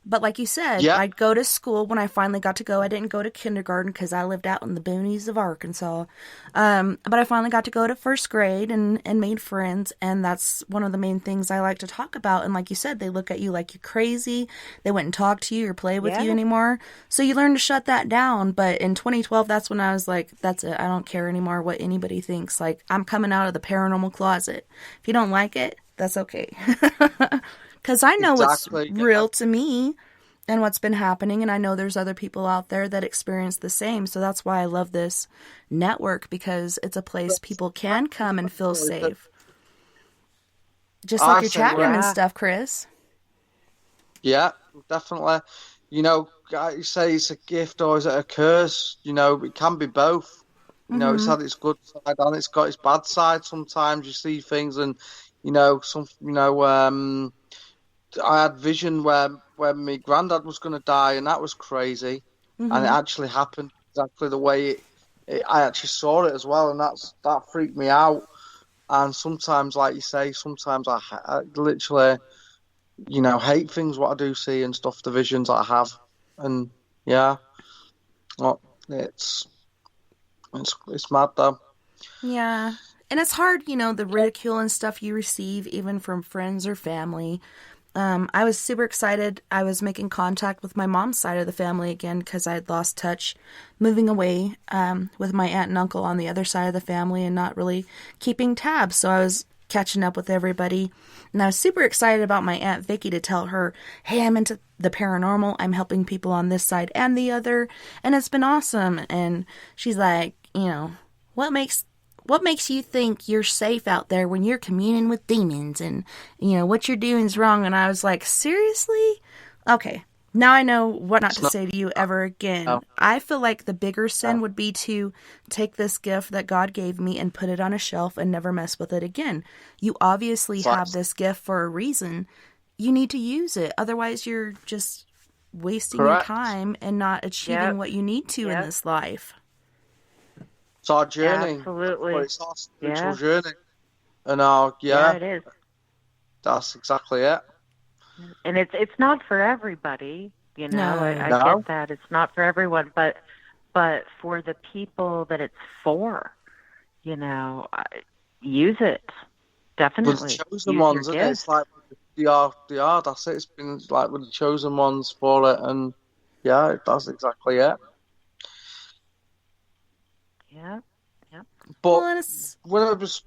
But like you said, I'd go to school when I finally got to go. I didn't go to kindergarten because I lived out in the boonies of Arkansas. But I finally got to go to first grade and made friends. And that's one of the main things I like to talk about. And like you said, they look at you like you're crazy. They wouldn't talk to you or play with you anymore. So you learn to shut that down. But in 2012, that's when I was like, that's it. I don't care anymore what anybody thinks. Like, I'm coming out of the paranormal closet. If you don't like it, that's okay. Because I know what's real to me and what's been happening, and I know there's other people out there that experience the same. So that's why I love this network, because it's a place people can come and feel safe. Just like your chat room and stuff, Kriss. Yeah, definitely. You know, you say it's a gift or is it a curse? You know, it can be both. You know, it's had its good side and it's got its bad side. Sometimes you see things and, I had vision where my granddad was going to die, and that was crazy. And it actually happened exactly the way I actually saw it as well, and that freaked me out. And sometimes, like you say, sometimes I literally, you know, hate things what I do see and stuff, the visions I have. And it's mad though. Yeah. And it's hard, you know, the ridicule and stuff you receive even from friends or family. I was super excited. I was making contact with my mom's side of the family again because I had lost touch moving away with my aunt and uncle on the other side of the family and not really keeping tabs. So I was catching up with everybody. And I was super excited about my Aunt Vicky to tell her, hey, I'm into the paranormal. I'm helping people on this side and the other. And it's been awesome. And she's like, you know, what makes you think you're safe out there when you're communing with demons and, you know, what you're doing is wrong? And I was like, seriously? Okay. Now I know what not to say to you ever again. No. I feel like the bigger sin would be to take this gift that God gave me and put it on a shelf and never mess with it again. You obviously have this gift for a reason. You need to use it. Otherwise, you're just wasting your time and not achieving what you need to in this life. It's our journey. Absolutely. It's our spiritual journey. And it is. That's exactly it. And it's not for everybody, you know. No. I get that. It's not for everyone, but for the people that it's for, you know, use it. Definitely. With the chosen ones, isn't it? It's like they are. That's it. It's been like with the chosen ones for it, and that's exactly it. Yeah. But when I was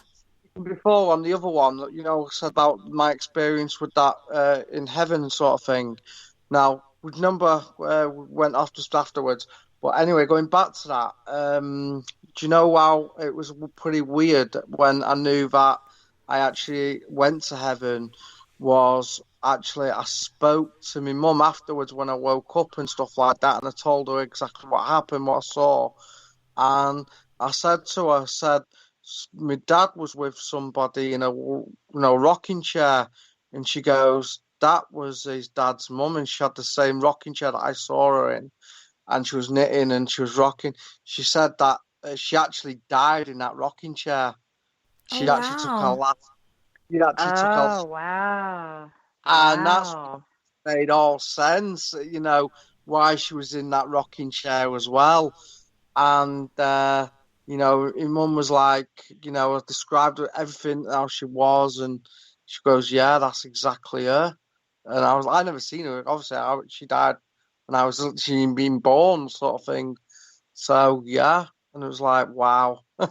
before on the other one, you know, said about my experience with that in heaven sort of thing. Now, we remember we went off just afterwards. But anyway, going back to that, do you know how it was pretty weird when I knew that I actually went to heaven? Was actually I spoke to my mum afterwards when I woke up and stuff like that, and I told her exactly what happened, what I saw, and I said to her, I said, my dad was with somebody in a rocking chair, and she goes, that was his dad's mum, and she had the same rocking chair that I saw her in, and she was knitting and she was rocking. She said that she actually died in that rocking chair. Oh, She actually took her wow. last. She actually took her, Oh, wow. and that's Wow. made all sense. You know why she was in that rocking chair as well. And you know, my mum was like, you know, I described everything how she was, and she goes, "Yeah, that's exactly her." And I never seen her. Obviously, she died when she been born, sort of thing. So yeah, and it was like, wow, and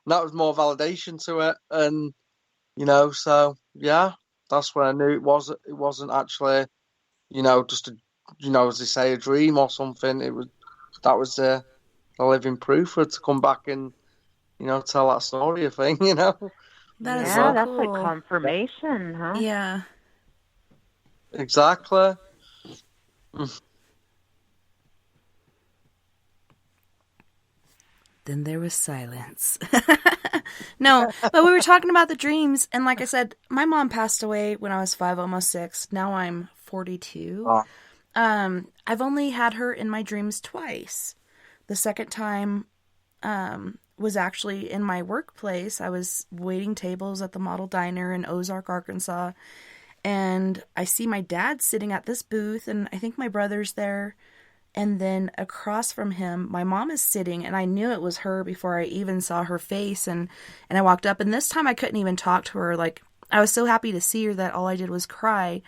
that was more validation to it, and you know, so yeah, that's when I knew it wasn't actually, you know, just a, you know, as they say, a dream or something. That was a living proof for her to come back and, you know, tell that story, I think, you know, That is as Yeah, so well. that's like cool. confirmation, huh? Yeah. Exactly. Then there was silence. No, but we were talking about the dreams, and like I said, my mom passed away when I was 5, almost 6. Now I'm 42. Oh, I've only had her in my dreams twice. The second time was actually in my workplace. I was waiting tables at the Model Diner in Ozark, Arkansas, and I see my dad sitting at this booth, and I think my brother's there. And then across from him, my mom is sitting, and I knew it was her before I even saw her face. And I walked up, and this time I couldn't even talk to her. Like, I was so happy to see her that all I did was cry.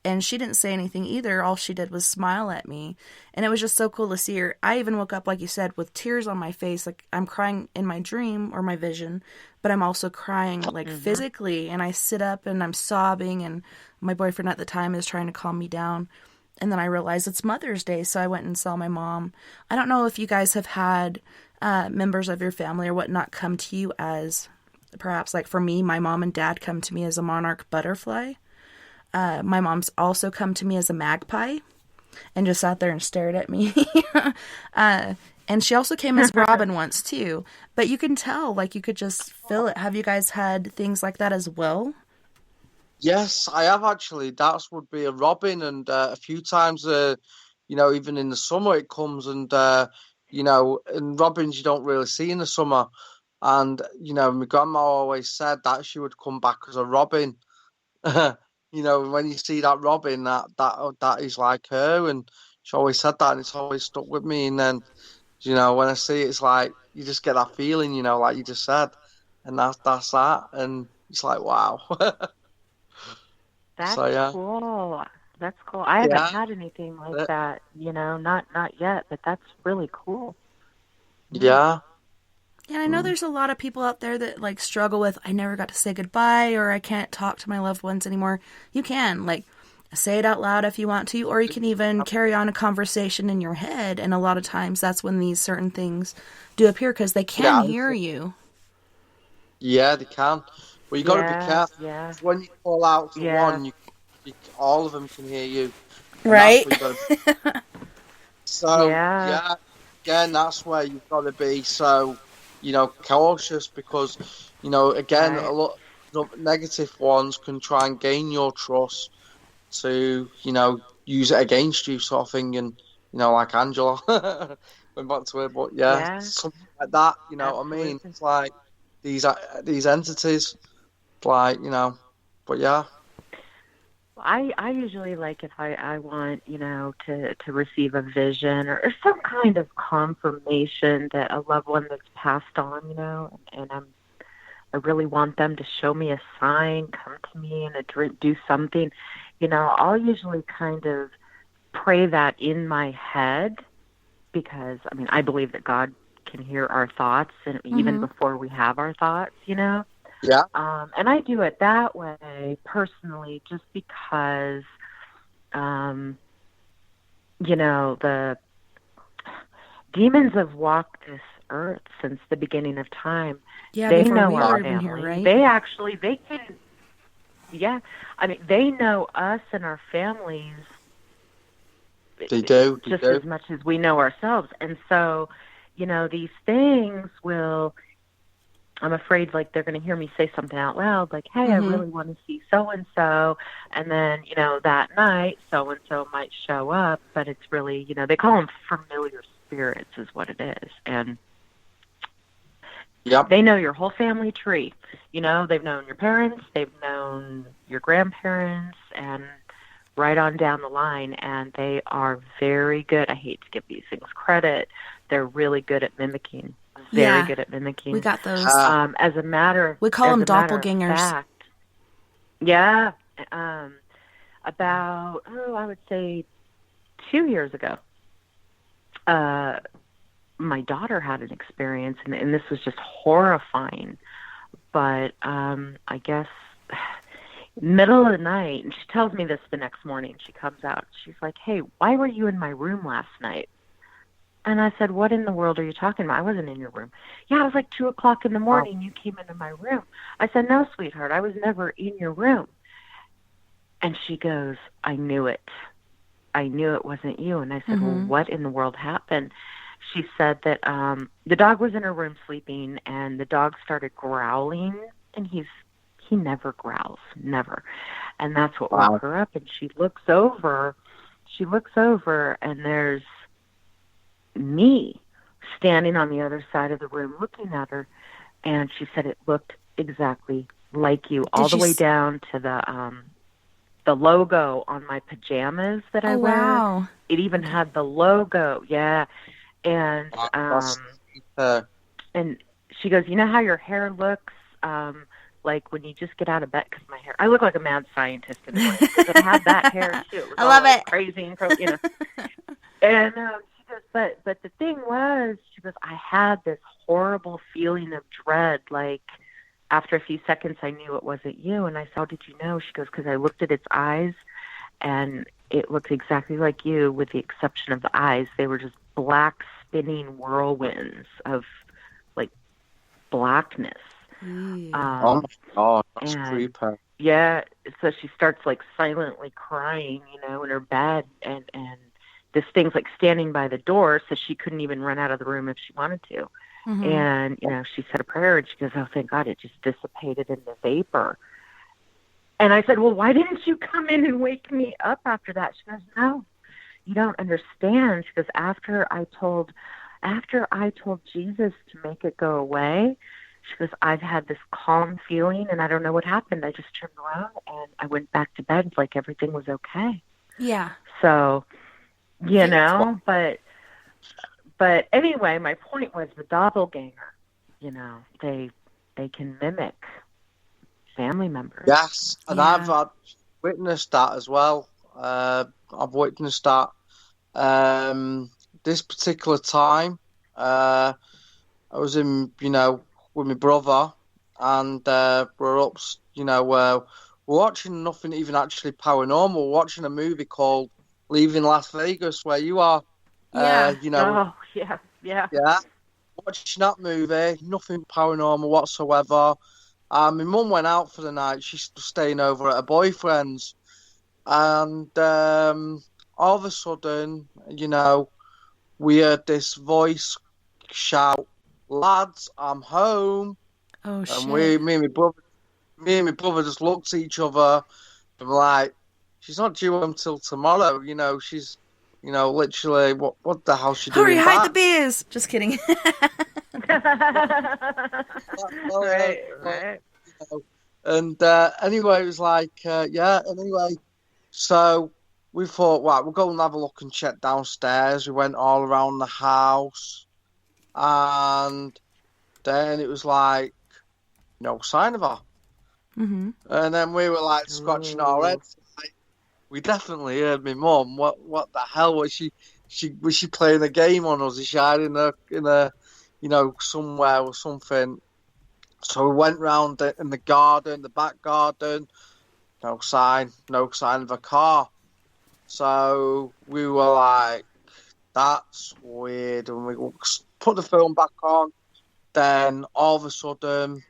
And she didn't say anything either. All she did was smile at me. And it was just so cool to see her. I even woke up, like you said, with tears on my face. Like, I'm crying in my dream or my vision, but I'm also crying, like, physically. And I sit up and I'm sobbing, and my boyfriend at the time is trying to calm me down. And then I realized it's Mother's Day, so I went and saw my mom. I don't know if you guys have had members of your family or whatnot come to you as, perhaps, like for me, my mom and dad come to me as a monarch butterfly. My mom's also come to me as a magpie and just sat there and stared at me. And she also came as Robin once, too. But you can tell, like, you could just feel it. Have you guys had things like that as well? yes, I have actually. That would be a robin, and a few times, you know, even in the summer it comes, and you know, and robins you don't really see in the summer. And you know, my grandma always said that she would come back as a robin. You know, when you see that robin, that is like her, and she always said that, and it's always stuck with me. And then, you know, when I see it, it's like you just get that feeling, you know, like you just said, and that's that, and it's like wow. That's So yeah, cool. That's cool. I haven't yeah, had anything like uh, that, not yet, but that's really cool. Yeah. yeah, Yeah, I know mm, there's a lot of people out there that like struggle with I never got to say goodbye or I can't talk to my loved ones anymore. You can like say it out loud if you want to, or you can even carry on a conversation in your head. And a lot of times that's when these certain things do appear because they can yeah, hear you. yeah. They can, but you got to be Yeah, careful. yeah, 'Ccause when you call out to yeah. one, all of them can hear you, and that's Right? where you got to. So Yeah, yeah, again, that's where you've got to be so, you know, cautious because, you know, again, a right. lot of negative ones can try and gain your trust to, you know, use it against you, sort of thing, and you know, like Angela went back to it, but yeah, Yeah, something like that, you know what I mean? absolutely. It's like these entities, like you know, but yeah, I usually like if I want, to receive a vision or some kind of confirmation that a loved one that's passed on, and I really want them to show me a sign, come to me in a dream, do something, I'll usually kind of pray that in my head because, I believe that God can hear our thoughts and even Mm-hmm. before we have our thoughts. Yeah. And I do it that way personally, just because, the demons have walked this earth since the beginning of time. Yeah, They before know we our were even family. here, right? They can, yeah. I mean, they know us and our families. They do. Just as much as we know ourselves. And so, these things will, I'm afraid, like, they're going to hear me say something out loud, like, hey, I really want to see so-and-so. And then, that night, so-and-so might show up, but it's really, they call them familiar spirits is what it is. And they know your whole family tree. They've known your parents, they've known your grandparents, and right on down the line, and they are very good. I hate to give these things credit. They're really good at mimicking. Very good at mimicking. We got those. As a matter of we call them matter of doppelgangers. fact, yeah. About I would say 2 years ago, my daughter had an experience, and this was just horrifying. But I guess middle of the night, and she tells me this the next morning. She comes out. She's like, "Hey, why were you in my room last night?" And I said, "What in the world are you talking about? I wasn't in your room." "Yeah, it was like 2:00 in the morning. You came into my room." I said, "No, sweetheart, I was never in your room." And she goes, "I knew it. I knew it wasn't you." And I said, "Well, what in the world happened?" She said that the dog was in her room sleeping, and the dog started growling, and he never growls, never. And that's what woke her up. And she looks over, and there's me standing on the other side of the room looking at her. And she said it looked exactly like you, all the way down to the logo on my pajamas that I wear. Wow. It even had the logo. Yeah. And and she goes, "You know how your hair looks like when you just get out of bed?" Because my hair, I look like a mad scientist in the morning, because I had that hair too. It was I love all, like, it. crazy and And she goes, but the thing was, she goes, I had this horrible feeling of dread. Like, after a few seconds, I knew it wasn't you. And I said, "How did you know?" She goes, "Because I looked at its eyes, and it looked exactly like you, with the exception of the eyes. They were just black spinning whirlwinds of, like, blackness." Oh my God, that's creepy. Yeah, so she starts, like, silently crying, in her bed, and this thing's, like, standing by the door, so she couldn't even run out of the room if she wanted to. And, she said a prayer, and she goes, "Oh, thank God, it just dissipated into vapor." And I said, "Well, why didn't you come in and wake me up after that?" She goes, "No, you don't understand." She goes, after I told Jesus to make it go away, she goes, "I've had this calm feeling, and I don't know what happened. I just turned around, and I went back to bed like everything was okay." Yeah. So, but anyway, my point was the doppelganger, they can mimic family members. Yes, and I've witnessed that as well. I've witnessed that this particular time. I was in, with my brother, and we're up, we're watching nothing even actually paranormal. We're watching a movie called Leaving Las Vegas, where you are. Yeah. Oh, yeah. Yeah. Watching that movie, nothing paranormal whatsoever. My mum went out for the night. She's staying over at her boyfriend's. And all of a sudden, we heard this voice shout, "Lads, I'm home." Oh, and shit. me and my brother just looked at each other and like, she's not due until tomorrow. She's, literally, what the hell's she doing? Hurry, hide the back? beers. Just kidding. Right. And anyway, it was like, anyway, so we thought, right, we'll go and have a look and check downstairs. We went all around the house, and then it was like, no sign of her. And then we were like scratching our heads. Like, we definitely heard my mum. What the hell was she? Was she playing a game on us? Is she hiding in a somewhere or something? So we went round in the garden, the back garden. No sign of a car. So we were like, that's weird. And we put the film back on. Then all of a sudden,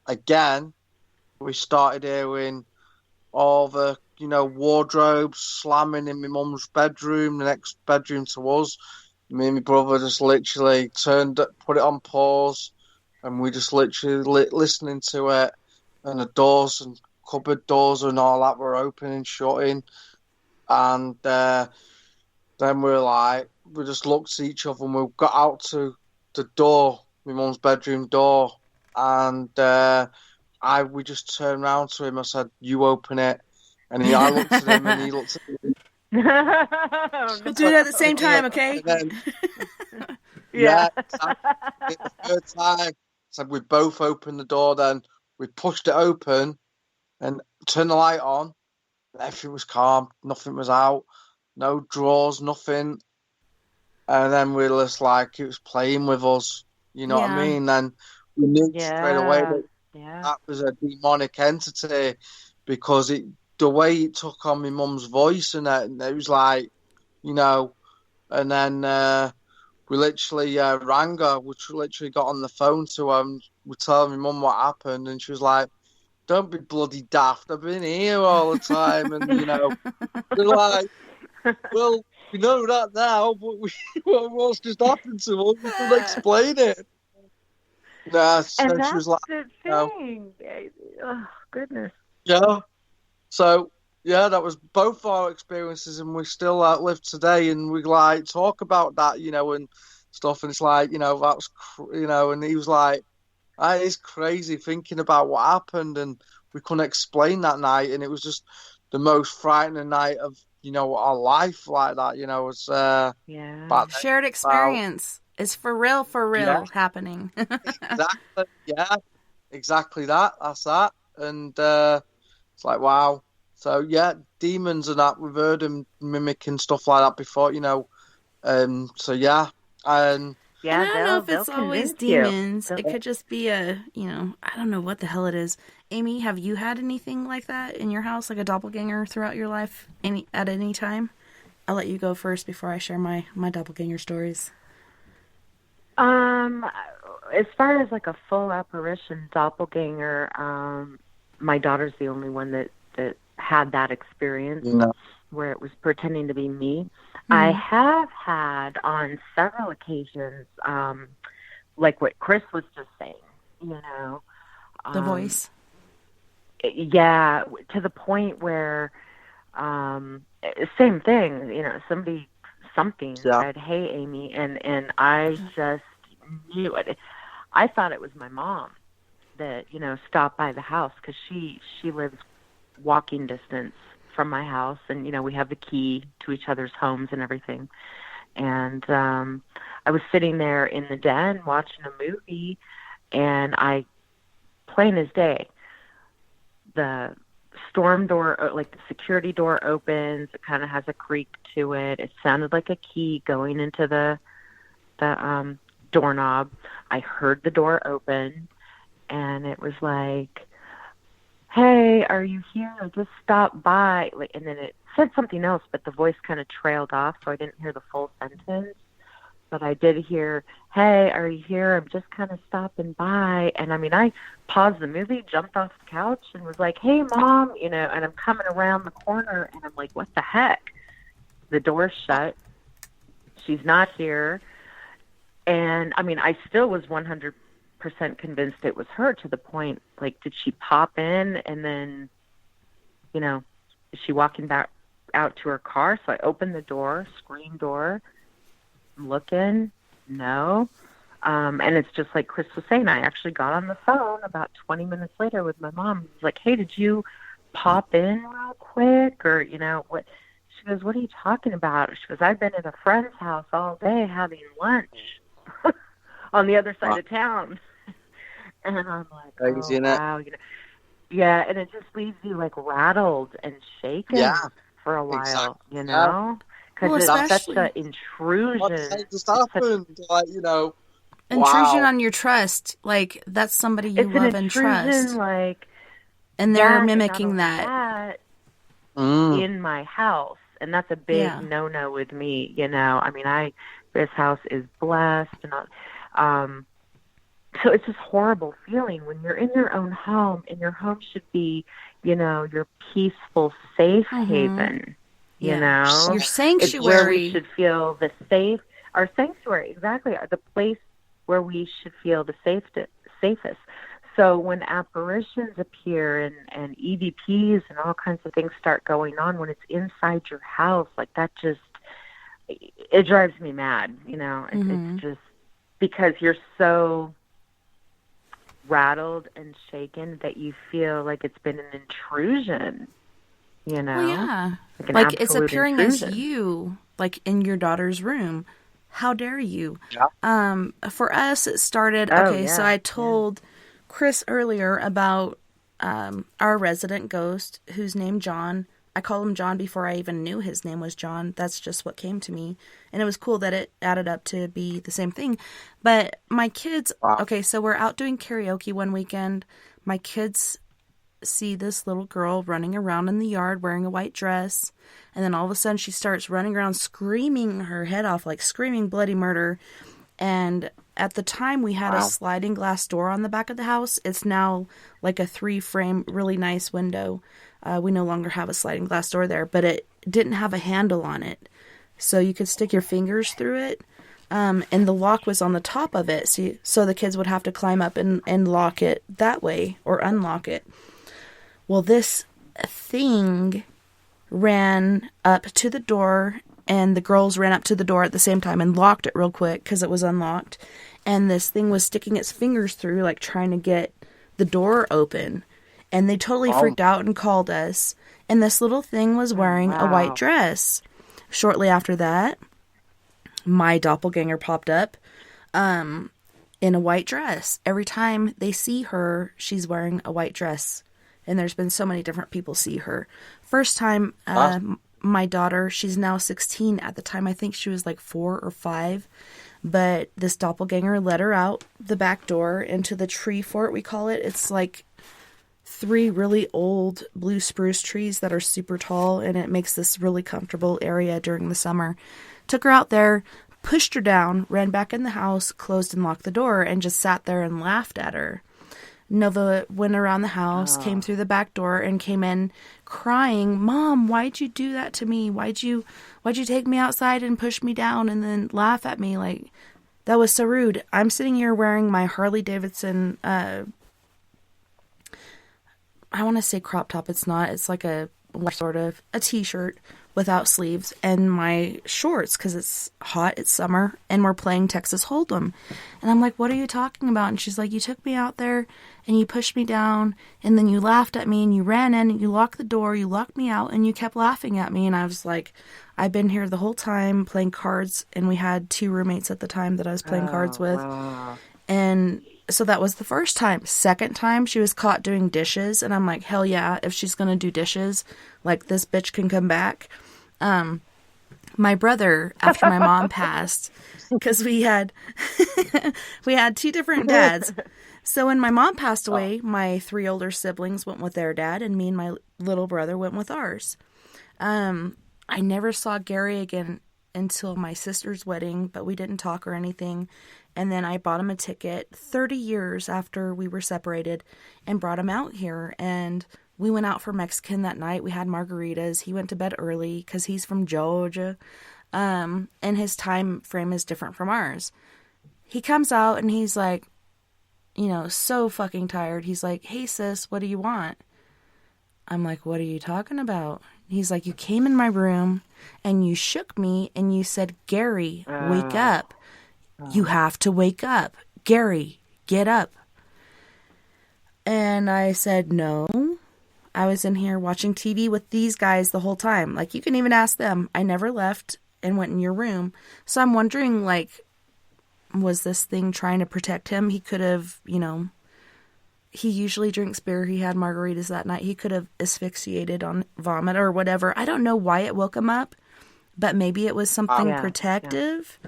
again, we started hearing all the, wardrobes slamming in my mum's bedroom, the next bedroom to us. Me and my brother just literally put it on pause, and we just literally listening to it, and the doors and cupboard doors and all that were open and shutting. And then we just looked at each other and we got out to the door, my mum's bedroom door, and we just turned around to him. I said, "You open it," and I looked at him and he looked at me. We'll do it at the same time, okay? Then, yeah, exactly. The third time, said we both opened the door. Then we pushed it open and turned the light on. Everything was calm. Nothing was out. No drawers. Nothing. And then we were just like, it was playing with us. You know what I mean? And we knew straight away that was a demonic entity, because the way it took on my mum's voice and it was like, and then we literally rang her. We literally got on the phone to her and we told my mum what happened, and she was like, "Don't be bloody daft. I've been here all the time." And, we're like, "Well, we know that now, but what's just happened to us? We couldn't explain it." Nah, so and that's she was like, the thing. Oh, goodness. Yeah. So, yeah, that was both our experiences, and we still live today, and we talk about that, and stuff. And it's like, that's, and he was like, it's crazy thinking about what happened, and we couldn't explain that night, and it was just the most frightening night of, our life like that, Shared experience is for real happening. Exactly, yeah, exactly that. That's that. And it's like, wow. So, yeah, demons and that, we've heard them mimicking stuff like that before, so, yeah. And I don't know if it's always demons. It could just be I don't know what the hell it is. Amy, have you had anything like that in your house, like a doppelganger throughout your life at any time? I'll let you go first before I share my doppelganger stories. As far as like a full apparition doppelganger, my daughter's the only one that had that experience where it was pretending to be me. Mm-hmm. I have had on several occasions, like what Kriss was just saying, the voice. Yeah, to the point where, same thing, something said, "Hey, Amy," and I just knew it. I thought it was my mom that, stopped by the house, because she lives walking distance from my house, and, we have the key to each other's homes and everything. And I was sitting there in the den watching a movie, and plain as day, the storm door, like the security door opens. It kind of has a creak to it. It sounded like a key going into the doorknob. I heard the door open, and it was like, "Hey, are you here? I just stopped by." And then it said something else, but the voice kind of trailed off, so I didn't hear the full sentence. But I did hear, "Hey, are you here? I'm just kind of stopping by." And I paused the movie, jumped off the couch, and was like, "Hey, Mom," and I'm coming around the corner, and I'm like, "What the heck?" The door's shut. She's not here. And I still was 100% convinced it was her, to the point, like, did she pop in and then, is she walking back out to her car? So I opened the door, screen door, looking, no. And it's just like Kriss was saying, I actually got on the phone about 20 minutes later with my mom. I was like, "Hey, did you pop in real quick?" Or, what? She goes, "What are you talking about?" She goes, "I've been at a friend's house all day having lunch on the other side of town." And I'm like, crazy, "Oh, wow." Yeah, and it just leaves you like rattled and shaken for a while, exactly. Because it's such an intrusion. What just happened? intrusion on your trust. Like, that's somebody you It's love an and intrusion, trust. like, And they're and mimicking not that. only that, in my house. And that's a big no-no with me, you know. I mean, this house is blessed. And so it's this horrible feeling when you're in your own home, and your home should be, you know, your peaceful, safe haven, you know. Your sanctuary. It's where we should feel the safe, our sanctuary, exactly, the place where we should feel the safest. So when apparitions appear and EVPs and all kinds of things start going on, when it's inside your house, like that it drives me mad, you know. It's just because you're so rattled and shaken that you feel like it's been an intrusion, you know. Well, yeah. Like it's appearing intrusion. as you, like in your daughter's room. How dare you? Yeah. For us, it started, so I told Kriss earlier about our resident ghost, who's named John. I call him John before I even knew his name was John. That's just what came to me. And it was cool that it added up to be the same thing. But my kids, so we're out doing karaoke one weekend. My kids see this little girl running around in the yard wearing a white dress. And then all of a sudden she starts running around screaming her head off, like screaming bloody murder. And at the time we had a sliding glass door on the back of the house. It's now like a 3-frame, really nice window. We no longer have a sliding glass door there, but it didn't have a handle on it. So you could stick your fingers through it. And the lock was on the top of it. So the kids would have to climb up and lock it that way or unlock it. Well, this thing ran up to the door, and the girls ran up to the door at the same time and locked it real quick because it was unlocked. And this thing was sticking its fingers through, like trying to get the door open. And they totally freaked out and called us. And this little thing was wearing a white dress. Shortly after that, my doppelganger popped up in a white dress. Every time they see her, she's wearing a white dress. And there's been so many different people see her. First time, my daughter, she's now 16. At the time, I think she was like 4 or 5. But this doppelganger let her out the back door into the tree fort, we call it. It's like 3 really old blue spruce trees that are super tall, and it makes this really comfortable area during the summer. Took her out there, pushed her down, ran back in the house, closed and locked the door, and just sat there and laughed at her. Nova went around the house, came through the back door, and came in crying, "Mom, why'd you do that to me? Why'd you take me outside and push me down and then laugh at me? Like, that was so rude." I'm sitting here wearing my Harley Davidson, I want to say crop top. It's not. It's like a sort of a t-shirt without sleeves, and my shorts because it's hot, it's summer, and we're playing Texas Hold'em. And I'm like, "What are you talking about?" And she's like, "You took me out there and you pushed me down, and then you laughed at me, and you ran in and you locked the door, you locked me out, and you kept laughing at me." And I was like, "I've been here the whole time playing cards," and we had 2 roommates at the time that I was playing cards with. Wow. And so that was the first time. Second time, she was caught doing dishes, and I'm like, hell yeah, if she's gonna do dishes, like, this bitch can come back. My brother, after my mom passed, because we had 2 different dads. So when my mom passed away, my 3 older siblings went with their dad, and me and my little brother went with ours. I never saw Gary again until my sister's wedding, but we didn't talk or anything. And then I bought him a ticket 30 years after we were separated and brought him out here. And we went out for Mexican that night. We had margaritas. He went to bed early because he's from Georgia. And his time frame is different from ours. He comes out and he's like, you know, so fucking tired. He's like, "Hey sis, what do you want?" I'm like, "What are you talking about?" He's like, "You came in my room and you shook me and you said, 'Gary, wake up. You have to wake up. Gary, get up.'" And I said, "No, I was in here watching TV with these guys the whole time. Like, you can even ask them. I never left and went in your room." So I'm wondering, like, was this thing trying to protect him? He could have, you know, he usually drinks beer. He had margaritas that night. He could have asphyxiated on vomit or whatever. I don't know why it woke him up, but maybe it was something protective.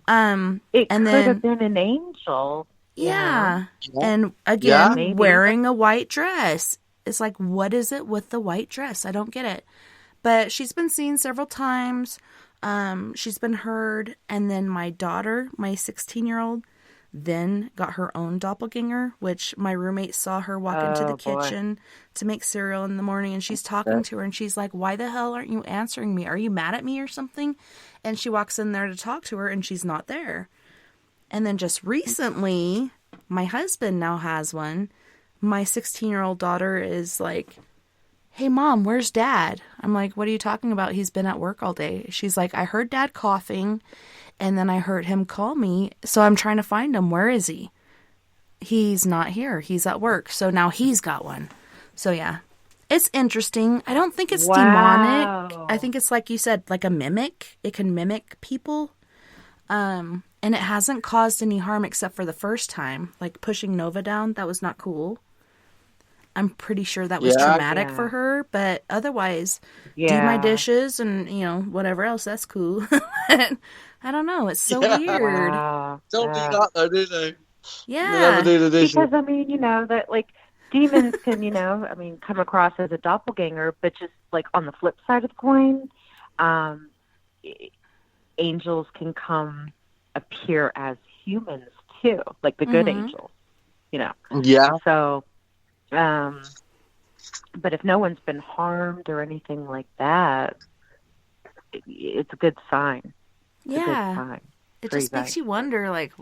It And could have then, been an angel. yeah. Yeah. And Yeah. again, Maybe. wearing a white dress. It's like, what is it with the white dress? I don't get it. But she's been seen several times. She's been heard. And then my daughter, my 16-year-old, then got her own doppelganger, which my roommate saw her walk into the Oh, boy. kitchen to make cereal in the morning. And she's talking to her and she's like, why the hell aren't you answering me? Are you mad at me or something? And she walks in there to talk to her and she's not there. And then just recently, my husband now has one. My 16-year-old daughter is like, hey, Mom, where's Dad? I'm like, what are you talking about? He's been at work all day. She's like, I heard Dad coughing, and then I heard him call me, so I'm trying to find him. Where is he? He's not here. He's at work. So now he's got one. So, yeah. It's interesting. I don't think it's demonic. I think it's like you said, like a mimic. It can mimic people. And it hasn't caused any harm except for the first time. Like pushing Nova down, that was not cool. I'm pretty sure that was traumatic for her, but otherwise, do my dishes and, you know, whatever else, that's cool. I don't know. It's so weird. Wow. Don't do that though, do they? Yeah. They never do the dishes. Because, I mean, you know, that, like, demons can, you know, I mean, come across as a doppelganger, but just, like, on the flip side of the coin, angels can appear as humans, too, like the good angels, you know. Yeah. So, but if no one's been harmed or anything like that, it's a good sign. It's a good sign It for just you makes guys. you wonder, like,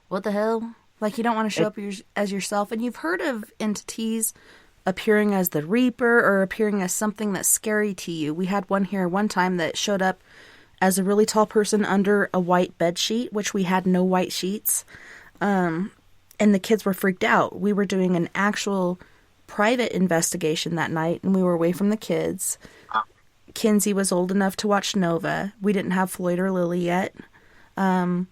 what the hell? Like, you don't want to show up as yourself. And you've heard of entities appearing as the Reaper or appearing as something that's scary to you. We had one here one time that showed up as a really tall person under a white bed sheet, which we had no white sheets. And the kids were freaked out. We were doing an actual private investigation that night, and we were away from the kids. Kinsey was old enough to watch Nova. We didn't have Floyd or Lily yet. And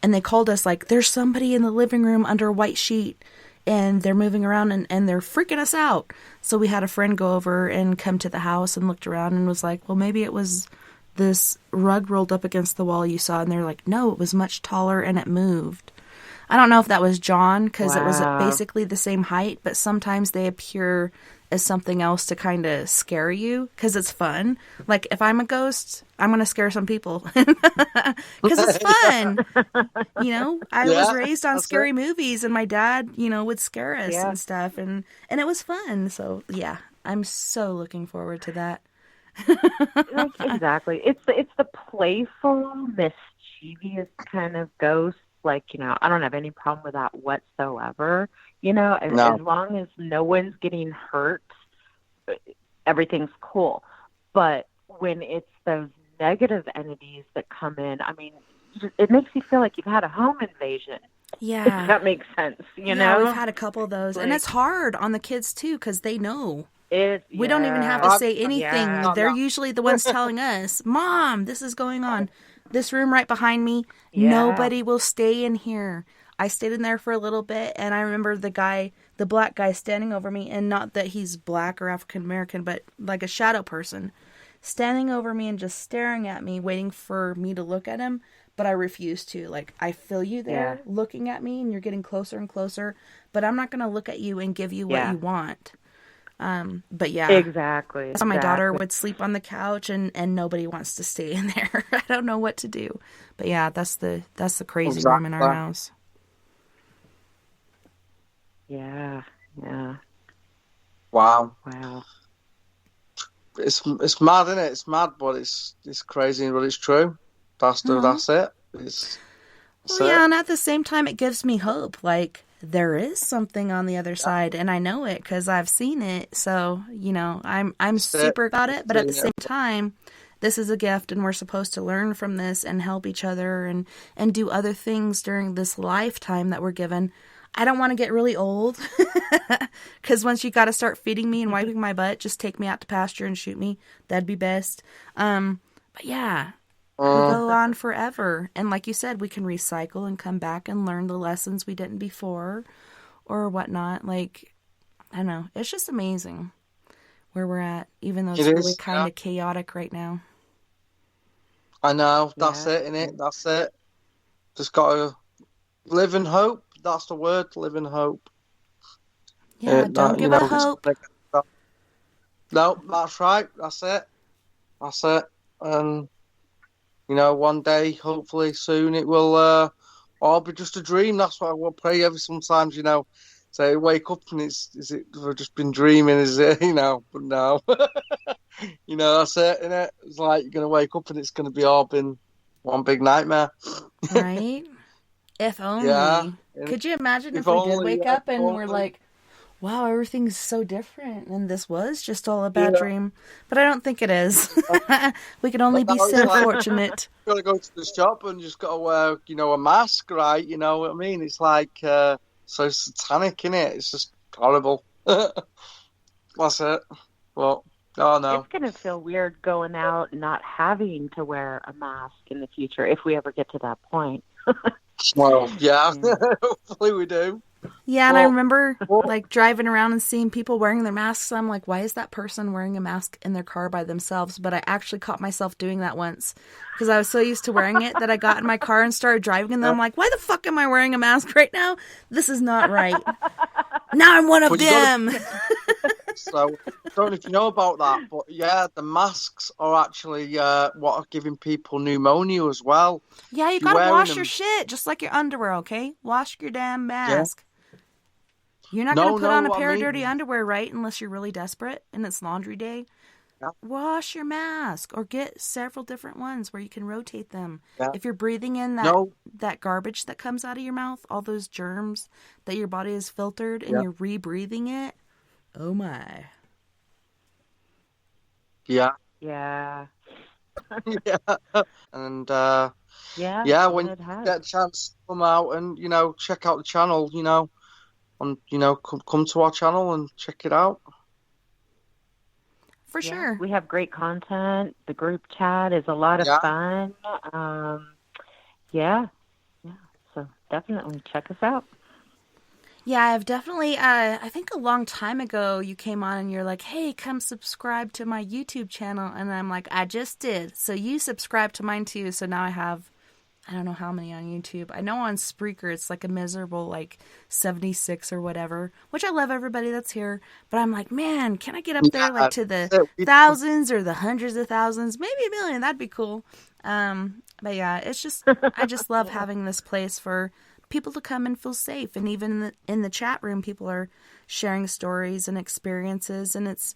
they called us like, there's somebody in the living room under a white sheet, and they're moving around, and they're freaking us out. So we had a friend go over and come to the house and looked around and was like, well, maybe it was this rug rolled up against the wall you saw. And they're like, no, it was much taller and it moved. I don't know if that was John, because it was basically the same height, but sometimes they appear as something else to kind of scare you, because it's fun. Like, if I'm a ghost, I'm going to scare some people, because it's fun. You know, I was raised on scary movies, and my dad, you know, would scare us and stuff, and it was fun. So, yeah, I'm so looking forward to that. Exactly. It's the playful, mischievous kind of ghost. Like, you know, I don't have any problem with that whatsoever. You know, as long as no one's getting hurt, everything's cool. But when it's those negative entities that come in, I mean, it makes you feel like you've had a home invasion. Yeah. If that makes sense, you know? We've had a couple of those. Like, and it's hard on the kids, too, because they know. We don't even have Yeah. to say anything. They're usually the ones telling us, Mom, this is going on. This room right behind me, nobody will stay in here. I stayed in there for a little bit, and I remember the black guy standing over me, and not that he's black or African American, but like a shadow person, standing over me and just staring at me, waiting for me to look at him, but I refused to. Like, I feel you there looking at me, and you're getting closer and closer, but I'm not going to look at you and give you what you want. But yeah, exactly. So my daughter would sleep on the couch, and nobody wants to stay in there. I don't know what to do. But yeah, that's the crazy room in our house. Yeah. Wow. Wow. It's mad, isn't it? It's mad, but it's crazy, but it's true. That's it. Yeah, and at the same time, it gives me hope. Like, there is something on the other side, and I know it because I've seen it. So, you know, I'm super about it, but at the same time, this is a gift, and we're supposed to learn from this and help each other and do other things during this lifetime that we're given. I don't want to get really old, because once you got to start feeding me and wiping my butt, just take me out to pasture and shoot me. That'd be best. But yeah, we go on forever. And like you said, we can recycle and come back and learn the lessons we didn't before or whatnot. Like, I don't know. It's just amazing where we're at, even though it's really kind of chaotic right now. I know. That's it, innit? That's it. just gotta live in hope. That's the word, live in hope. Yeah, don't give up hope. No, that's right. That's it. That's it. And one day, hopefully soon, it will all be just a dream. That's what I will pray every sometimes. Say wake up and is it? I've just been dreaming. Is it? But no. That's it. Innit? It's like you're gonna wake up and it's gonna be all been one big nightmare. Right? If only. Yeah. Could you imagine if If we did only, wake yeah, up and we're only. like, wow, everything's so different, and this was just all a bad dream? But I don't think it is. We can only be so fortunate. You gotta go to the shop and just gotta wear, a mask, right? You know what I mean? It's like so satanic, innit? It's just horrible. That's it. Well, oh no. It's going to feel weird going out and not having to wear a mask in the future if we ever get to that point. Well, yeah. Hopefully we do. Yeah, and I remember like driving around and seeing people wearing their masks. I'm like, why is that person wearing a mask in their car by themselves? But I actually caught myself doing that once because I was so used to wearing it that I got in my car and started driving, and then I'm like, why the fuck am I wearing a mask right now? This is not right. Now I'm one of them. So, I don't know if you know about that, but yeah, the masks are actually what are giving people pneumonia as well. Yeah, you gotta wash your shit, just like your underwear, okay? Wash your damn mask. Yeah. You're not going to put on a pair of dirty underwear, right? Unless you're really desperate and it's laundry day. Yeah. Wash your mask or get several different ones where you can rotate them. Yeah. If you're breathing in that garbage that comes out of your mouth, all those germs that your body has filtered and you're rebreathing it, oh my. Yeah. Yeah. Yeah. And when you get a chance to come out and, check out the channel, and come to our channel and check it out. For sure. We have great content. The group chat is a lot of fun. So definitely check us out. Yeah, I've definitely, I think a long time ago you came on and you're like, hey, come subscribe to my YouTube channel. And I'm like, I just did. So you subscribed to mine too. So now I have, I don't know how many on YouTube. I know on Spreaker it's like a miserable 76 or whatever, which I love everybody that's here. But I'm like, man, can I get up there to the thousands or the hundreds of thousands, maybe a million? That'd be cool. But yeah, it's just, I just love having this place for people to come and feel safe. And even in the chat room, people are sharing stories and experiences, and it's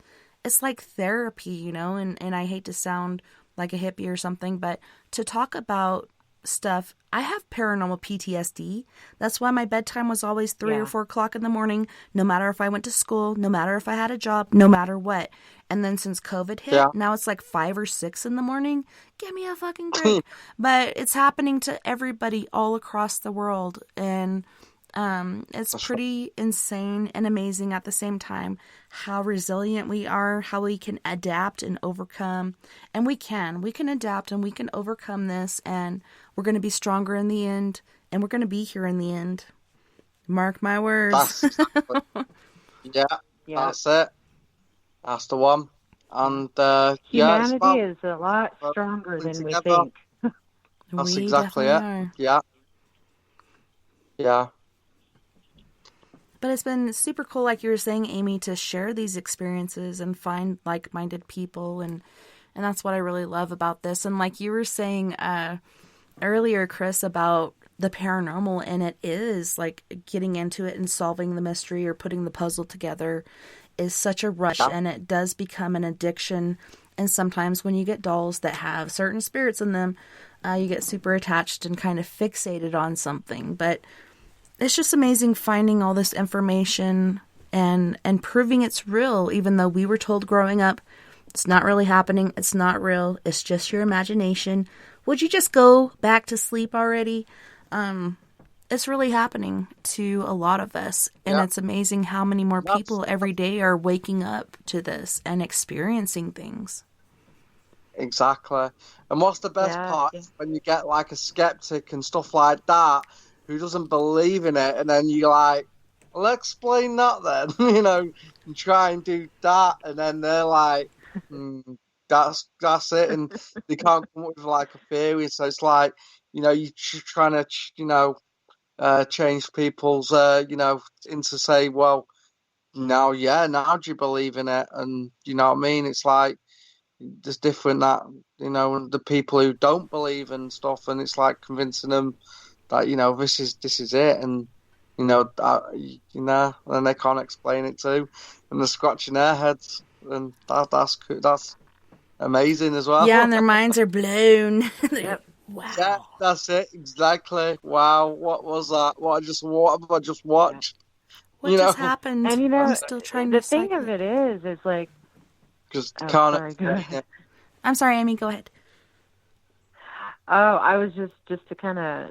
like therapy, and I hate to sound like a hippie or something, but to talk about stuff. I have paranormal PTSD. That's why my bedtime was always 3 or 4 o'clock in the morning, no matter if I went to school, no matter if I had a job, no matter what. And then since COVID hit, now it's like 5 or 6 in the morning. Give me a fucking break. But it's happening to everybody all across the world. And it's pretty insane and amazing at the same time how resilient we are, how we can adapt and overcome. And we can adapt and we can overcome this, and we're going to be stronger in the end, and we're going to be here in the end. Mark my words. That's it. That's the one. And humanity is a lot stronger than we think. That's exactly it. Yeah. But it's been super cool, like you were saying, Amy, to share these experiences and find like-minded people, and that's what I really love about this. And like you were saying earlier, Kriss, about the paranormal, and it is like getting into it and solving the mystery or putting the puzzle together is such a rush, and it does become an addiction. And sometimes when you get dolls that have certain spirits in them, you get super attached and kind of fixated on something. But it's just amazing finding all this information and proving it's real, even though we were told growing up, it's not really happening, it's not real, it's just your imagination. Would you just go back to sleep already? It's really happening to a lot of us, and it's amazing how many more people every day are waking up to this and experiencing things. Exactly. And what's the best part? When you get like a skeptic and stuff like that who doesn't believe in it, and then you're like, well, explain that then, and try and do that, and then they're like, that's it, and they can't come up with like a theory. So it's like, you're trying to, change people's, into say, well, now do you believe in it? And you know what I mean? It's like there's different that the people who don't believe and stuff, and it's like convincing them that this is it, and and they can't explain it too, and they're scratching their heads, and that's amazing as well. Yeah, and their minds are blown. Yep. Wow. Yeah, that's it exactly. Wow, what was that? What have I just watched? What just happened? And I'm still trying the to thing decipher of it is like, Because oh, can't sorry, go explain ahead. it. I'm sorry, Amy, go ahead. Oh, I was just to kind of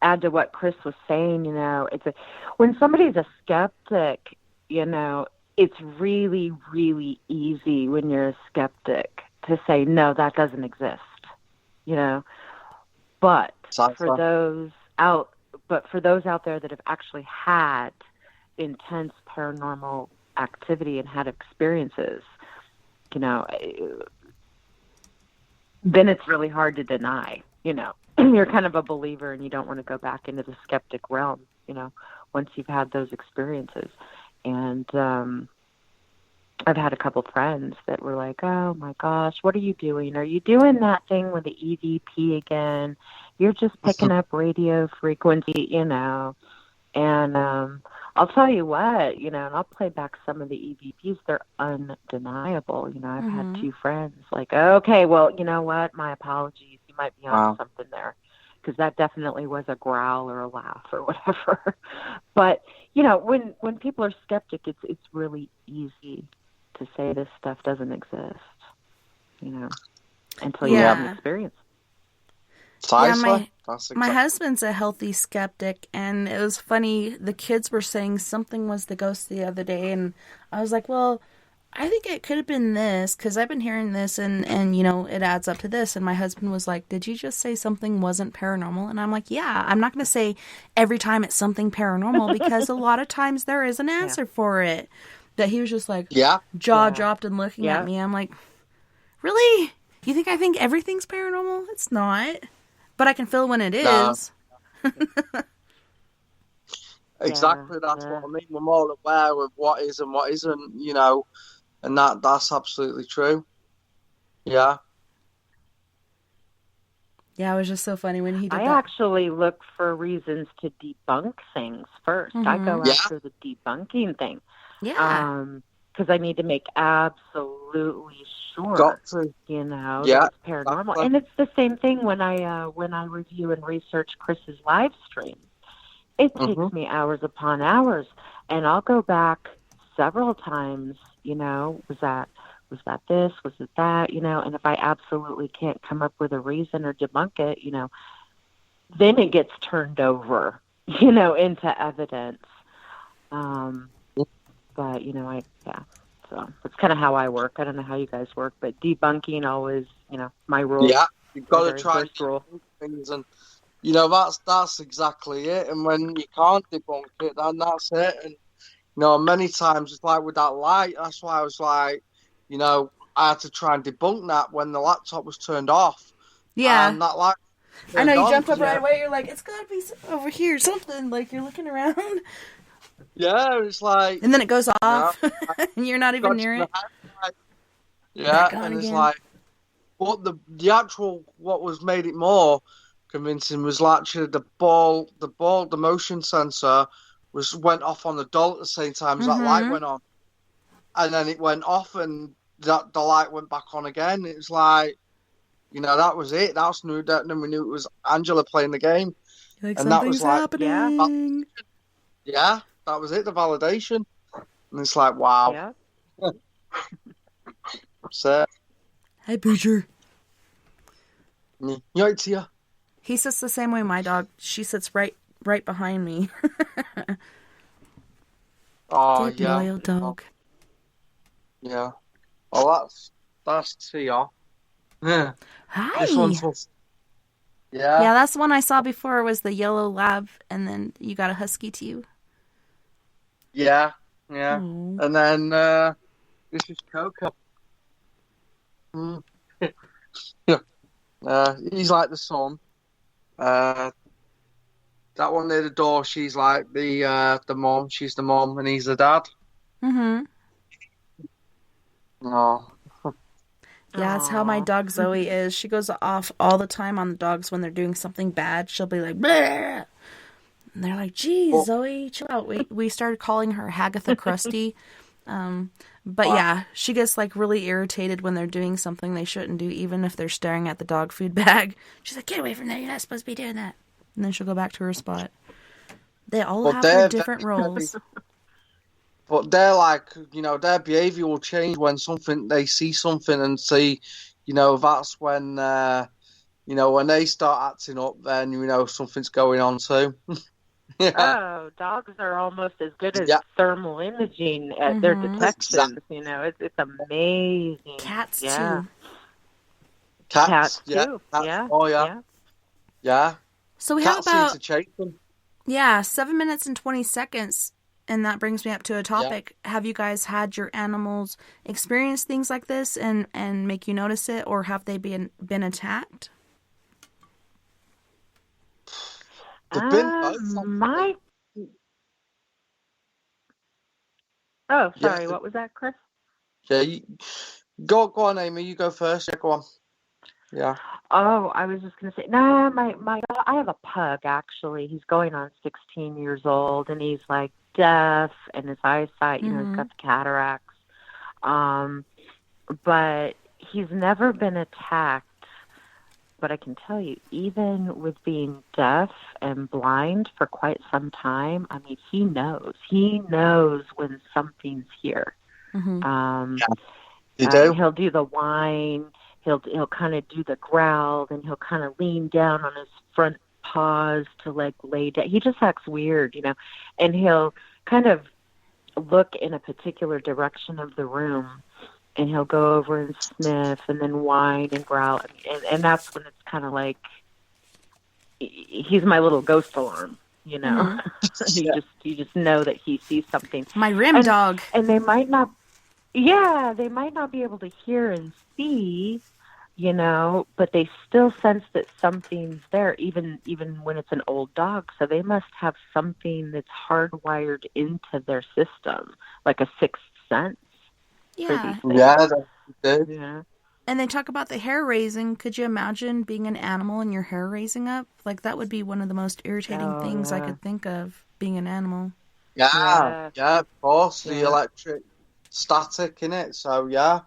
add to what Kriss was saying. When somebody's a skeptic, it's really, really easy when you're a skeptic to say, no, that doesn't exist, But for those out there that have actually had intense paranormal activity and had experiences, then it's really hard to deny, You're kind of a believer and you don't want to go back into the skeptic realm, once you've had those experiences. And I've had a couple friends that were like, oh my gosh, what are you doing? Are you doing that thing with the EVP again? You're just picking up radio frequency, And I'll tell you what, and I'll play back some of the EVPs. They're undeniable. I've had two friends like, okay, well, you know what? My apologies. You might be on something there. Because that definitely was a growl or a laugh or whatever. But, when people are skeptic, it's really easy to say this stuff doesn't exist, until you have an experience. Yeah, my husband's a healthy skeptic, and it was funny. The kids were saying something was the ghost the other day, and I was like, well, I think it could have been this, because I've been hearing this, and it adds up to this. And my husband was like, did you just say something wasn't paranormal? And I'm like, yeah, I'm not going to say every time it's something paranormal, because a lot of times there is an answer for it. That he was just like, jaw dropped and looking at me. I'm like, really? You think I think everything's paranormal? It's not. But I can feel when it is. Exactly, that's what I mean. We're more aware of what is and what isn't, and that's absolutely true. Yeah. Yeah, it was just so funny when he did I that. actually look for reasons to debunk things first. I go after the debunking thing. Yeah. Because I need to make absolutely sure, that it's paranormal. Exactly. And it's the same thing when I review and research Kriss's live stream. It takes me hours upon hours, and I'll go back several times. Was that this? Was it that? And if I absolutely can't come up with a reason or debunk it, then it gets turned over, into evidence. But, so that's kind of how I work. I don't know how you guys work, but debunking always, my rule. Yeah, you've got to try and debunk things, and, that's exactly it. And when you can't debunk it, then that's it. And, many times it's like with that light, that's why I was like, I had to try and debunk that when the laptop was turned off. Yeah. And that light I know, you jumped up right away, you're like, it's got to be over here, something, like you're looking around. Yeah, it's like... And then it goes off, and you're not even near it. Yeah, and it's like... But the actual, what was made it more convincing was actually the motion sensor went off on the doll at the same time as that light went on. And then it went off, and the light went back on again. It was like, that was it. That's new. Then we knew it was Angela playing the game. Like, and that was like, happening. Yeah, that was it, the validation. And it's like, wow. Yeah. So, Hi, Booger. Yeah. He sits the same way my dog. She sits right behind me. Oh, Good, loyal dog. Yeah. Well, that's Tia. Yeah. Hi. This one's Yeah. Yeah, that's the one I saw before was the yellow lab, and then you got a husky too. Yeah. Aww. And then this is Coco. Yeah. He's like the son. That one near the door, she's like the mom. She's the mom, and he's the dad. Mm-hmm. Oh. Yeah, that's how my dog Zoe is. She goes off all the time on the dogs when they're doing something bad. She'll be like, bleh! And they're like, geez, Zoe, chill out. We started calling her Hagatha Krusty. But yeah, she gets like really irritated when they're doing something they shouldn't do, even if they're staring at the dog food bag. She's like, get away from there. You're not supposed to be doing that. And then she'll go back to her spot. They all have their different roles. But they're like, their behaviour will change when they see something and see, that's when, when they start acting up, then, something's going on too. Yeah. Oh, dogs are almost as good as thermal imaging at their detections. It's amazing. Cats too. Cats too. Yeah. Oh yeah. Yeah. So we Cats have about seem to chase them. 7 minutes and 20 seconds. And that brings me up to a topic. Yeah. Have you guys had your animals experience things like this and make you notice it, or have they been attacked? They've been both. Oh, sorry. What was that, Kriss? Yeah, go on, Amy. You go first. Yeah, go on. Yeah. Oh, I was just gonna say, no, I have a pug actually. He's going on 16 years old, and he's like deaf, and his eyesight, he's got the cataracts. But he's never been attacked. But I can tell you, even with being deaf and blind for quite some time, I mean, he knows. He knows when something's here. He'll do the whine. He'll kind of do the growl, and he'll kind of lean down on his front paws to like lay down. He just acts weird, and he'll kind of look in a particular direction of the room, and he'll go over and sniff and then whine and growl. And that's when it's kind of like, he's my little ghost alarm, You just know that he sees something. My rim dog. And they might not be able to hear and see, but they still sense that something's there, even when it's an old dog. So they must have something that's hardwired into their system, like a sixth sense. Yeah. Yeah. And they talk about the hair raising. Could you imagine being an animal and your hair raising up? Like, that would be one of the most irritating things I could think of, being an animal. Yeah, of course. The electric static in it. So, yeah.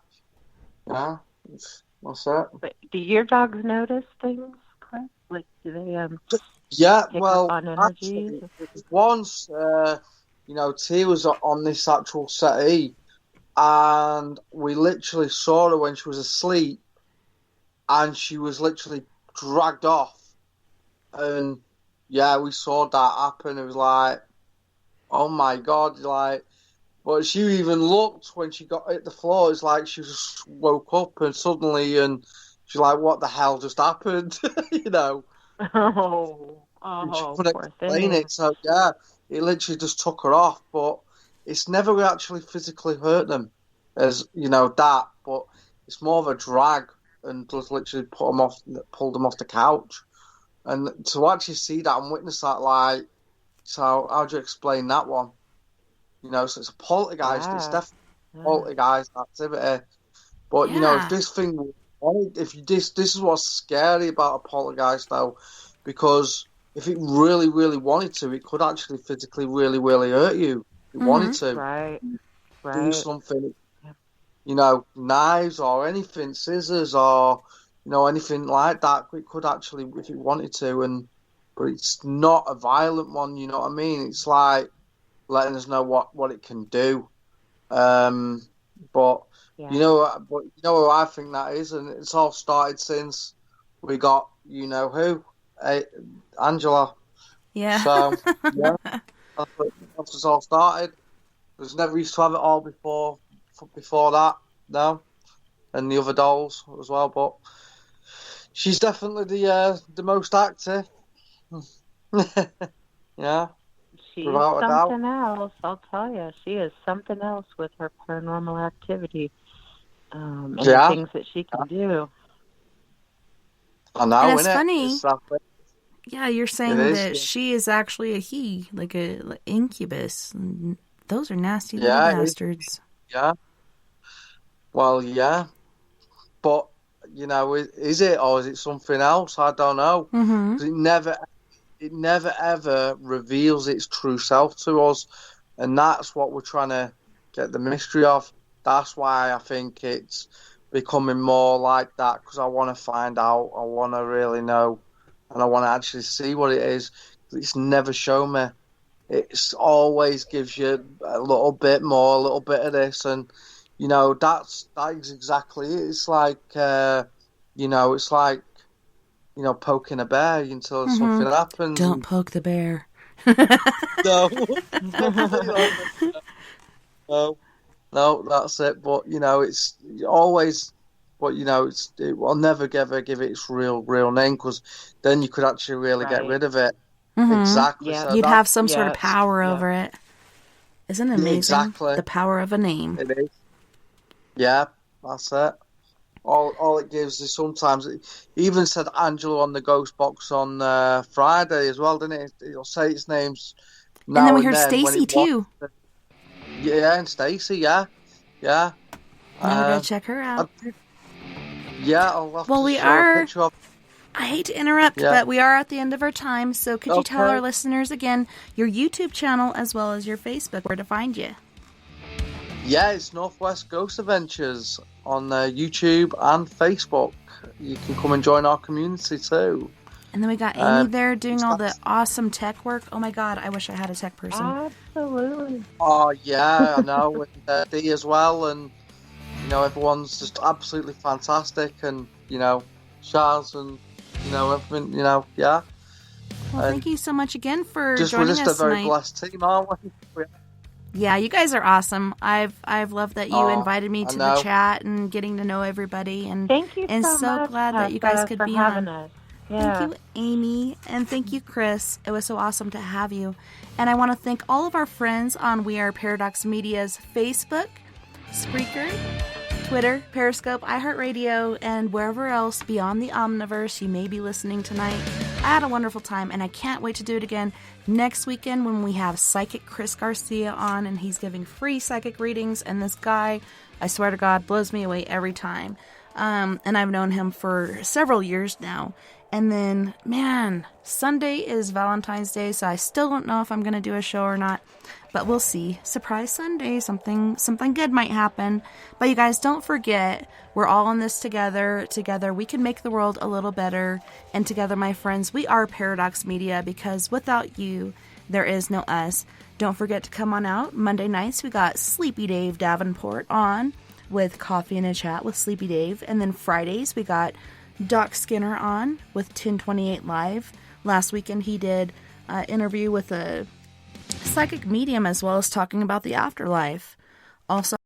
What's that? But do your dogs notice things, Kriss? Like, do they pick up on energy? Once, T was on this actual settee, and we literally saw her when she was asleep, and she was literally dragged off. And, we saw that happen. It was like, oh my God, but she even looked when she got hit the floor. It's like she just woke up and suddenly, and she's like, what the hell just happened? Oh, she couldn't explain it. So, it literally just took her off. But it's never actually physically hurt them, as, that. But it's more of a drag and just literally pulled them off the couch. And to actually see that and witness that, so how do you explain that one? So it's a poltergeist. It's definitely a poltergeist activity. But if this thing, this is what's scary about a poltergeist, though, because if it really, really wanted to, it could actually physically really, really hurt you. If it wanted to, right, do something. Knives or anything, scissors or anything like that. It could actually, if it wanted to, but it's not a violent one. You know what I mean? It's like letting us know what it can do. But who I think that is, and it's all started since we got who, Angela. Yeah. So that's all started. There's never used to have it all before that, no, and the other dolls as well. But she's definitely the most active. Yeah. She's something else, I'll tell you. She is something else with her paranormal activity and the things that she can do. I know, And it's innit? funny. It's that thing. Yeah, you're saying It is, that yeah. she is actually a he, like a incubus. And those are nasty little Yeah, it is. bastards. Yeah. Well, yeah. But, you know, is it, or is it something else? I don't know. Mm-hmm. 'Cause it never ever reveals its true self to us. And that's what we're trying to get the mystery of. That's why I think it's becoming more like that, because I want to find out. I want to really know. And I want to actually see what it is. It's never shown me. It's always gives you a little bit more, a little bit of this. And, you know, that is exactly it. It's like, you know, it's like, you know, poking a bear until something happens. Don't poke the bear. No. No, that's it. But, you know, it's always, but, you know, it will never ever give it its real name, because then you could actually really get Right. rid of it. Mm-hmm. Exactly. Yeah. So You'd that- have some sort of Yes. power Yeah. over it. Isn't it amazing? Exactly. The power of a name. It is. Yeah, that's it. All it gives is sometimes. It even said Angelo on the ghost box on Friday as well, didn't it? It'll say its names now And then we heard when Stacy it was- too. Yeah, and Stacy, yeah. Now we gotta check her out. Yeah, I'll have Well, to we show are- a picture of. I hate to interrupt, Yeah. but we are at the end of our time. So could you tell Okay. our listeners again your YouTube channel as well as your Facebook, where to find you? Yeah, it's Northwest Ghost Adventures on YouTube and Facebook. You can come and join our community too. And then we got Amy Uh, there doing all the that's- awesome tech work. Oh my God, I wish I had a tech person. Absolutely. Oh yeah, I know, and Dee as well, and you know everyone's just absolutely fantastic, and you know Charles and you know everything, you know, yeah. Well, and thank you so much again for We're joining just a us very tonight. blessed team, aren't we? Yeah, you guys are awesome. I've loved that you Oh, invited me I to the know. chat and getting to know everybody, and Thank you and so much, glad that you guys Tessa, could for be having on. us. Yeah. Thank you, Amy, and thank you, Kriss. It was so awesome to have you. And I want to thank all of our friends on We Are Paradox Media's Facebook, Spreaker, Twitter, Periscope, iHeartRadio, and wherever else beyond the Omniverse you may be listening tonight. I had a wonderful time, and I can't wait to do it again next weekend when we have Psychic Kriss Garcia on, and he's giving free psychic readings, and this guy, I swear to God, blows me away every time. And I've known him for several years now. And then, man, Sunday is Valentine's Day, so I still don't know if I'm going to do a show or not. But we'll see. Surprise Sunday, something good might happen. But you guys, don't forget, we're all in this together. Together, we can make the world a little better. And together, my friends, we are Paradox Media, because without you, there is no us. Don't forget to come on out. Monday nights, we got Sleepy Dave Davenport on with Coffee and a Chat with Sleepy Dave. And then Fridays, we got Doc Skinner on with 1028 Live. Last weekend, he did an interview with a psychic medium as well as talking about the afterlife. Also,